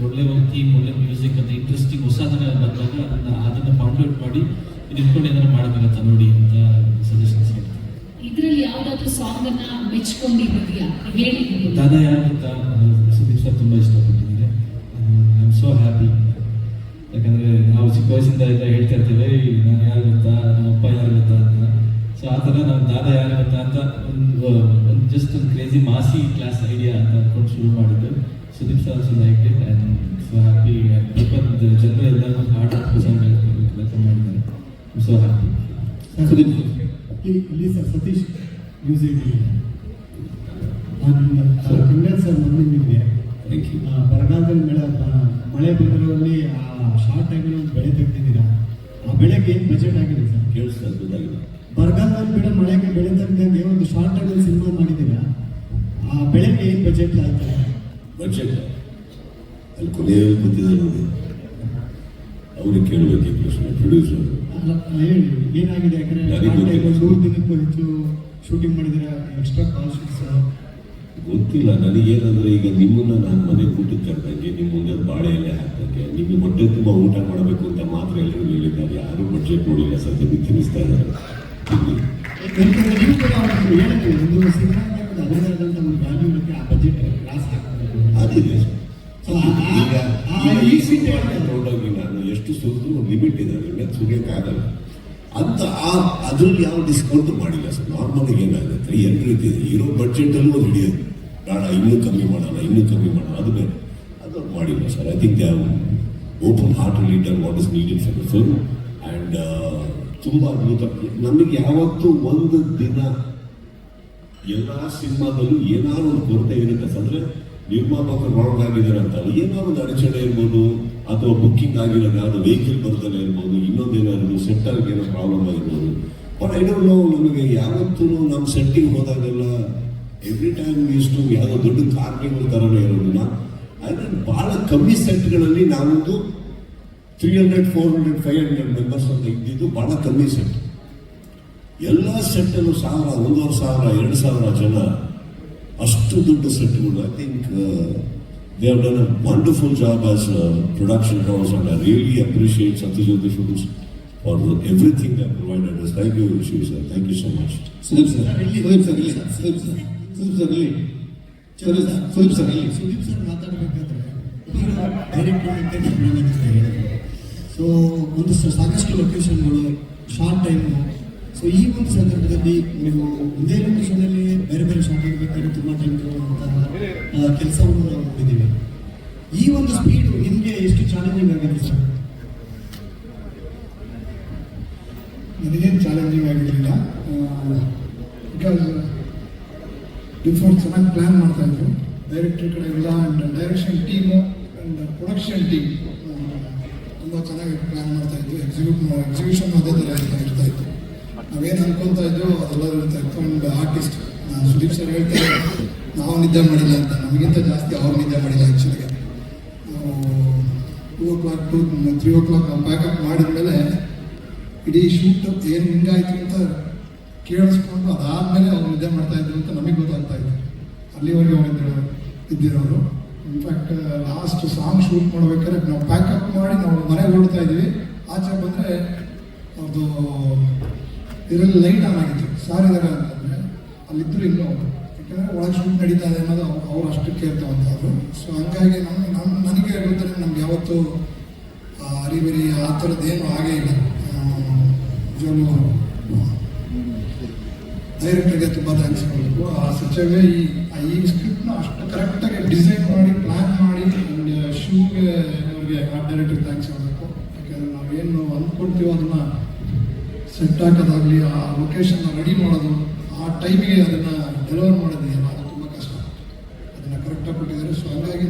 ಒಳ್ಳೆ ಒಂದು ಥೀಮ್, ಒಳ್ಳೆ ಮ್ಯೂಸಿಕ್ ಅಂತ ಇಂಟ್ರೆಸ್ಟಿಂಗ್ ಹೊಸದನ್ನ ಬಂದಾಗ ಅದನ್ನು ಪಾಯಿಂಟ್ ಔಟ್ ಮಾಡಿ ಇದು ಇಟ್ಕೊಂಡು ಏನಾದ್ರು ಮಾಡೋಕ್ಕಾಗತ್ತಾ ನೋಡಿ ಅಂತ ಸಜೆಷನ್ಸ್ ಹೇಳ್ತಾರೆ. ಇದರಲ್ಲಿ ಯಾವ್ದಾದ್ರು ಸಾಂಗ್ ಅನ್ನ ಮೆಚ್ಕೊಂಡಿದ್ಯಾ, ಹೇಳಿದ್ದೀವಿ? ದಾದಾ ಯಾರು ಗೊತ್ತಾ, ಸುದೀಪ್ ಸರ್ ತುಂಬ ಇಷ್ಟಪಟ್ಟಿದ್ದಾರೆ. I am so happy. ಯಾಕಂದರೆ ನಾವು ಚಿಕ್ಕ ವಯಸ್ಸಿಂದ ಎಲ್ಲ ಹೇಳ್ತಾ ಇರ್ತೀವಿ, ನಾನು ಯಾರು ಗೊತ್ತಾ, ನಮ್ಮ ಅಪ್ಪ ಯಾರು ಗೊತ್ತಾ ಅಂತ. ಸೊ ಆ ಥರ ನಾವು ದಾದಾ ಯಾರು ಗೊತ್ತಾ ಅಂತ ಒಂದು ಜಸ್ಟ್ ಒಂದು ಕ್ರೇಜಿ ಮಾಸಿ ಕ್ಲಾಸ್ ಐಡಿಯಾ ಅಂತ ಅಂದ್ಕೊಂಡು ಶುರು ಮಾಡಿದ್ದು. Sudeep sir also like it and so happy. ಜನರು ಎಲ್ಲರೂ ಹಾರ್ಟ್ ಸಾಂಗ್ ಮಾಡಿದ್ದಾರೆ. So happy. ಸುದೀಪ್ ಇಲ್ಲಿ sir Satish music congrat sir. ನಿಮಗೆ ಬರಗಾಲದಲ್ಲಿ ಮಳೆ ಬಂದಿರೋಲ್ಲಿ ಆ ಶಾರ್ಟ್ ಟೈಮಲ್ಲಿ ಒಂದು ಬೆಳೆ ತೆಗ್ದಿದ್ದೀರಾ. ಆ ಬೆಳೆಗೆ ಏನು ಬಜೆಟ್ ಆಗಿದೆ ಸರ್? ಕೇಳಿಸ್ತಾ ಗೊತ್ತಾಗಿದೆ. ಬರಗಾಲದಲ್ಲಿ ಮಳೆಗೆ ಬೆಳೆ ತೆಗ್ದಂಗೆ ಒಂದು ಶಾರ್ಟ್ ಟೈಮಲ್ಲಿ ಸಿನಿಮಾ ಮಾಡಿದ್ದೀರಾ. ಆ ಬೆಳೆಗೆ ಏನು ಬಜೆಟ್ ಆಗ್ತದೆ? ಬಜೆಟ್ ಅಲ್ಲಿ ಕೊನೆಯಲ್ಲಿ ಗೊತ್ತಿದೆ ನೋಡಿ, ಅವ್ರಿಗೆ ಕೇಳಬೇಕು ಈ ಪ್ರಶ್ನೆ ಪ್ರೊಡ್ಯೂಸರ್. ಹೇಳಿ ಏನಾಗಿದೆ? ಯಾಕಂದ್ರೆ 100 ದಿನಕ್ಕೂ ಹೆಚ್ಚು ಶೂಟಿಂಗ್ ಮಾಡಿದ್ರೆ ಎಕ್ಸ್ಟ್ರಾ ಕಾಸ್ಟ್ ಗೊತ್ತಿಲ್ಲ ನನಗೇನಂದ್ರೆ, ಈಗ ನಿಮ್ಮನ್ನ ನಾನು ಮನೆ ಊಟಕ್ಕೆ ಕರೆದಂಗೆ ನಿಮ್ಮ ಮುಂದೆ ಬಾಳೆ ಎಲೆ ಹಾಕ್ದಂಗೆ ನಿಮಗೆ ಹೊಟ್ಟೆ ತುಂಬ ಊಟ ಮಾಡಬೇಕು ಅಂತ ಮಾತ್ರ ಎಲ್ಲರೂ ಹೇಳಿದ್ದಾರೆ. ಯಾರು ಬಡ್ಜೆಟ್ ನೋಡಿಲ್ಲ, ಸದ್ಯಕ್ಕೆ ತಿನ್ನಿಸ್ತಾ ಇದ್ದಾರೆ. ನೀವು ಕೂಡ ಹೇಳಿದ್ರಿ ಒಂದು ಸಿನಿಮಾ ಅದರದೇ ಆದಂಥ ಒಂದು ವ್ಯಾಲ್ಯೂ ಇರುತ್ತೆ, ಆ ಬಜೆಟ್ ಕ್ರಾಸ್ ಆಗ್ತದೆ. ಅದಿದೆ. ನೋಡೋಗಿ ನಾನು ಎಷ್ಟು ಸುರಿದ್ರು ಲಿಮಿಟ್ ಇದೆ, ಅದರಿಂದ ಸುರಿಯೋಕ್ಕಾಗಲ್ಲ ಅಂತ. ಅದ್ರಲ್ಲಿ ಯಾವ ಡಿಸ್ಕೌಂಟ್ ಮಾಡಿಲ್ಲ ಸರ್. ನಾರ್ಮಲ್ ಏನಾಗುತ್ತೆ, ಎರಡು ರೀತಿ ಇದೆ. ಇರೋ ಬಡ್ಜೆಟಲ್ಲೂ ಒಂದು ಹಿಡಿಯೋದು, ಬೇಡ ಇನ್ನೂ ಕಮ್ಮಿ ಮಾಡೋಣ, ಅದು ಬೇರೆ, ಅದು ಮಾಡಿಲ್ಲ sir. I think they have open heartly done what is needed for the film and ತುಂಬ ಅದ್ಭುತ. ನಮಗೆ ಯಾವತ್ತೂ ಒಂದು ದಿನ ಎಲ್ಲ ಸಿನಿಮಾದಲ್ಲೂ ಏನಾದ್ರು ಒಂದು ಕೊರತೆ ಇರುತ್ತೆ ಸರ್. ಅಂದರೆ ನಿರ್ಮಾಪಕರು ರಾಂಗ್ ಆಗಿದ್ದಾರೆ ಅಂತ ಏನಾದ್ರು ಒಂದು ಅಡಚಣೆ ಇರ್ಬೋದು, ಅಥವಾ ಬುಕ್ಕಿಂಗ್ ಆಗಿರೋದು ಯಾವುದೋ ವೆಹಿಕಲ್ ಬರ್ತಲೇ ಇರ್ಬೋದು, ಇನ್ನೊಂದೇನಾದ್ರು ಸೆಟ್ಟರ್ಗೆ ಏನೋ ಪ್ರಾಬ್ಲಮ್ ಆಗಿರ್ಬೋದು. ಬಟ್ ಐ ಡೋಂಟ್ ನೋ, ನಮಗೆ ಯಾವತ್ತೂ ನಮ್ಮ ಸೆಟ್ಟಿಗೆ ಹೋದಾಗೆಲ್ಲ ಎವ್ರಿ ಟೈಮ್ ಇಷ್ಟು ಯಾವುದೋ ದೊಡ್ಡ ಕಾರ್ಮಿಕರ ಥರನೇ ಇರೋದಿಲ್ಲ. ಆದರೆ ಭಾಳ ಕಮ್ಮಿ ಸೆಟ್ಗಳಲ್ಲಿ ನಾವೊಂದು 300, 400, 500 ಮೆಂಬರ್ಸ್ ಅಂತ ಇದ್ದಿದ್ದು ಭಾಳ ಕಮ್ಮಿ ಸೆಟ್. ಎಲ್ಲ ಸೆಟ್ಟಲ್ಲೂ 1000, 1500, 2000 ಜನ, ಅಷ್ಟು ದೊಡ್ಡ ಸೆಟ್ಗಳು. I think they have done a wonderful job as production house and I really appreciate Satyajyoti films for everything they provided us. Thank you Shiv sir, thank you so much. Sudeep sir ಮಾತಾಡಬೇಕಾದ್ರೆ ಸೊ ಒಂದು ಸಾಕಷ್ಟು ಲೊಕೇಶನ್ಗಳು, short time. So ಈ ಒಂದು ಸಂದರ್ಭದಲ್ಲಿ ನೀವು ಒಂದೇ ಲೊಕೇಶನಲ್ಲಿ ಬೇರೆ ಬೇರೆ ಶಾರ್ಟ್ ಇರಬೇಕಾದ್ರೆ ತುಂಬ ಟೈಮ್ ತಗೊಳ್ಳುವಂತಹ ಕೆಲಸವನ್ನು ನಾವು ನೋಡಿದ್ದೀವಿ. ಈ ಒಂದು ಸ್ಪೀಡು ನಿಮಗೆ ಎಷ್ಟು ಚಾಲೆಂಜಿಂಗ್ ಆಗಿದೆ ಸರ್? ನನಗೇನು ಚಾಲೆಂಜಿಂಗ್ ಆಗಿರಲಿಲ್ಲ. ಬಿಕಾಸ್ ಬಿಫೋರ್ ಚೆನ್ನಾಗಿ ಪ್ಲ್ಯಾನ್ ಮಾಡ್ತಾಯಿದ್ರು ಡೈರೆಕ್ಟರ್ ಕಡೆಯಿಂದ. And direction team and production team ತುಂಬ ಚೆನ್ನಾಗಿ ಪ್ಲ್ಯಾನ್ ಮಾಡ್ತಾಯಿದ್ರು. ಎಕ್ಸಿಕ್ಯೂಷನ್ ಅದೇ ಥರ ಇರ್ತಾಯಿತ್ತು. ನಾವೇನು ಅನ್ಕೊತಾ ಇದ್ವು ಅದೆಲ್ಲ ಇರ್ತಾಯಿತ್ತು. ಆ್ಯಂಡ್ ಆರ್ಟಿಸ್ಟ್ ಸುದೀಪ್ ಸರ್ ಹೇಳ್ತಾರೆ ನಾವು ನಿದ್ದೆ ಮಾಡಿಲ್ಲ ಅಂತ. ನಮಗಿಂತ ಜಾಸ್ತಿ ಅವ್ರು ನಿದ್ದೆ ಮಾಡಿಲ್ಲ. ಆ್ಯಕ್ಚುಲಿಗೆ ನಾವು 2 o'clock to 3 o'clock ಪ್ಯಾಕಪ್ ಮಾಡಿದ್ಮೇಲೆ ಇಡೀ ಶೂಟ್ ಏನು ಹಿಂಗಾಯ್ತು ಅಂತ ಕೇಳಿಸ್ಕೊಂಡು ಅದಾದಮೇಲೆ ಅವ್ರು ನಿದ್ದೆ ಮಾಡ್ತಾಯಿದ್ರು ಅಂತ ನಮಗೆ ಗೊತ್ತಾಗ್ತಾ ಇತ್ತು. ಅಲ್ಲಿವರೆಗೆ ಅವರಿದ್ರು ಇದ್ದಿರೋರು. ಇನ್ಫ್ಯಾಕ್ಟ್ ಲಾಸ್ಟ್ ಸಾಂಗ್ ಶೂಟ್ ಮಾಡ್ಬೇಕಾದ್ರೆ ನಾವು ಪ್ಯಾಕಪ್ ಮಾಡಿ ನಾವು ಮನೆಗೆ ಹೊರಡ್ತಾ ಇದ್ವಿ. ಆಚೆ ಬಂದರೆ ಅವ್ರದ್ದು ಇದರಲ್ಲಿ ಲೈಟ್ ಆನ್ ಆಗಿತ್ತು, ಸಾರ್ ಇದ್ದಾರೆ ಅಂತಂದರೆ ಅಲ್ಲಿದ್ದರು ಇನ್ನೂ, ಯಾಕಂದರೆ ಒಳಗೆ ಶೂಟ್ ನಡೀತಾ ಇದೆ ಅನ್ನೋದು ಅವ್ರು ಅಷ್ಟು ಕೇರ್ ತಗೊಂತಾದ್ರು. ಸೊ ಹಂಗಾಗಿ ನನಗೆ ಗೊತ್ತಿರೋ ನಮ್ಗೆ ಯಾವತ್ತೂ ಅರಿಬರಿ ಆ ಥರದ್ದೇನು ಆಗೇ ಇಲ್ಲ. ನಿಜವಾಗ್ಲೂ ಡೈರೆಕ್ಟರ್ಗೆ ತುಂಬ ಥ್ಯಾಂಕ್ಸ್ ಮಾಡಬೇಕು. ಆ ಸಚವೇ ಈ ಸ್ಕ್ರಿಪ್ಟ್ನ ಅಷ್ಟು ಕರೆಕ್ಟಾಗಿ ಡಿಸೈನ್ ಮಾಡಿ ಪ್ಲ್ಯಾನ್ ಮಾಡಿ ಶೂಗೆ ಅವ್ರಿಗೆ ಆ ಡೈರೆಕ್ಟರ್ ಥ್ಯಾಂಕ್ಸ್ ಮಾಡಬೇಕು. ಯಾಕಂದರೆ ನಾವೇನು ಅಂದ್ಕೊಳ್ತೀವೋ ಅದನ್ನು ಸೆಟ್ ಹಾಕೋದಾಗಲಿ, ಆ ಲೊಕೇಶನ್ನ ರೆಡಿ ಮಾಡೋದು, ಆ ಟೈಮಿಗೆ ಅದನ್ನು ಡೆಲಿವರ್ ಮಾಡೋದಿದೆಯಲ್ಲ, ಅದು ತುಂಬ ಕಷ್ಟ. ಅದನ್ನು ಕರೆಕ್ಟಾಗಿ ಕೊಟ್ಟಿದ್ದಾರೆ. ಸೊ ಹಾಗಾಗಿ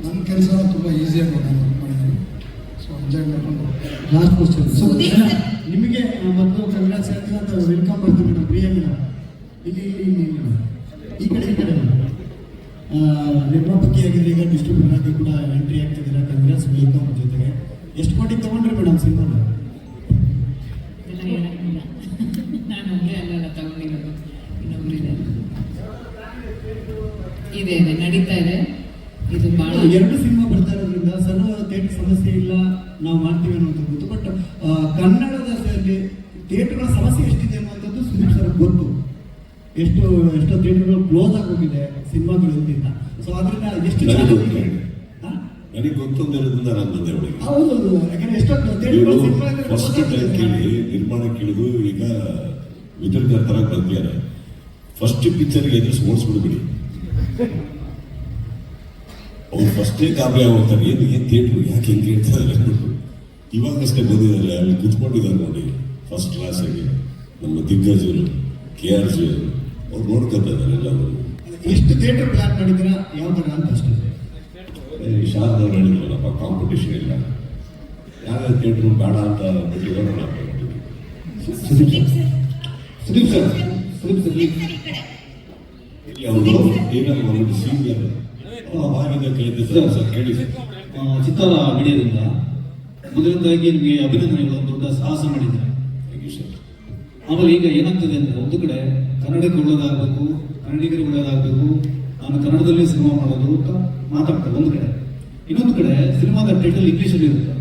ನನ್ನ ಕೆಲಸನ ತುಂಬ ಈಸಿಯಾಗಿ ಮಾಡಿದ್ದೀನಿ. ಸೊ ಎಂಜಾಯ್ ಮಾಡ್ಕೊಂಡು last question. So Sudeep sir. ನಿಮಗೆ ಮೊದಲು ಕನ್ನಡ ಸೇರ್ತೀವಿ ಅಂತ ವೆಲ್ಕಮ್ ಮಾಡ್ತೀವಿ ಮೇಡಮ್. ಪ್ರಿಯ ಮೇಡಮ್ ಇಲ್ಲಿ ಈ ಕಡೆ ನಿರ್ಮಾಪಕಿ ಆಗಿದ್ರೆ ಈಗ ಡಿಸ್ಟ್ರಿಬ್ಯೂಟರ್ ಆಗಿ ಕೂಡ ಎಂಟ್ರಿ ಆಗ್ತಿದ್ದೀರಾ. ಕಂಗ್ರೆಸ್ ವೆಲ್ಕಮ್. ಜೊತೆಗೆ ಎಷ್ಟು ಕೋಟಿ ತೊಗೊಂಡ್ರಿ ಮೇಡಮ್ ಸಿನಿಮಾನ? ಎಲ್ಲ ಹೇಳಂಗಿಲ್ಲ. ನಾನು ಒಬ್ಬರೇ ಅಲ್ಲ ತಗೊಂಡಿರೋದು, ಇನ್ನೊಬ್ಬರಿದೆ. ಇದೆ ನಡೀತಾ ಇದೆ. ಇದು ಭಾಳ 2 ಸಿನಿಮಾ ಬರ್ತಾ ಇರೋದ್ರಿಂದ ಸರ್ವ ಥಿಯೇಟರ್ ಸಮಸ್ಯೆ ಇಲ್ಲ, ನಾವು ಮಾಡ್ತೀವಿ ಅನ್ನೋದು ಗೊತ್ತು. ಬಟ್ ಕನ್ನಡದಲ್ಲಿ ಥಿಯೇಟರ್ಗಳ ಸಮಸ್ಯೆ ಎಷ್ಟಿದೆ ಅನ್ನುವಂಥದ್ದು ಸುದೀಪ್ ಸರ್ ಗೊತ್ತು. ಎಷ್ಟೋ ಥಿಯೇಟರ್ಗಳು ಕ್ಲೋಸ್ ಆಗೋಗಿದೆ ಸಿನಿಮಾಗಳಿಂದ. ಸೊ ಅದರಿಂದ ಎಷ್ಟು ನನಗೆ ಗೊತ್ತೊಂದಿರೋದ್ರಿಂದ ನಾನು ಬಂದೆ ಅವಳಿಗೆ. ಹೌದು, ಯಾಕಂದ್ರೆ ಎಷ್ಟೋ ಥಿಯೇಟರ್ಗಳು ಫಸ್ಟ್ ಟೈಮ್ ಕೇಳಿ ನಿರ್ಮಾಣ ಕೇಳಿದು ಈಗ ವಿತರಕರ ತರ ಬಂದಿದ್ದಾರೆ. ಫಸ್ಟ್ ಪಿಕ್ಚರ್ಗೆ ಎದುರಿಸಿ ಓಡಿಸ್ಬಿಡ್ಬಿಡಿ. ಅವ್ರು ಫಸ್ಟೇ ಗಾಬರಿ ಆಗೋಗ್ತಾರೆ. ಏನು ಥಿಯೇಟ್ರು ಯಾಕೆ ಹೆಂಗೆ ಹೇಳ್ತಾರೆ ಅಂದ್ಬಿಟ್ಟು. ಇವಾಗಷ್ಟೇ ಬಂದಿದ್ದಾರೆ, ಅಲ್ಲಿ ಕುತ್ಕೊಂಡಿದ್ದಾರೆ ನೋಡಿ ಫಸ್ಟ್ ಕ್ಲಾಸಾಗಿ. ನಮ್ಮ ದಿಗ್ಗಜರು KRJ ಅವ್ರು ನೋಡ್ಕೊತಾ ಇದ್ದಾರೆ ಎಲ್ಲರೂ. ಎಷ್ಟು ಥಿಯೇಟರ್ ಪ್ಲಾನ್ ಮಾಡಿದ್ದೀರಾ, ಯಾವ ಥರ ಅಂತ ಅಷ್ಟೇ. ಶಾರದವ್ರು ಹೇಳಿದ್ರಲ್ಲಪ್ಪ, ಕಾಂಪಿಟೇಷನ್ ಇಲ್ಲ, ಯಾವ್ಯಾವ ಥಿಯೇಟ್ರು ಬೇಡ ಅಂತ ಬಿಟ್ಟಿದ್ದಾರೆ. ಸುದೀಪ್ ಸರ್ ಇಲ್ಲಿ ಅವರು ಈಗ ಒಂದು ಸೀನಿಯರ್ ಅವಾಗಿಂದ ಕೇಳಿದ್ದೆ ಸರ್. ಕೇಳಿ ಸರ್. ಚಿತ್ತಾರ ಮೀಡಿಯಾದಿಂದ ಮೊದಲನೇದಾಗಿ ನಿಮಗೆ ಅಭಿನಂದನೆಗಳು. ದೊಡ್ಡ ಸಾಹಸ ಮಾಡಿದ್ದಾರೆ. Thank you sir. ಆಮೇಲೆ ಈಗ ಏನಾಗ್ತದೆ ಅಂದರೆ, ಒಂದು ಕಡೆ ಕನ್ನಡಕ್ಕೆ ಒಳ್ಳೇದಾಗಬೇಕು, ಕನ್ನಡಿಗರಿಗೆ ಒಳ್ಳೇದಾಗಬೇಕು, ನಾನು ಕನ್ನಡದಲ್ಲಿ ಸಿನಿಮಾ ಮಾಡೋದು ಅಂತ ಮಾತಾಡ್ತಾರೆ ಒಂದು ಕಡೆ. ಇನ್ನೊಂದು ಕಡೆ ಸಿನಿಮಾದ ಟೈಟಲ್ ಇಂಗ್ಲೀಷಲ್ಲಿ ಇರುತ್ತೆ.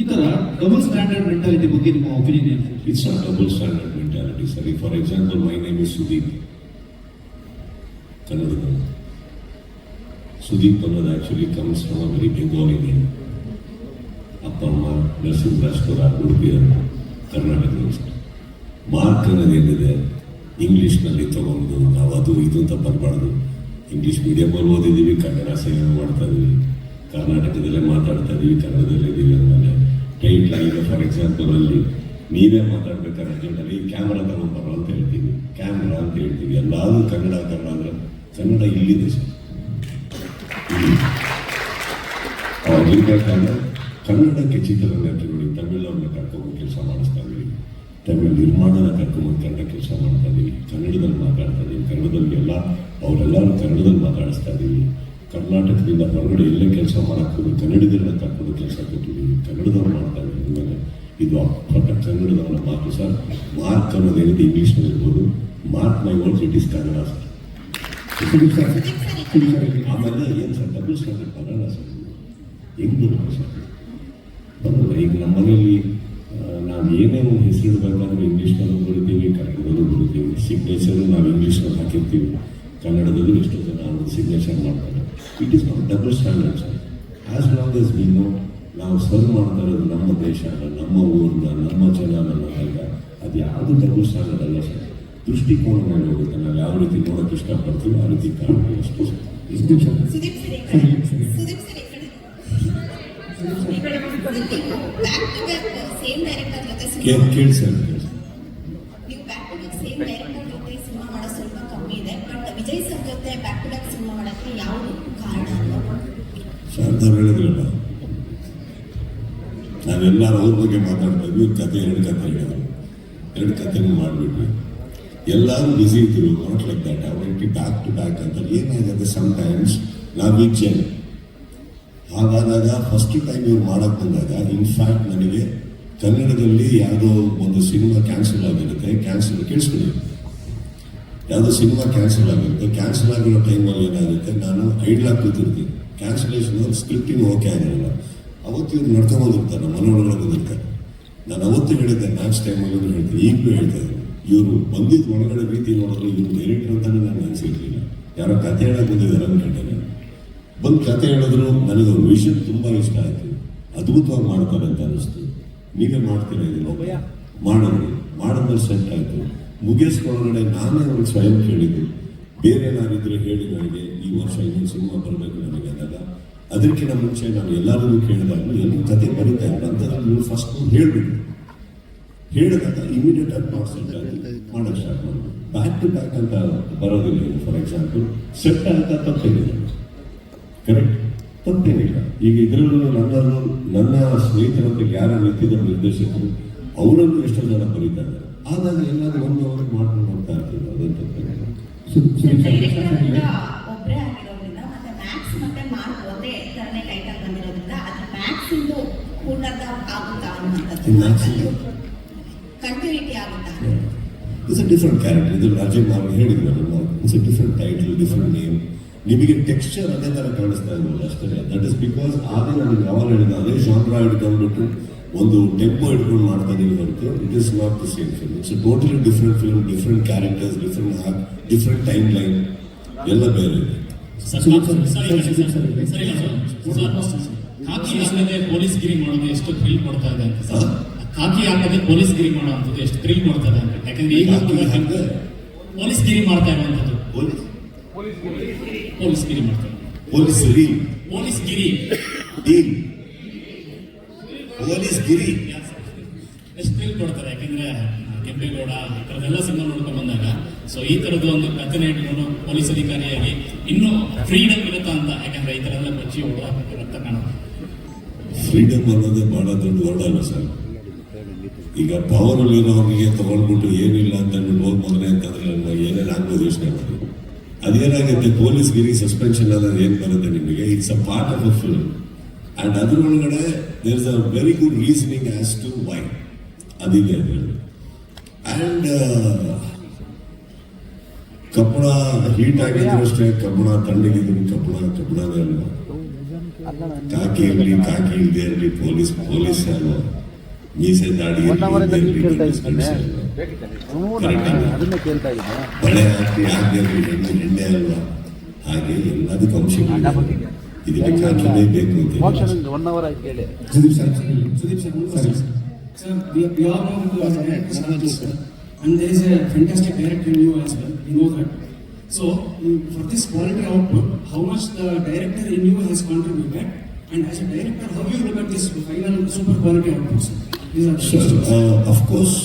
ಈ ಥರ ಡಬಲ್ ಸ್ಟ್ಯಾಂಡರ್ಡ್ ಮೆಂಟಾಲಿಟಿ ಬಗ್ಗೆ ನಿಮ್ಮ ಒಪಿನಿಯನ್ ಏನು? It's not double standard mentality, sir. For example, my name is Sudeep. Kannada. Sudeep Kannada actually comes from a very Bengali name. Appa Amma, Narasimha Rajpura, Udupi, Karnataka. Mark ಅನ್ನೋದು ಏನಿದೆ ಇಂಗ್ಲೀಷ್ನಲ್ಲಿ ತಗೊಂಡು ನಾವು ಅದು ಇದು ಅಂತ ಬರಬಾರ್ದು. ಇಂಗ್ಲೀಷ್ ಮೀಡಿಯಮಲ್ಲಿ ಓದಿದ್ದೀವಿ, ಕನ್ನಡ ಸೇವೆ ಮಾಡ್ತಾ ಇದ್ದೀವಿ, ಕರ್ನಾಟಕದಲ್ಲೇ ಮಾತಾಡ್ತಾ ಇದ್ದೀವಿ, ಕನ್ನಡದಲ್ಲೇ ಇದ್ದೀವಿ ಅಂದಮೇಲೆ ಟೈಟ್ಲ್. ಈಗ ಫಾರ್ ಎಕ್ಸಾಂಪಲ್ ಅಲ್ಲಿ ನೀವೇ ಮಾತಾಡ್ಬೇಕಾದ್ರೆ ಅರ್ಜೆಂಟಲ್ಲಿ ಕ್ಯಾಮ್ರಾ ತಗೊಂಡ್ಬರೋ ಅಂತ ಹೇಳ್ತೀವಿ, ಕ್ಯಾಮ್ರಾ ಅಂತ ಹೇಳ್ತೀವಿ. ಎಲ್ಲಾದರೂ ಕನ್ನಡ ಅಂದರೆ ಕನ್ನಡ ಇಲ್ಲಿದೆ ಸರ್. ಅವಾಗಿರ್ಬೇಕಾದ್ರೆ ಕನ್ನಡಕ್ಕೆ ಚಿತ್ರರಂಗಕ್ಕೆ ತಮಿಳವ್ರನ್ನ ಕರ್ಕೊಂಡು ಕೆಲಸ ಮಾಡಿಸ್ತಾ ಇದ್ದೀವಿ, ತಮಿಳು ನಿರ್ಮಾಣನ ಕರ್ಕೊಂಡು ಕನ್ನಡ ಕೆಲಸ ಮಾಡ್ತಾ ಇದ್ದೀವಿ, ಕನ್ನಡದಲ್ಲಿ ಮಾತಾಡ್ತಾ ಇದ್ದೀವಿ, ಕನ್ನಡದಲ್ಲಿ ಅವರೆಲ್ಲರೂ ಕನ್ನಡದಲ್ಲಿ ಮಾತಾಡಿಸ್ತಾ ಇದ್ದೀವಿ. ಕರ್ನಾಟಕದಿಂದ ಹೊರಗಡೆ ಎಲ್ಲೇ ಕೆಲಸ ಮಾಡೋಕ್ಕೆ ಕನ್ನಡಿಗರನ್ನ ಕರ್ಕೊಂಡು ಕೆಲಸ ಕೊಟ್ಟಿದ್ದೀವಿ, ಕನ್ನಡದವ್ರು ಮಾಡ್ತಾ ಇದ್ದೀವಿ. ಆಮೇಲೆ ಇದು ಅಪ್ಪಟ ಕನ್ನಡದವರ ಮಾತು ಸರ್. ಮಾರ್ಕ್ ಅನ್ನೋದೇನಿದೆ ಇಂಗ್ಲೀಷ್ನಲ್ಲಿ ಇರ್ಬೋದು, mark my words it is Kannada sir. ಆಮೇಲೆ ಏನು ಸರ್ ಡಬಲ್ ಸ್ಟ್ಯಾಂಡರ್ಡ್ ಬರೋಣ ಸರ್, ಹೆಂಗೆ ಬರುತ್ತೆ ಸರ್? ಬರೋಲ್ಲ. ಈಗ ನಮ್ಮ ಮನೆಯಲ್ಲಿ ನಾವು ಏನೇ ಒಂದು ಹೆಸರಿಡಬೇಕಾದ್ರೆ ಇಂಗ್ಲೀಷ್ನಲ್ಲೂ ಬರೀತೀವಿ, ಕನ್ನಡದಲ್ಲೂ ಬರೀತೀವಿ. ಸಿಗ್ನೇಚರು ನಾವು ಇಂಗ್ಲೀಷ್ನಲ್ಲಿ ಹಾಕಿರ್ತೀವಿ, ಕನ್ನಡದಲ್ಲೂ ಎಷ್ಟೋ ಜನ ಒಂದು ಸಿಗ್ನೇಚರ್ ಮಾಡ್ತಾರೆ. It is not double standard sir. As long as we know ನಾವು ಸರ್ವ್ ಮಾಡ್ತಾ ಇರೋದು ನಮ್ಮ ದೇಶನ, ನಮ್ಮ ಊರನ್ನ, ನಮ್ಮ ಜನನ ಅನ್ನೋದಾಗ ಅದು ಯಾವುದು ಡಬಲ್ ಸ್ಟ್ಯಾಂಡರ್ಡ್ ಅಲ್ಲ ಸರ್. ದೃಷ್ಟಿಕೋನ ಮೇಲೆ ಹೋಗುತ್ತೆ. ನಾವು ಯಾವ ರೀತಿ ನೋಡೋಕೆ ಇಷ್ಟಪಡ್ತೀವಿ ಆ ರೀತಿ ಕಾಣ್ತೀವಿ ಅಷ್ಟೇ sir. Sudeep sir back to back same director ಜೊತೆ ಕೇಳಿ ಸರ್. ನೀವು back to back same director ಜೊತೆ ಸಿನಿಮಾ ಮಾಡೋದು ಸ್ವಲ್ಪ ಕಮ್ಮಿ ಇದೆ. ಬಟ್ ವಿಜಯ್ ಸರ್ ಜೊತೆ ಬ್ಯಾಕ್ ಟು ಬ್ಯಾಕ್ ಸಿನಿಮಾ ಮಾಡೋಕ್ಕೆ ಯಾವುದು ಕಾರಣ ಅಂತ? ಶಾರದಾ ಹೇಳಿದ್ರಲ್ಲ, ನಾವೆಲ್ಲರೂ ಅವ್ರ ಬಗ್ಗೆ ಮಾತಾಡ್ತಾ ಇದ್ವಿ. ಕತೆ 2 ಕತೆ ಹೇಳಿದ್ರು, 2 ಕತೆನೂ ಮಾಡಿಬಿಟ್ವಿ. ಎಲ್ಲರೂ ಬ್ಯುಸಿ ಇದ್ರು. Not like that. ಅವ್ರಿಗೆ ಬ್ಯಾಕ್ ಟು ಬ್ಯಾಕ್ ಅಂತ ಏನಾಗುತ್ತೆ ಸಮ್ಟೈಮ್ಸ್ ನಾವು ವೀಕ್ಷಣೆ ಹಾಗಾದಾಗ ಫಸ್ಟ್ ಟೈಮ್ ಇವ್ರು ಮಾಡೋಕ್ಕೆ ಬಂದಾಗ ಇನ್ಫ್ಯಾಕ್ಟ್ ನನಗೆ ಕನ್ನಡದಲ್ಲಿ ಯಾವುದೋ ಒಂದು ಸಿನಿಮಾ ಕ್ಯಾನ್ಸಲ್ ಆಗಿರುತ್ತೆ. ಕ್ಯಾನ್ಸಲ್ ಕೇಳಿಸ್ಕೊಳ್ಳಿ, ಯಾವುದೋ ಸಿನಿಮಾ ಕ್ಯಾನ್ಸಲ್ ಆಗುತ್ತೆ. ಕ್ಯಾನ್ಸಲ್ ಆಗಿರೋ ಟೈಮಲ್ಲಿ ಏನಾಗುತ್ತೆ, ನಾನು ಐಡ್ಲಾಗಿ ಕೂತಿರ್ತೀನಿ. ಕ್ಯಾನ್ಸಲೇಷನ್ ಸ್ಕ್ರಿಪ್ಟಿಂಗ್ ಓಕೆ ಆಗಿರಲ್ಲ. ಅವತ್ತು ಇವ್ರು ನಡ್ಕೊಂಬಂದಿರ್ತಾರೆ, ನಮ್ಮ ಮನೆ ಒಳಗಡೆ ಬಂದಿರ್ತಾರೆ. ನಾನು ಅವತ್ತು ಹೇಳಿದ್ದೆ, ಮ್ಯಾಚ್ ಟೈಮಲ್ಲೂ ಹೇಳ್ತೀನಿ, ಈಗಲೂ ಹೇಳ್ತಾ ಇದ್ದೀನಿ, ಇವರು ಬಂದಿದ್ದು ಒಳಗಡೆ ರೀತಿ ನೋಡಿದ್ರೆ ಇವ್ರು ಡೈರೆಕ್ಟರ್ ಅಂತಾನೆ ನಾನು ಅನಿಸಿರ್ಲಿಲ್ಲ. ಯಾರೋ ಕತೆ ಹೇಳಕ್ಕೆ ಬಂದಿದ್ದಾರೆ ಅಂದ್ಕೊಂಡೆ. ಬಂದು ಕತೆ ಹೇಳಿದ್ರು, ನನಗೆ ಅವ್ರ ವಿಷನ್ ತುಂಬ ಇಷ್ಟ ಆಯಿತು. ಅದ್ಭುತವಾಗಿ ಮಾಡ್ತಾರೆ ಅಂತ ಅನಿಸ್ತು. ನೀವೇ ಮಾಡ್ತೀರಾ ಇದನ್ನು? ಮಾಡಿದ್ರು. ಮಾಡಿದ್ಮೇಲೆ ಸೆಟ್ ಆಯಿತು. ಮುಗಿಸ್ಕೊಳಗಡೆ ನಾನೇ ಅವ್ರಿಗೆ ಸ್ವಯಂ ಕೇಳಿದ್ದು, ಬೇರೆ ಏನಾರಿದ್ರೆ ಹೇಳಿ ನನಗೆ, ಈ ವರ್ಷ ಇನ್ನೊಂದು ಸಿನಿಮಾ ಬರಬೇಕು ನನಗೆ ಅಂದಾಗ. ಅದಕ್ಕಿಂತ ಮುಂಚೆ ನಾನು ಎಲ್ಲರಿಗೂ ಕೇಳಿದಾಗ ಎಲ್ಲರೂ ಕತೆ ಬರೀತಾ ಇದ್ರು ಅಂತದ್ರಲ್ಲಿ ನೀವು ಫಸ್ಟ್ ಹೇಳ್ಬಿಟ್ಟು ಹೇಳಿದಾಗ ಇಮಿಡಿಯೇಟ್ ಆಗಿ ಸೆಟ್ ಆಗಿ ಮಾಡೋಕ್ಕೆ ಸ್ಟಾರ್ಟ್ ಮಾಡಿದ್ರು. ಬ್ಯಾಕ್ ಟು ಬ್ಯಾಕ್ ಅಂತ ಬರೋದಿಲ್ಲ. ಫಾರ್ ಎಕ್ಸಾಂಪಲ್ ಸೆಟ್ ಅಂತ ತಪ್ಪೇನಿಲ್ಲ, ಕರೆಕ್ಟ್, ತಪ್ಪೇನಿಲ್ಲ. ಈಗ ಇದರಲ್ಲೂ ನನ್ನ ಸ್ನೇಹಿತರಂತೆ ಯಾರು ನಿಂತಿದ್ದ ನಿರ್ದೇಶಕರು ಅವರನ್ನು ಎಷ್ಟೋ ಜನ ಬರೀತಾರೆ. ಆದಾಗ ಎಲ್ಲರೂ ಒಂದು ಅವ್ರಿಗೆ ಮಾಡ್ಕೊಂಡು ಹೋಗ್ತಾ ಇರ್ತೀವಿ. ಅದಂತ ಒಬ್ಬರೇ ಆಗಿರೋದ್ರಿಂದ ಮತ್ತೆ ಮ್ಯಾಕ್ಸ್ ಮತ್ತೆ ಮಾರ್ಕ್ ಒಂದೇ ಥರನೇ ಟೈಟಲ್ ಬಂದಿರೋದ್ರಿಂದ ಅದು ಮ್ಯಾಕ್ಸ್ ಇಂದು ಪೂರ್ಣತ ಆಗುತ್ತಾ ಅನ್ನುವಂಥದ್ದು, ಕಂಟಿನ್ಯೂಟಿ ಆಗುತ್ತಾ? It's a different character. ಇದು ರಾಜೀವ್ ಮಾರ್ಗ್ ಹೇಳಿದ್ರು, it's a different title, different name. ನಿಮಗೆ ಟೆಕ್ಸ್ಚರ್ ಅದೇ ಥರ ಕಾಣಿಸ್ತಾ ಇರಲಿಲ್ಲ ಅಷ್ಟೇ. ದಟ್ ಇಸ್ ಬಿಕಾಸ್ ಅದೇ ನನಗೆ ಯಾವಾಗ ಹೇಳಿದ ಅದೇ ಜಾನ್ರಾ ಹಿಡ್ಕೊಂಡ್ಬಿಟ್ಟು ಒಂದು ಟೆಂಪೋ ಹಿಡ್ಕೊಂಡು ಮಾಡ್ತಾ ಇದೀವಿ ಹೊರತು it is not the same film. It's totally different film, different characters, different art, different time line ಎಲ್ಲ ಬೇರೆ ಇದೆ. ಕಾಕಿ ಹಾಕದೆ ಪೊಲೀಸ್ ಗಿರಿ ಮಾಡೋದು ಎಷ್ಟು ಥ್ರಿಲ್ ಕೊಡ್ತಾ ಇದೆ ಅಂತ ಸರ್. ಕಾಕಿ ಹಾಕದೆ ಪೊಲೀಸ್ ಗಿರಿ ಮಾಡೋವಂಥದ್ದು ಎಷ್ಟು ಥ್ರಿಲ್ ಕೊಡ್ತಾ ಇದೆ ಅಂತ. ಯಾಕಂದ್ರೆ ಈಗ ಪೊಲೀಸ್ ಗಿರಿ ಮಾಡ್ತಾ ಇರುವಂಥದ್ದು, ಪೊಲೀಸ್ ಗಿರಿ ಮಾಡ್ತಾರೆ, ಪೊಲೀಸ್ ಗಿರಿ, ಪೊಲೀಸ್ ಗಿರಿ, ಪೊಲೀಸ್ ಗಿರಿ ಎಷ್ಟು ಥ್ರಿಲ್ ಕೊಡ್ತಾರೆ. ಯಾಕಂದ್ರೆ ಕೆಂಪೇಗೌಡ ಈ ಥರದ್ದೆಲ್ಲ ಸಿನಿಮಾ ನೋಡ್ಕೊಂಡು ಬಂದಾಗ ಸೊ ಈ ಥರದ್ದು ಒಂದು ಕಥೆನ ಇಟ್ಕೊಂಡು ಪೊಲೀಸ್ ಅಧಿಕಾರಿಯಾಗಿ ಇನ್ನೂ ಫ್ರೀಡಮ್ ಇರುತ್ತಾ ಅಂತ. ಯಾಕಂದ್ರೆ ಈ ಥರ ಎಲ್ಲ ಬಚ್ಚಿ ಓಡಾಡ್ತಾ ಕಾಣುತ್ತೆ. ಫ್ರೀಡಮ್ ಅನ್ನೋದೇ ಬಹಳ ದೊಡ್ಡ ವರ್ಡ್ ಅಲ್ಲ ಸರ್. ಈಗ ಪವರ್ ಅಲ್ಲಿರೋರಿಗೆ ತಗೊಂಡ್ಬಿಟ್ಟು ಏನಿಲ್ಲ ಅಂತ ಹೋಗಿ ಮೊದಲೇ ಅಂತಂದ್ರೆ ಏನೇನು ಆಗ್ಬೋದು ಯೋಚನೆ ಮಾಡಿ. ಅದೇನಾಗುತ್ತೆ, ಪೊಲೀಸ್ ಗಿರಿ ಸಸ್ಪೆನ್ಷನ್ ಅನ್ನೋದು ಏನು ಬರುತ್ತೆ ನಿಮಗೆ, it's a part of a film. And ಅದ್ರೊಳಗಡೆ there is a very good reasoning as to why ಅದಿದೆ ಅದರಲ್ಲಿ. ಅಂಡ್ ಕಬ್ಬಣ ಹೀಟ್ ಆಗಿದ್ರು ಅಷ್ಟೇ, ಕಬ್ಬಣ ತಣ್ಣಗಿದ್ರು ಕಬ್ಬಣನೇ ಅಲ್ವಾ. ಕಾಕಿ ಇರಲಿ ಕಾಕಿ ಇಲ್ಲದೆ ಇರಲಿ, ಪೊಲೀಸ್ ಅಲ್ವಾ. ಮೀಸೆ ದಾಡಿ ಬಳೆ ಹಾಕಿ ಹಾಕಿ ಎಣ್ಣೆ ಅಲ್ವಾ. ಹಾಗೆ ಎಲ್ಲದಕ್ಕೂ ಅಂಶಗಳಿದೆ. ಇದಕ್ಕೆ ಕಾಕಿನೇ ಬೇಕು ಅಂತ. Sir, we all know who was an actor, and there is a fantastic director in you as well. You know that. So, for this quality output, how much the director in you has contributed, and as a director, how you look at this final super quality output? So, of course,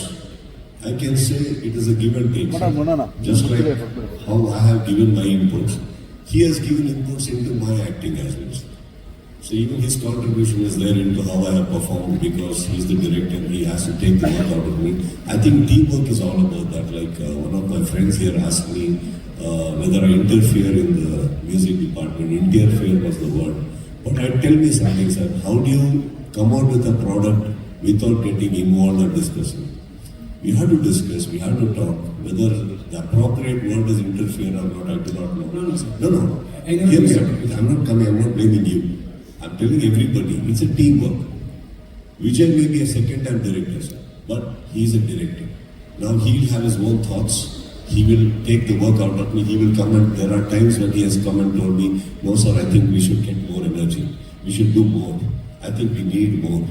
I can say it is a give and take. Just like how I have given my inputs, he has given inputs into my acting as well. So even his contribution is there into how I have performed, because he is the director, he has to take the work out of me. I think teamwork is all about that. Like one of my friends here asked me whether I interfere in the music department. Interfere was the word. But tell me something, sir. How do you come out with a product without getting involved or discussing? We have to discuss, we have to talk. Whether the appropriate word is interfere or not, I do not know. No. Hear me out. I'm not blaming you. I'm telling everybody, it's a teamwork. Vijay may be a second-time director, sir, but he's a director. Now he'll have his own thoughts. He will take the work out of me. He will come, and there are times when he has come and told me, no sir, I think we should get more energy. We should do more. I think we need more.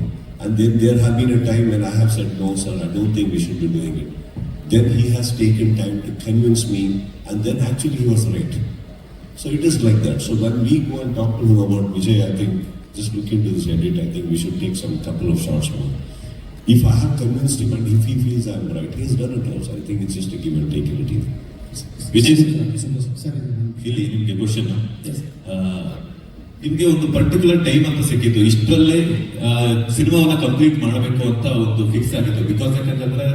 And then there have been a time when I have said, no sir, I don't think we should be doing it. Then he has taken time to convince me, and then actually he was right. So it is like that. So when we go and talk to him about Vijay, I think just look into this edit. I think we should take some couple of shots more. If I have convinced him and if he feels I'm right, he has done it also. I think it's just a give and take in a team. Vijay ಇಲ್ಲಿ ನಿಮಗೆ question, ನಿಮಗೆ ಒಂದು particular time ಅಂತ ಸಿಕ್ಕಿತ್ತು, ಇಷ್ಟರಲ್ಲೇ ಸಿನಿಮಾವನ್ನ complete ಮಾಡಬೇಕು ಅಂತ ಒಂದು fix ಆಗಿತ್ತು. ಬಿಕಾಸ್ ಯಾಕಂತಂದ್ರೆ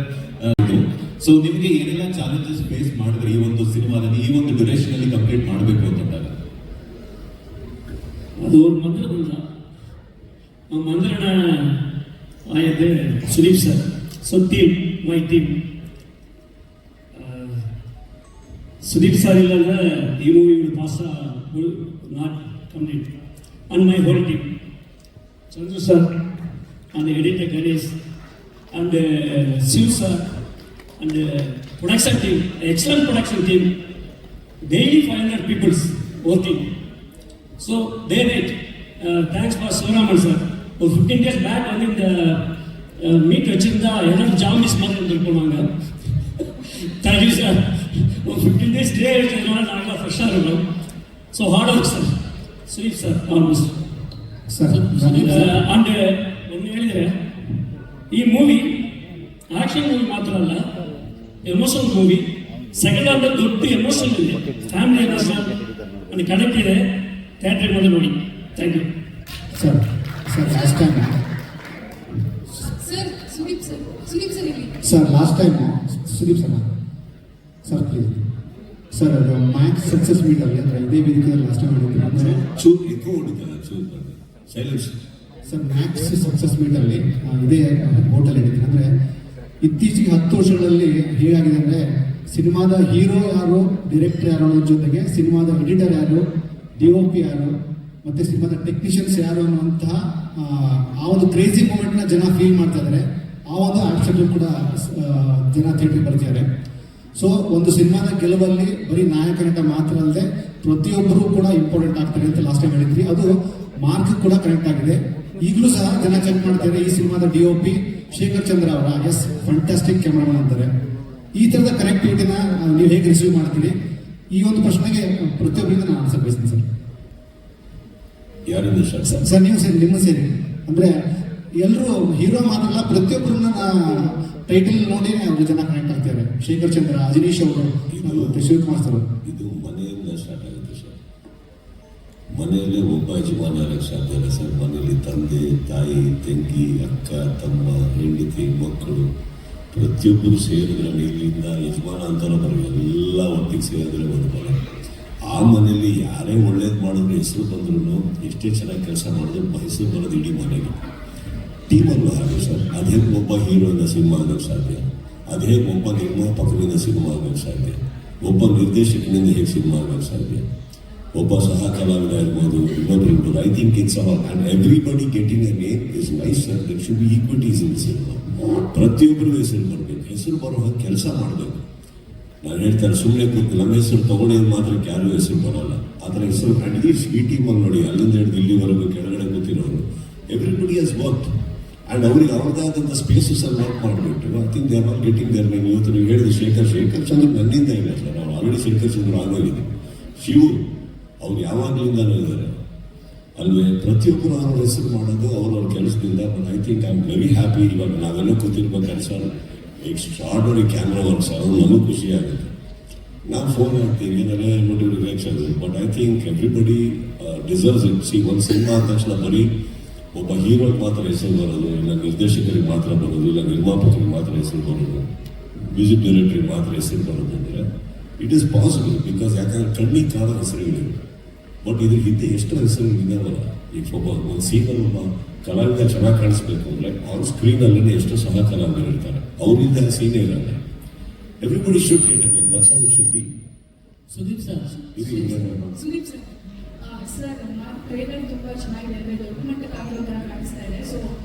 ಸೊ ನಿಮಗೆ ಏನೆಲ್ಲ ಚಾಲೆಂಜಸ್ ಫೇಸ್ ಮಾಡಿದ್ರೆ ಈ ಒಂದು ಸಿನಿಮಾದಲ್ಲಿ ಈ ಒಂದು ಡ್ಯೂರೇಷನ್ ಅಲ್ಲಿ ಕಂಪ್ಲೀಟ್ ಮಾಡಬೇಕು ಅಂತಂದಾಗ? ಅದು ஒரு ಮಂತ್ರಣ ಆಗಿದೆ Sudeep sir. So team my team Sudeep sir illandre ee movie will pass will not complete. And my whole team, Chandru sir and the editor Ganesh and Shiv sir and the production team, excellent production team, daily 500 people working. So they did. Thanks for Sivaraman sir. 15 days back when the meet vechirda enna jam miss madrundrukonanga. Thank you sir. 15 days stay nagla fresh agadu. So hard work sir. Sweet sir, almost. Sir and ಒಂದು ಹೇಳಿದರೆ ಈ movie action movie ಮಾತ್ರ ಅಲ್ಲ, emotional movie. Second half ದೊಡ್ಡ emotion ಇದೆ, family emotion ಅದು connect ಇದೆ. ಥಿಯೇಟ್ರಿಗೆ ಬಂದು ನೋಡಿ. Thank you sir. Sir last time sir Sudeep sir ಇಲ್ಲಿ sir last time Sudeep sir please sir ಅದು ಮ್ಯಾಕ್ಸ್ ಸಕ್ಸಸ್ ಮೀಟ್ ಅಲ್ಲಿ ಅಂದರೆ ಇದೇ ವೇದಿಕೆಯಲ್ಲಿ ಲಾಸ್ಟ್ ಟೈಮ್ ಮಾಡಿದ್ರು ಅಂದರೆ ಚೂರು ಎಕೋ ಹೊಡಿತಲ್ಲ, ಚೂರು silence. Sir Max success meet ಅಲ್ಲಿ ಇದೇ ಹೋಟೆಲ್ ಹೇಳಿದ್ದೀನಿ ಅಂದರೆ ಇತ್ತೀಚೆಗೆ 10 ವರ್ಷಗಳಲ್ಲಿ ಹೇಗಾಗಿದೆ ಅಂದರೆ ಸಿನಿಮಾದ ಹೀರೋ ಯಾರು, ಡೈರೆಕ್ಟರ್ ಯಾರು ಅನ್ನೋದ್ರ ಜೊತೆಗೆ ಸಿನಿಮಾದ ಎಡಿಟರ್ ಯಾರು, DOP ಯಾರು, ಮತ್ತು ಸಿನಿಮಾದ ಟೆಕ್ನಿಷಿಯನ್ಸ್ ಯಾರು ಅನ್ನುವಂತಹ ಆ ಒಂದು ಕ್ರೇಜಿ ಮೂಮೆಂಟ್ನ ಜನ ಫೀಲ್ ಮಾಡ್ತಾ ಇದ್ದಾರೆ. ಆ ಒಂದು ಆಕ್ಷನ್ ಕೂಡ ಜನ ಥಿಯೇಟ್ರಿಗೆ ಬರ್ತಿದ್ದಾರೆ. ಸೊ ಒಂದು ಸಿನಿಮಾದ ಗೆಲುವಲ್ಲಿ ಬರೀ ನಾಯಕ ನಟ ಮಾತ್ರ ಅಲ್ಲದೆ ಪ್ರತಿಯೊಬ್ಬರು ಕೂಡ ಇಂಪಾರ್ಟೆಂಟ್ ಆಗ್ತಾರೆ ಅಂತ ಲಾಸ್ಟ್ ಟೈಮ್ ಹೇಳಿದ್ರಿ. ಅದು ಮಾರ್ಕ್ ಕೂಡ ಕನೆಕ್ಟ್ ಆಗಿದೆ. ಈಗಲೂ ಸಹ ಜನ ಚೆಕ್ ಮಾಡ್ತಾರೆ. ಈ ಸಿನಿಮಾದ DOP ಶೇಖರ್ ಚಂದ್ರ ಅವರ ಫ್ಯಾಂಟಾಸ್ಟಿಕ್ ಕ್ಯಾಮ್ರಾಮನ್ ಅಂತಾರೆ. ಈ ಥರದ ಕನೆಕ್ಟಿವಿಟಿನ ನೀವು ಹೇಗೆ ರಿಸೀವ್ ಮಾಡ್ತೀರಿ? ಈ ಒಂದು ಪ್ರಶ್ನೆಗೆ ಪ್ರತಿಯೊಬ್ಬರಿಂದ ನಾನು ಆನ್ಸರ್ ಬಯಸ್ತೀನಿ ಸರ್. ಯಾರಿಂದ ಸರ್ ನೀವು ಸೇರಿ, ನಿಮ್ಮ ಸೇರಿ ಅಂದರೆ ಎಲ್ಲರೂ ಹೀರೋ ಮಾತ್ರ ಅಲ್ಲ, ಪ್ರತಿಯೊಬ್ಬರನ್ನ ಟೈಟಲ್ ನೋಡಿ ಅವರು ಜನ ಕನೆಕ್ಟ್ ಆಗ್ತಾರೆ. ಶೇಖರ್ ಚಂದ್ರ, ಅಜನೀಶ್ ಅವರು ಮತ್ತು ಶಿವಕುಮಾರ್ ಸರ್. ಇದು ಮನೆಯಿಂದ ಸ್ಟಾರ್ಟ್ ಆಗುತ್ತೆ ಸರ್. ಮನೆಯಲ್ಲೇ ಒಬ್ಬ ಯಜಮಾನ ಆಗಕ್ಕೆ ಸಾಧ್ಯ ಇಲ್ಲ ಸರ್. ಮನೆಯಲ್ಲಿ ತಂದೆ, ತಾಯಿ, ತಂಗಿ, ಅಕ್ಕ, ತಮ್ಮ, ಹೆಂಡತಿ, ಮಕ್ಕಳು ಪ್ರತಿಯೊಬ್ಬರು ಸೇರಿದ್ರೆ ಇಲ್ಲಿಂದ ಯಜಮಾನ ಅಂತಾನೆ ಬರಬೇಕು. ಎಲ್ಲ ಒಟ್ಟಿಗೆ ಸೇರಿದ್ರೆ ಒಂದು ಮನೆ. ಆ ಮನೆಯಲ್ಲಿ ಯಾರೇ ಒಳ್ಳೇದು ಮಾಡಿದ್ರು, ಹೆಸರು ಬಂದ್ರು, ಎಷ್ಟೇ ಚೆನ್ನಾಗಿ ಕೆಲಸ ಮಾಡಿದ್ರು ಹೆಸರು ಬರೋದು ಇಡೀ ಮನೆಗೆ. ಟೀಮಲ್ಲೂ ಹಾಗೆ ಸರ್. ಅದೇ ಒಬ್ಬ ಹೀರೋಯಿಂದ ಸಿನಿಮಾ ಆಗೋಕ್ಕೆ ಸಾಧ್ಯ, ಅದೇ ಒಬ್ಬ ನಿರ್ಮಾಪಕರಿಂದ ಸಿನಿಮಾ ಆಗೋಕ್ಕೆ ಸಾಧ್ಯ, ಒಬ್ಬ ನಿರ್ದೇಶಕನಿಂದ ಹೇಗೆ ಸಿನಿಮಾ ಆಗೋಕ್ಕೆ ಸಾಧ್ಯ, ಒಬ್ಬ ಸಹ ಕಲಾವಿದ ಇರ್ಬೋದು, ಇನ್ನೊಬ್ರು. I think it's all and everybody getting a name is nice sir. That should be equities in cinema. ಪ್ರತಿಯೊಬ್ಬರಿಗೂ ಹೆಸರು ಬರಬೇಕು, ಹೆಸರು ಬರೋ ಹಾಗೆ ಕೆಲಸ ಮಾಡಬೇಕು. ನಾನು ಹೇಳ್ತಾರೆ ಸುಮ್ಮನೆ ಕೂತು ನಮ್ಮ ಹೆಸರು ತೊಗೊಂಡಿದ್ದು ಮಾತ್ರ ಯಾರಿಗೂ ಹೆಸರು ಬರೋಲ್ಲ. ಆ ಥರ ಹೆಸರು ಅಟ್ಲೀಸ್ಟ್ ಈ ಟೀಮಲ್ಲಿ ನೋಡಿ, ಅಲ್ಲಿಂದ ಹಿಡಿದು ಇಲ್ಲಿವರೆಗೂ ಕೆಳಗಡೆ ಕೂತಿರೋರು ಎವ್ರಿಬಡಿ ಹಸ್ ವರ್ಕ್ ಆ್ಯಂಡ್ ಅವ್ರಿಗೆ ಅವ್ರದ್ದಾದಂಥ ಸ್ಪೇಸಸ್ ಅಲ್ಲಿ ವರ್ಕ್ ಮಾಡಿಬಿಟ್ಟು I think they are not getting their mine. ಇವತ್ತು ನೀವು ಹೇಳಿದ ಶೇಖರ್ ಚಂದ್ರ ನನ್ನಿಂದ ಇಲ್ಲ ಸರ್. ಅವ್ರು ಆಲ್ರೆಡಿ ಶೇಖರ್ ಚಂದ್ರ ಆಗೋಗಿದೆ. ಶಿವು ಅವ್ರು ಯಾವಾಗಲಿಂದನೂ ಇದ್ದಾರೆ ಅಲ್ವೇ. ಪ್ರತಿಯೊಬ್ಬರು ಅವ್ರ ಹೆಸರು ಮಾಡೋದು ಅವ್ರವ್ರ ಕೆಲಸದಿಂದ. But I think I am very happy. ಇವಾಗ ನಾವೆಲ್ಲ ಕೂತಿರ್ಬೇಕಾದ್ರೆ ಸರ್ ಎಕ್ಸ್ಟ್ರಾರ್ಡನರಿ ಕ್ಯಾಮ್ರಾ ವರ್ಕ್ಸ್, ಅದು ನಮಗೂ ಖುಷಿ ಆಗುತ್ತೆ. ನಾವು ಫೋನ್ ಹಾಕ್ತೀವಿ, ಏನಾರೇ ನೋಡಿ reaction. But I think everybody deserves it. C ಒಂದು ಸಿನಿಮಾ ಅಂದ ತಕ್ಷಣ ಬರೀ ಒಬ್ಬ ಹೀರೋಗೆ ಮಾತ್ರ ಹೆಸರು ಬರೋದು, ಇಲ್ಲ ನಿರ್ದೇಶಕರಿಗೆ ಮಾತ್ರ ಬರೋದು, ಇಲ್ಲ ನಿರ್ಮಾಪಕರಿಗೆ ಮಾತ್ರ ಹೆಸರು ಬರೋದು, ಮ್ಯೂಸಿಕ್ ಡೈರೆಕ್ಟರಿಗೆ ಮಾತ್ರ ಹೆಸರು ಬರೋದು ಅಂದರೆ ಇಟ್ ಈಸ್ ಪಾಸಿಬಲ್. ಬಿಕಾಸ್ ಯಾಕಂದ್ರೆ ಕಣ್ಣಿಗೆ ಕಾಣೋ ಹೆಸರುಗಳಿವೆ. ಬಟ್ ಇದ್ರ ಹಿಂದೆ ಎಷ್ಟು ಹೆಸರುಗಳು ಇದ್ದಾವಲ್ಲ. ಈಗ ಒಬ್ಬ ಒಂದು ಸೀನಲ್ಲಿ ಒಬ್ಬ ಕಲಾವಿದ ಚೆನ್ನಾಗಿ ಕಾಣಿಸ್ಬೇಕು ಅಂದರೆ ಅವ್ರ ಸ್ಕ್ರೀನಲ್ಲೇ ಎಷ್ಟು ಸಹ ಕಲಾವಿದರು ಇರ್ತಾರೆ, ಅವರಿಂದ ಸೀನೇ ಇರಲ್ಲ. Everybody should get a that's how it should be. Sudeep sir. Sudeep sir sir mark trailer ತುಂಬಾ ಚೆನ್ನಾಗಿದೆ, ಅಂದರೆ ದೊಡ್ಡ ಮಟ್ಟಕ್ಕೆ ಆಗಿರೋ ಥರ ಕಾಣಿಸ್ತಾ ಇದೆ. ಸೊ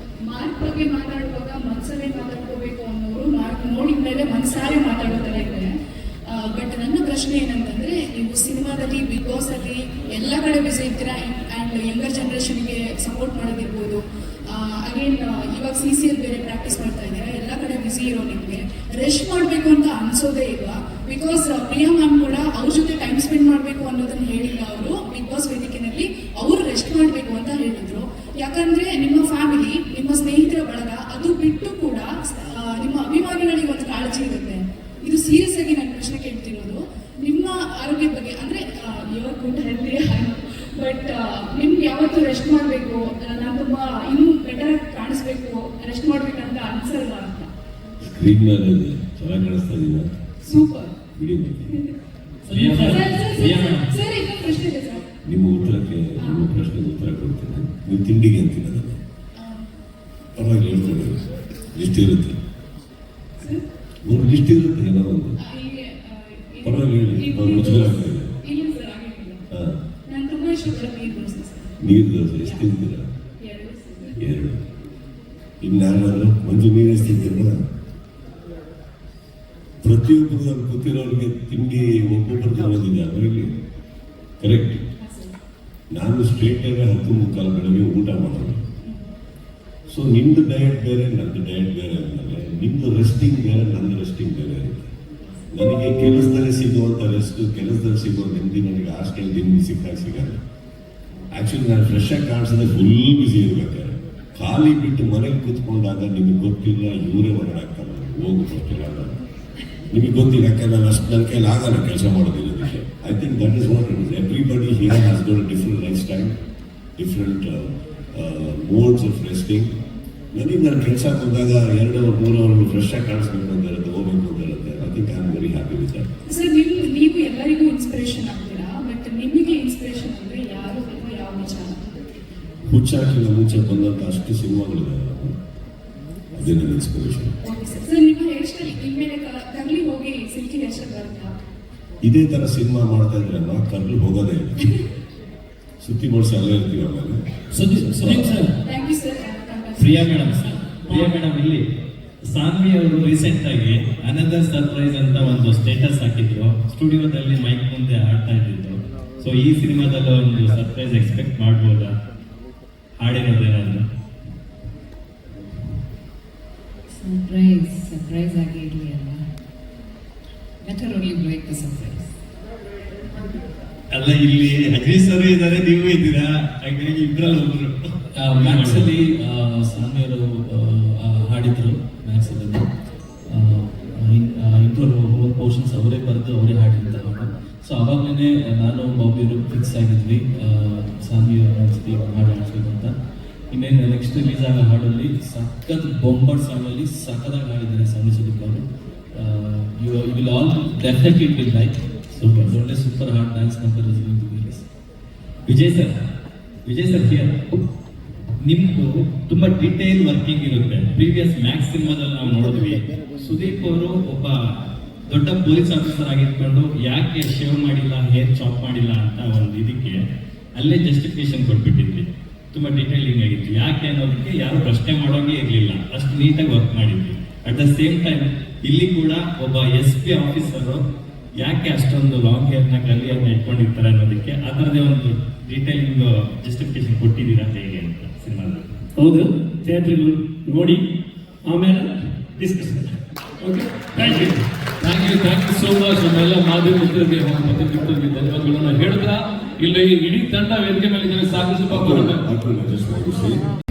ಮಾರ್ಕ್ ಬಗ್ಗೆ ಮಾತಾಡುವಾಗ ಮನಸ್ಸಲ್ಲೇ ಮಾತಾಡ್ಕೋಬೇಕು ಅನ್ನೋರು ಮಾರ್ಕ್ ನೋಡಿದ ಮೇಲೆ ಮನಸ್ಸಾರೆ ಮಾತಾಡೋ ಥರ ಇದೆ. ಬಟ್ ನನ್ನ ಪ್ರಶ್ನೆ ಏನಂತಂದ್ರೆ, ನೀವು ಸಿನಿಮಾದಲ್ಲಿ, ಬಿಗ್ ಬಾಸ್ ಅಲ್ಲಿ ಎಲ್ಲ ಕಡೆ ಬಿಸಿ ಇರ್ತೀರಾ ಆ್ಯಂಡ್ ಯಂಗರ್ ಜನರೇಷನ್ಗೆ ಸಪೋರ್ಟ್ ಮಾಡೋದಿರ್ಬೋದು. ಅಗೇನ್ ಇವಾಗ CCL ಬೇರೆ ಪ್ರಾಕ್ಟೀಸ್ ಮಾಡ್ತಾ ಇದ್ದೀರಾ, ಎಲ್ಲ ಕಡೆ ಬಿಸಿ ಇರೋ ನಿಮಗೆ ರೆಸ್ಟ್ ಮಾಡಬೇಕು ಅಂತ ಅನ್ಸೋದೇ ಇಲ್ವಾ? ಬಿಕಾಸ್ ಪ್ರಿಯಾ ಮ್ಯಾಮ್ ಕೂಡ ಅವ್ರ ಜೊತೆ ಟೈಮ್ ಸ್ಪೆಂಡ್ ಮಾಡಬೇಕು ಅನ್ನೋದನ್ನ ಹೇಳಿಲ್ಲ ಅವರು. ಬಿಗ್ ಬಾಸ್ ವೇದಿಕೆಯಲ್ಲಿ ಅವರು ರೆಸ್ಟ್ ಮಾಡಬೇಕು ಅಂತ ಹೇಳಿದ್ರು. ಯಾಕಂದ್ರೆ ನಿಮ್ಮ ಫ್ಯಾಮಿಲಿ, ನಿಮ್ಮ ಸ್ನೇಹಿತರ ಬಳಗ ಅದು ಬಿಟ್ಟು ಕೂಡ ನಿಮ್ಮ ಅಭಿಮಾನಿಗಳಿಗೆ ಒಂದು ಕಾಳಜಿ ಇರುತ್ತೆ. ಇದು ಸೀರಿಯಸ್ ಆಗಿ ನಾನು ಪ್ರಶ್ನೆ ಕೇಳ್ತಿರೋದು. ನಿಮ್ಮ ಆರೋಗ್ಯ ಬಗ್ಗೆ ಅಂದರೆ ಯುವರ್ ಗುಡ್ ಹೆಲ್ದಿ, ಬಟ್ ನಿಮ್ಗೆ ಯಾವತ್ತು ರೆಸ್ಟ್ ಮಾಡಬೇಕು, ನಾನು ತುಂಬ ಇನ್ನೂ ಬೆಟರ್ ಕಾಣಿಸ್ಬೇಕು, ರೆಸ್ಟ್ ಮಾಡ್ಬೇಕಂತ ಅನ್ಸಲ್ವಾ ಅಂತ? ಸ್ಕ್ರೀನ್ ಮೇಲೆ ಚೆನ್ನಾಗಿ ಕಾಣಿಸ್ತಾ ಇದೀನಿ. ಸೂಪರ್. ವಿಡಿಯೋ ಸರ್ ಇನ್ನೊಂದು ಪ್ರಶ್ನೆ ಇದೆ ಸರ್. ನಿಮ್ಮ ಉತ್ತರಕ್ಕೆ, ನಿಮ್ಮ ಪ್ರಶ್ನೆಗೆ ಉತ್ತರ ಕೊಡ್ತೇನೆ. ನೀವು ತಿಂಡಿಗೆ ಅಂತೀನಿ ಅದನ್ನು ಪರವಾಗಿ ಹೇಳ್ತೇನೆ. ಲಿಸ್ಟ್ ಇರುತ್ತೆ, ಒಂದು ಲಿಸ್ಟ್ ಇರುತ್ತೆ, ಏನೋ ಒಂದು ಪರವಾಗಿ ಹೇಳಿ. ವರ್ಷಗಳ ನೀರು ದೋಸೆ ಸರ್. ನೀರು ದೋಸೆ ಎಷ್ಟು ತಿಂತೀರಾ? 2. ಇನ್ಯಾರು ಮಂಜು ನೀರು ಎಷ್ಟು ತಿಂತೀರ? ಪ್ರತಿಯೊಬ್ಬರು ಅಲ್ಲಿ ಕೂತಿರೋರಿಗೆ ತಿಂಡಿ ಒಬ್ಬೊಬ್ಬರು ಬಂದಿದೆ ಅವರಿಗೆ ಕರೆಕ್ಟ್. ನಾನು ಸ್ಟ್ರೇಟ್ ಆಗಿ 10:15 ಬೆಳಗ್ಗೆ ಊಟ ಮಾಡೋದು. ಸೊ ನಿಮ್ದು ಡಯಟ್ ಬೇರೆ, ನಂದು ಡಯಟ್ ಬೇರೆ ಅಂದಮೇಲೆ ನಿಮ್ದು ರೆಸ್ಟಿಂಗ್ ಬೇರೆ, ನಂದು ರೆಸ್ಟಿಂಗ್ ಬೇರೆ ಇರುತ್ತೆ. ನನಗೆ ಕೆಲಸದಲ್ಲಿ ಸಿಗುವಂಥ ರೆಸ್ಟ್, ಕೆಲಸದಲ್ಲಿ ಸಿಗುವ ನೆಮ್ಮದಿ ನನಗೆ ಹಾಸ್ಟೆಲ್ ದಿನ ಸಿಕ್ಕಾಗ ಸಿಗಲ್ಲ. ಆ್ಯಕ್ಚುಲಿ ನಾನು ಫ್ರೆಶ್ ಆಗಿ ಕಾಣಿಸಿದ್ರೆ ಫುಲ್ ಬ್ಯುಸಿ ಇರ್ಬೇಕಾದ್ರೆ, ಖಾಲಿ ಬಿಟ್ಟು ಮನೆಗೆ ಕೂತ್ಕೊಂಡಾಗ ನಿಮಗೆ ಗೊತ್ತಿಲ್ಲ, ಇವರೇ ಹೊರಗಾಗ್ತಾರೆ, ಹೋಗು ಗೊತ್ತಿಲ್ಲ ಅಂತ ನಿಮಗೆ ಗೊತ್ತಿಲ್ಲ. ಯಾಕಂದ್ರೆ ನಾನು ಅಷ್ಟು ನನ್ನ ಕೈಲಿ ಆಗಲ್ಲ ಕೆಲಸ ಮಾಡೋದಿರೋದಕ್ಕೆ. I think that is what it is. Everybody here has got a different life style, different modes of resting. ನನಗೆ ನಾನು ಕೆಲಸ ಬಂದಾಗ 2 ಅವರ್ 3 ಅವರ್ ಫ್ರೆಶ್ ಆಗಿ ಕಾಣಿಸ್ಬೇಕು ಅಂತ ಇರುತ್ತೆ, ಹೋಗ್ಬೇಕು ಅಂತ ಇರುತ್ತೆ. I think I am very happy with that. Sir ನೀವು ಎಲ್ಲರಿಗೂ ಇನ್ಸ್ಪಿರೇಷನ್ ಆಗ್ತೀರಾ, ಬಟ್ ನಿಮಗೆ ಇನ್ಸ್ಪಿರೇಷನ್ ಅಂದ್ರೆ ಯಾರು ಬೇಕು, ಯಾವ ವಿಚಾರ? ಹುಚ್ಚಾಕಿನ ಮುಂಚೆ ಬಂದಂಥ ಅಷ್ಟು ಸಿನಿಮಾಗಳಿದೆ, ಅದೇ ನನ್ನ ಇನ್ಸ್ಪಿರೇಷನ್. ಸರ್ ನಿಮ್ಮ ಹೇರ್ ಸ್ಟೈಲ್ ಇನ್ಮೇಲೆ ಕರ್ಲಿ ಹೋಗಿ ಸಿಲ್ಕಿ ಹೇರ್ ಸ್ಟೈಲ್ ಬರುತ್ತಾ? ಇದೇ ಥರ ಸಿನಿಮಾ ಮಾಡ್ತಾ ಇದ್ರೆ ನಾವು ಕರ್ಲಿ ಹೋಗೋದೇ ಇಲ್ಲ, ಸುತ್ತಿ ಬಳಸಿ ಅಲ್ಲೇ ಇರ್ತೀವಿ. ಆಮೇಲೆ Sudeep sir, thank you sir. Priya madam sir, Priya madam ಇಲ್ಲಿ ಸಾನ್ವಿ ಅವರು ರೀಸೆಂಟ್ ಆಗಿ ಅನದರ್ ಸರ್ಪ್ರೈಸ್ ಅಂತ ಒಂದು ಸ್ಟೇಟಸ್ ಹಾಕಿದ್ರು. ಸ್ಟುಡಿಯೋದಲ್ಲಿ ಮೈಕ್ ಮುಂದೆ ಆಡ್ತಾ ಇದ್ದಿದ್ದು. ಸೊ ಈ ಸಿನಿಮಾದಲ್ಲಿ ಒಂದು ಸರ್ಪ್ರೈಸ್ ಎಕ್ಸ್ಪೆಕ್ಟ್ ಮಾಡ್ಬೋದಾ? ಹಾಡಿರೋದೇನಾದ್ರು ಸರ್ಪ್ರೈಸ್ ಆಗಿ ಇರಲಿ ಅಲ್ವಾ? Better only break the surprise. ಅಲ್ಲ, ಇಲ್ಲಿ ಅಜಯ್ ಸರ್ ಇದ್ದಾರೆ, ನೀವು ಇದ್ದೀರಾ, ಹಾಗಾಗಿ ಇಬ್ಬರಲ್ಲಿ ಒಬ್ಬರು. ಮ್ಯಾಕ್ಸಲ್ಲಿ ಸಾನ್ವಿಯವರು ಹಾಡಿದ್ರು. ಮ್ಯಾಕ್ಸಲ್ಲಿ ಇಂಟ್ರೋ ಪೋರ್ಷನ್ಸ್ ಅವರೇ ಬರೆದು ಅವರೇ ಹಾಡಿದಂಥ ಹಾಡು. ಸೊ ಅವಾಗಲೇ ನಾನು ಬಾಬಿಯವರು ಫಿಕ್ಸ್ ಆಗಿದ್ವಿ ಸಾನ್ವಿ ಒಂದ್ಸತಿ ಹಾಡು ಹಾಡಿಸ್ಬೇಕು ಅಂತ. ಇನ್ನೇನು ನೆಕ್ಸ್ಟ್ ರಿಲೀಸ್ ಆಗೋ ಹಾಡಲ್ಲಿ ಸಖತ್ ಬೊಂಬಾಟ್ ಸಾಂಗಲ್ಲಿ ಸಖತ್ತಾಗಿ ಹಾಡಿದ್ದಾರೆ ಸಾನ್ವಿ ಸುದೀಪ್ ಅವರು. You will all definitely it will like. Super, ಒಳ್ಳೆ ಸೂಪರ್ ಹಾಡ್ dance number release. Vijay sir here ನಿಮ್ದು ತುಂಬಾ ಡಿಟೇಲ್ ವರ್ಕಿಂಗ್ ಇರುತ್ತೆ. ಪ್ರೀವಿಯಸ್ ಮ್ಯಾಕ್ಸ್ ಸಿನಿಮಾದಲ್ಲಿ ನಾವು ನೋಡಿದ್ವಿ, ಸುದೀಪ್ ಅವರು ಒಬ್ಬ ದೊಡ್ಡ ಪೊಲೀಸ್ ಆಫೀಸರ್ ಆಗಿದ್ಕೊಂಡು ಯಾಕೆ ಶೇವ್ ಮಾಡಿಲ್ಲ, ಹೇರ್ ಚಾಪ್ ಮಾಡಿಲ್ಲ ಅಂತ ಒಂದು ಇದಕ್ಕೆ ಅಲ್ಲೇ ಜಸ್ಟಿಫಿಕೇಶನ್ ಕೊಟ್ಬಿಟ್ಟಿದ್ವಿ. ತುಂಬಾ ಡಿಟೇಲಿಂಗ್ ಆಗಿತ್ತು. ಯಾಕೆ ಅನ್ನೋದಕ್ಕೆ ಯಾರು ಪ್ರಶ್ನೆ ಮಾಡೋಂಗೆ ಇರಲಿಲ್ಲ, ಅಷ್ಟು ನೀಟಾಗಿ ವರ್ಕ್ ಮಾಡಿದ್ವಿ. ಅಟ್ ದ ಸೇಮ್ ಟೈಮ್ ಇಲ್ಲಿ ಕೂಡ ಒಬ್ಬ SP ಆಫೀಸರು ಯಾಕೆ ಅಷ್ಟೊಂದು ಲಾಂಗ್ ಹೇರ್ನ ಕರ್ಲಿ ಹೇರ್ನ ಇಟ್ಕೊಂಡಿರ್ತಾರೆ ಅನ್ನೋದಕ್ಕೆ ಆ ಥರದೇ ಒಂದು ಡೀಟೇಲಿಂಗ್ ಜಸ್ಟಿಫಿಕೇಶನ್ ಕೊಟ್ಟಿದ್ದೀರಾ ಹೇಗೆ ಅಂತ ಸಿನಿಮಾದಲ್ಲಿ? ಹೌದು, ಥಿಯೇಟ್ರಿಗೆ ನೋಡಿ ಆಮೇಲೆ discuss. Okay, thank you so much. ನಮ್ಮೆಲ್ಲ ಮಾಧ್ಯಮ ಮಿತ್ರರಿಗೆ ಮತ್ತು ಮಿತ್ರರಿಗೆ ಧನ್ಯವಾದಗಳನ್ನು ಹೇಳ್ತಾ ಇಲ್ಲಿ ಇಡೀ ತಂಡ ವೇದಿಕೆ ಮೇಲೆ ಇದ್ದಾರೆ. ಸಾಕಷ್ಟು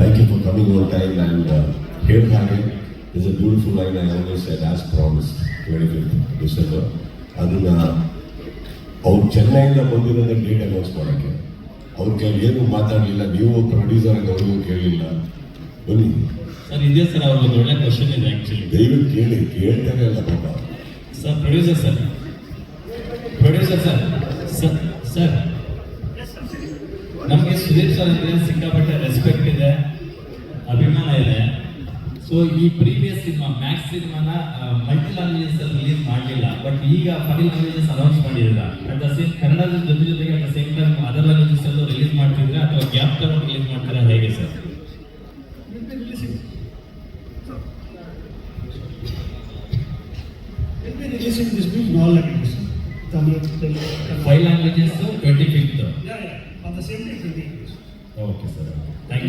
Thank you for coming on time and here is a beautiful line I always said, as promised, 25th December. ಅದನ್ನ ಅವ್ರು ಚೆನ್ನೈಯಿಂದ ಬಂದಿರೋದೇ ಡೇಟ್ ಅನೌನ್ಸ್ ಮಾಡೋಕ್ಕೆ ಅವ್ರ ಕೈಲಿ ಏನು ಮಾತಾಡಲಿಲ್ಲ. ನೀವು ಪ್ರೊಡ್ಯೂಸರ್ ಆಗಿ ಅವ್ರಿಗೂ ಕೇಳಲಿಲ್ಲ. ಬನ್ನಿ ಸರ್, ಇದೆ ಸರ್, ಅವ್ರಿಗೆ ಒಳ್ಳೆ ಕ್ವಶನ್ ಇದೆ ಆಕ್ಚುಲಿ. ದಯವಿಟ್ಟು ಕೇಳ್ತಾನೆ ಅಲ್ಲ ಪಾಪ. ಸರ್ ಪ್ರೊಡ್ಯೂಸರ್ ಸರ್ ನಮಗೆ ಸುದೀಪ್ ಸರ್ ಅಂದರೆ ಸಿಕ್ಕಾಪಟ್ಟೆ ರೆಸ್ಪೆಕ್ಟ್ ಇದೆ, ಅಭಿಮಾನ ಇದೆ. ಸೊ ಈ ಪ್ರೀವಿಯಸ್ ಸಿನಿಮಾ ಮ್ಯಾಕ್ಸ್ ಸಿನಿಮಾನ ಮಲ್ಟಿ ಲ್ಯಾಂಗ್ವೇಜಸ್ ಅಲ್ಲಿ ರಿಲೀಸ್ ಮಾಡಲಿಲ್ಲ, ಬಟ್ ಈಗ 5 ಲ್ಯಾಂಗ್ವೇಜಸ್ ಅನೌನ್ಸ್ ಮಾಡಿಲ್ಲ. ಅಟ್ ದ ಸೇಮ್ ಕನ್ನಡದ ಜೊತೆಗೆ at the same time other languages ಅಲ್ಲೂ ರಿಲೀಸ್ ಮಾಡ್ತಿದ್ರೆ ಅಥವಾ ಗ್ಯಾಪ್ ತಗೊಂಡು ರಿಲೀಸ್ ಮಾಡ್ತೀರಾ ಹೇಗೆ sir? 5 languages, 25th. on the same day. Okay, sir. Thank you.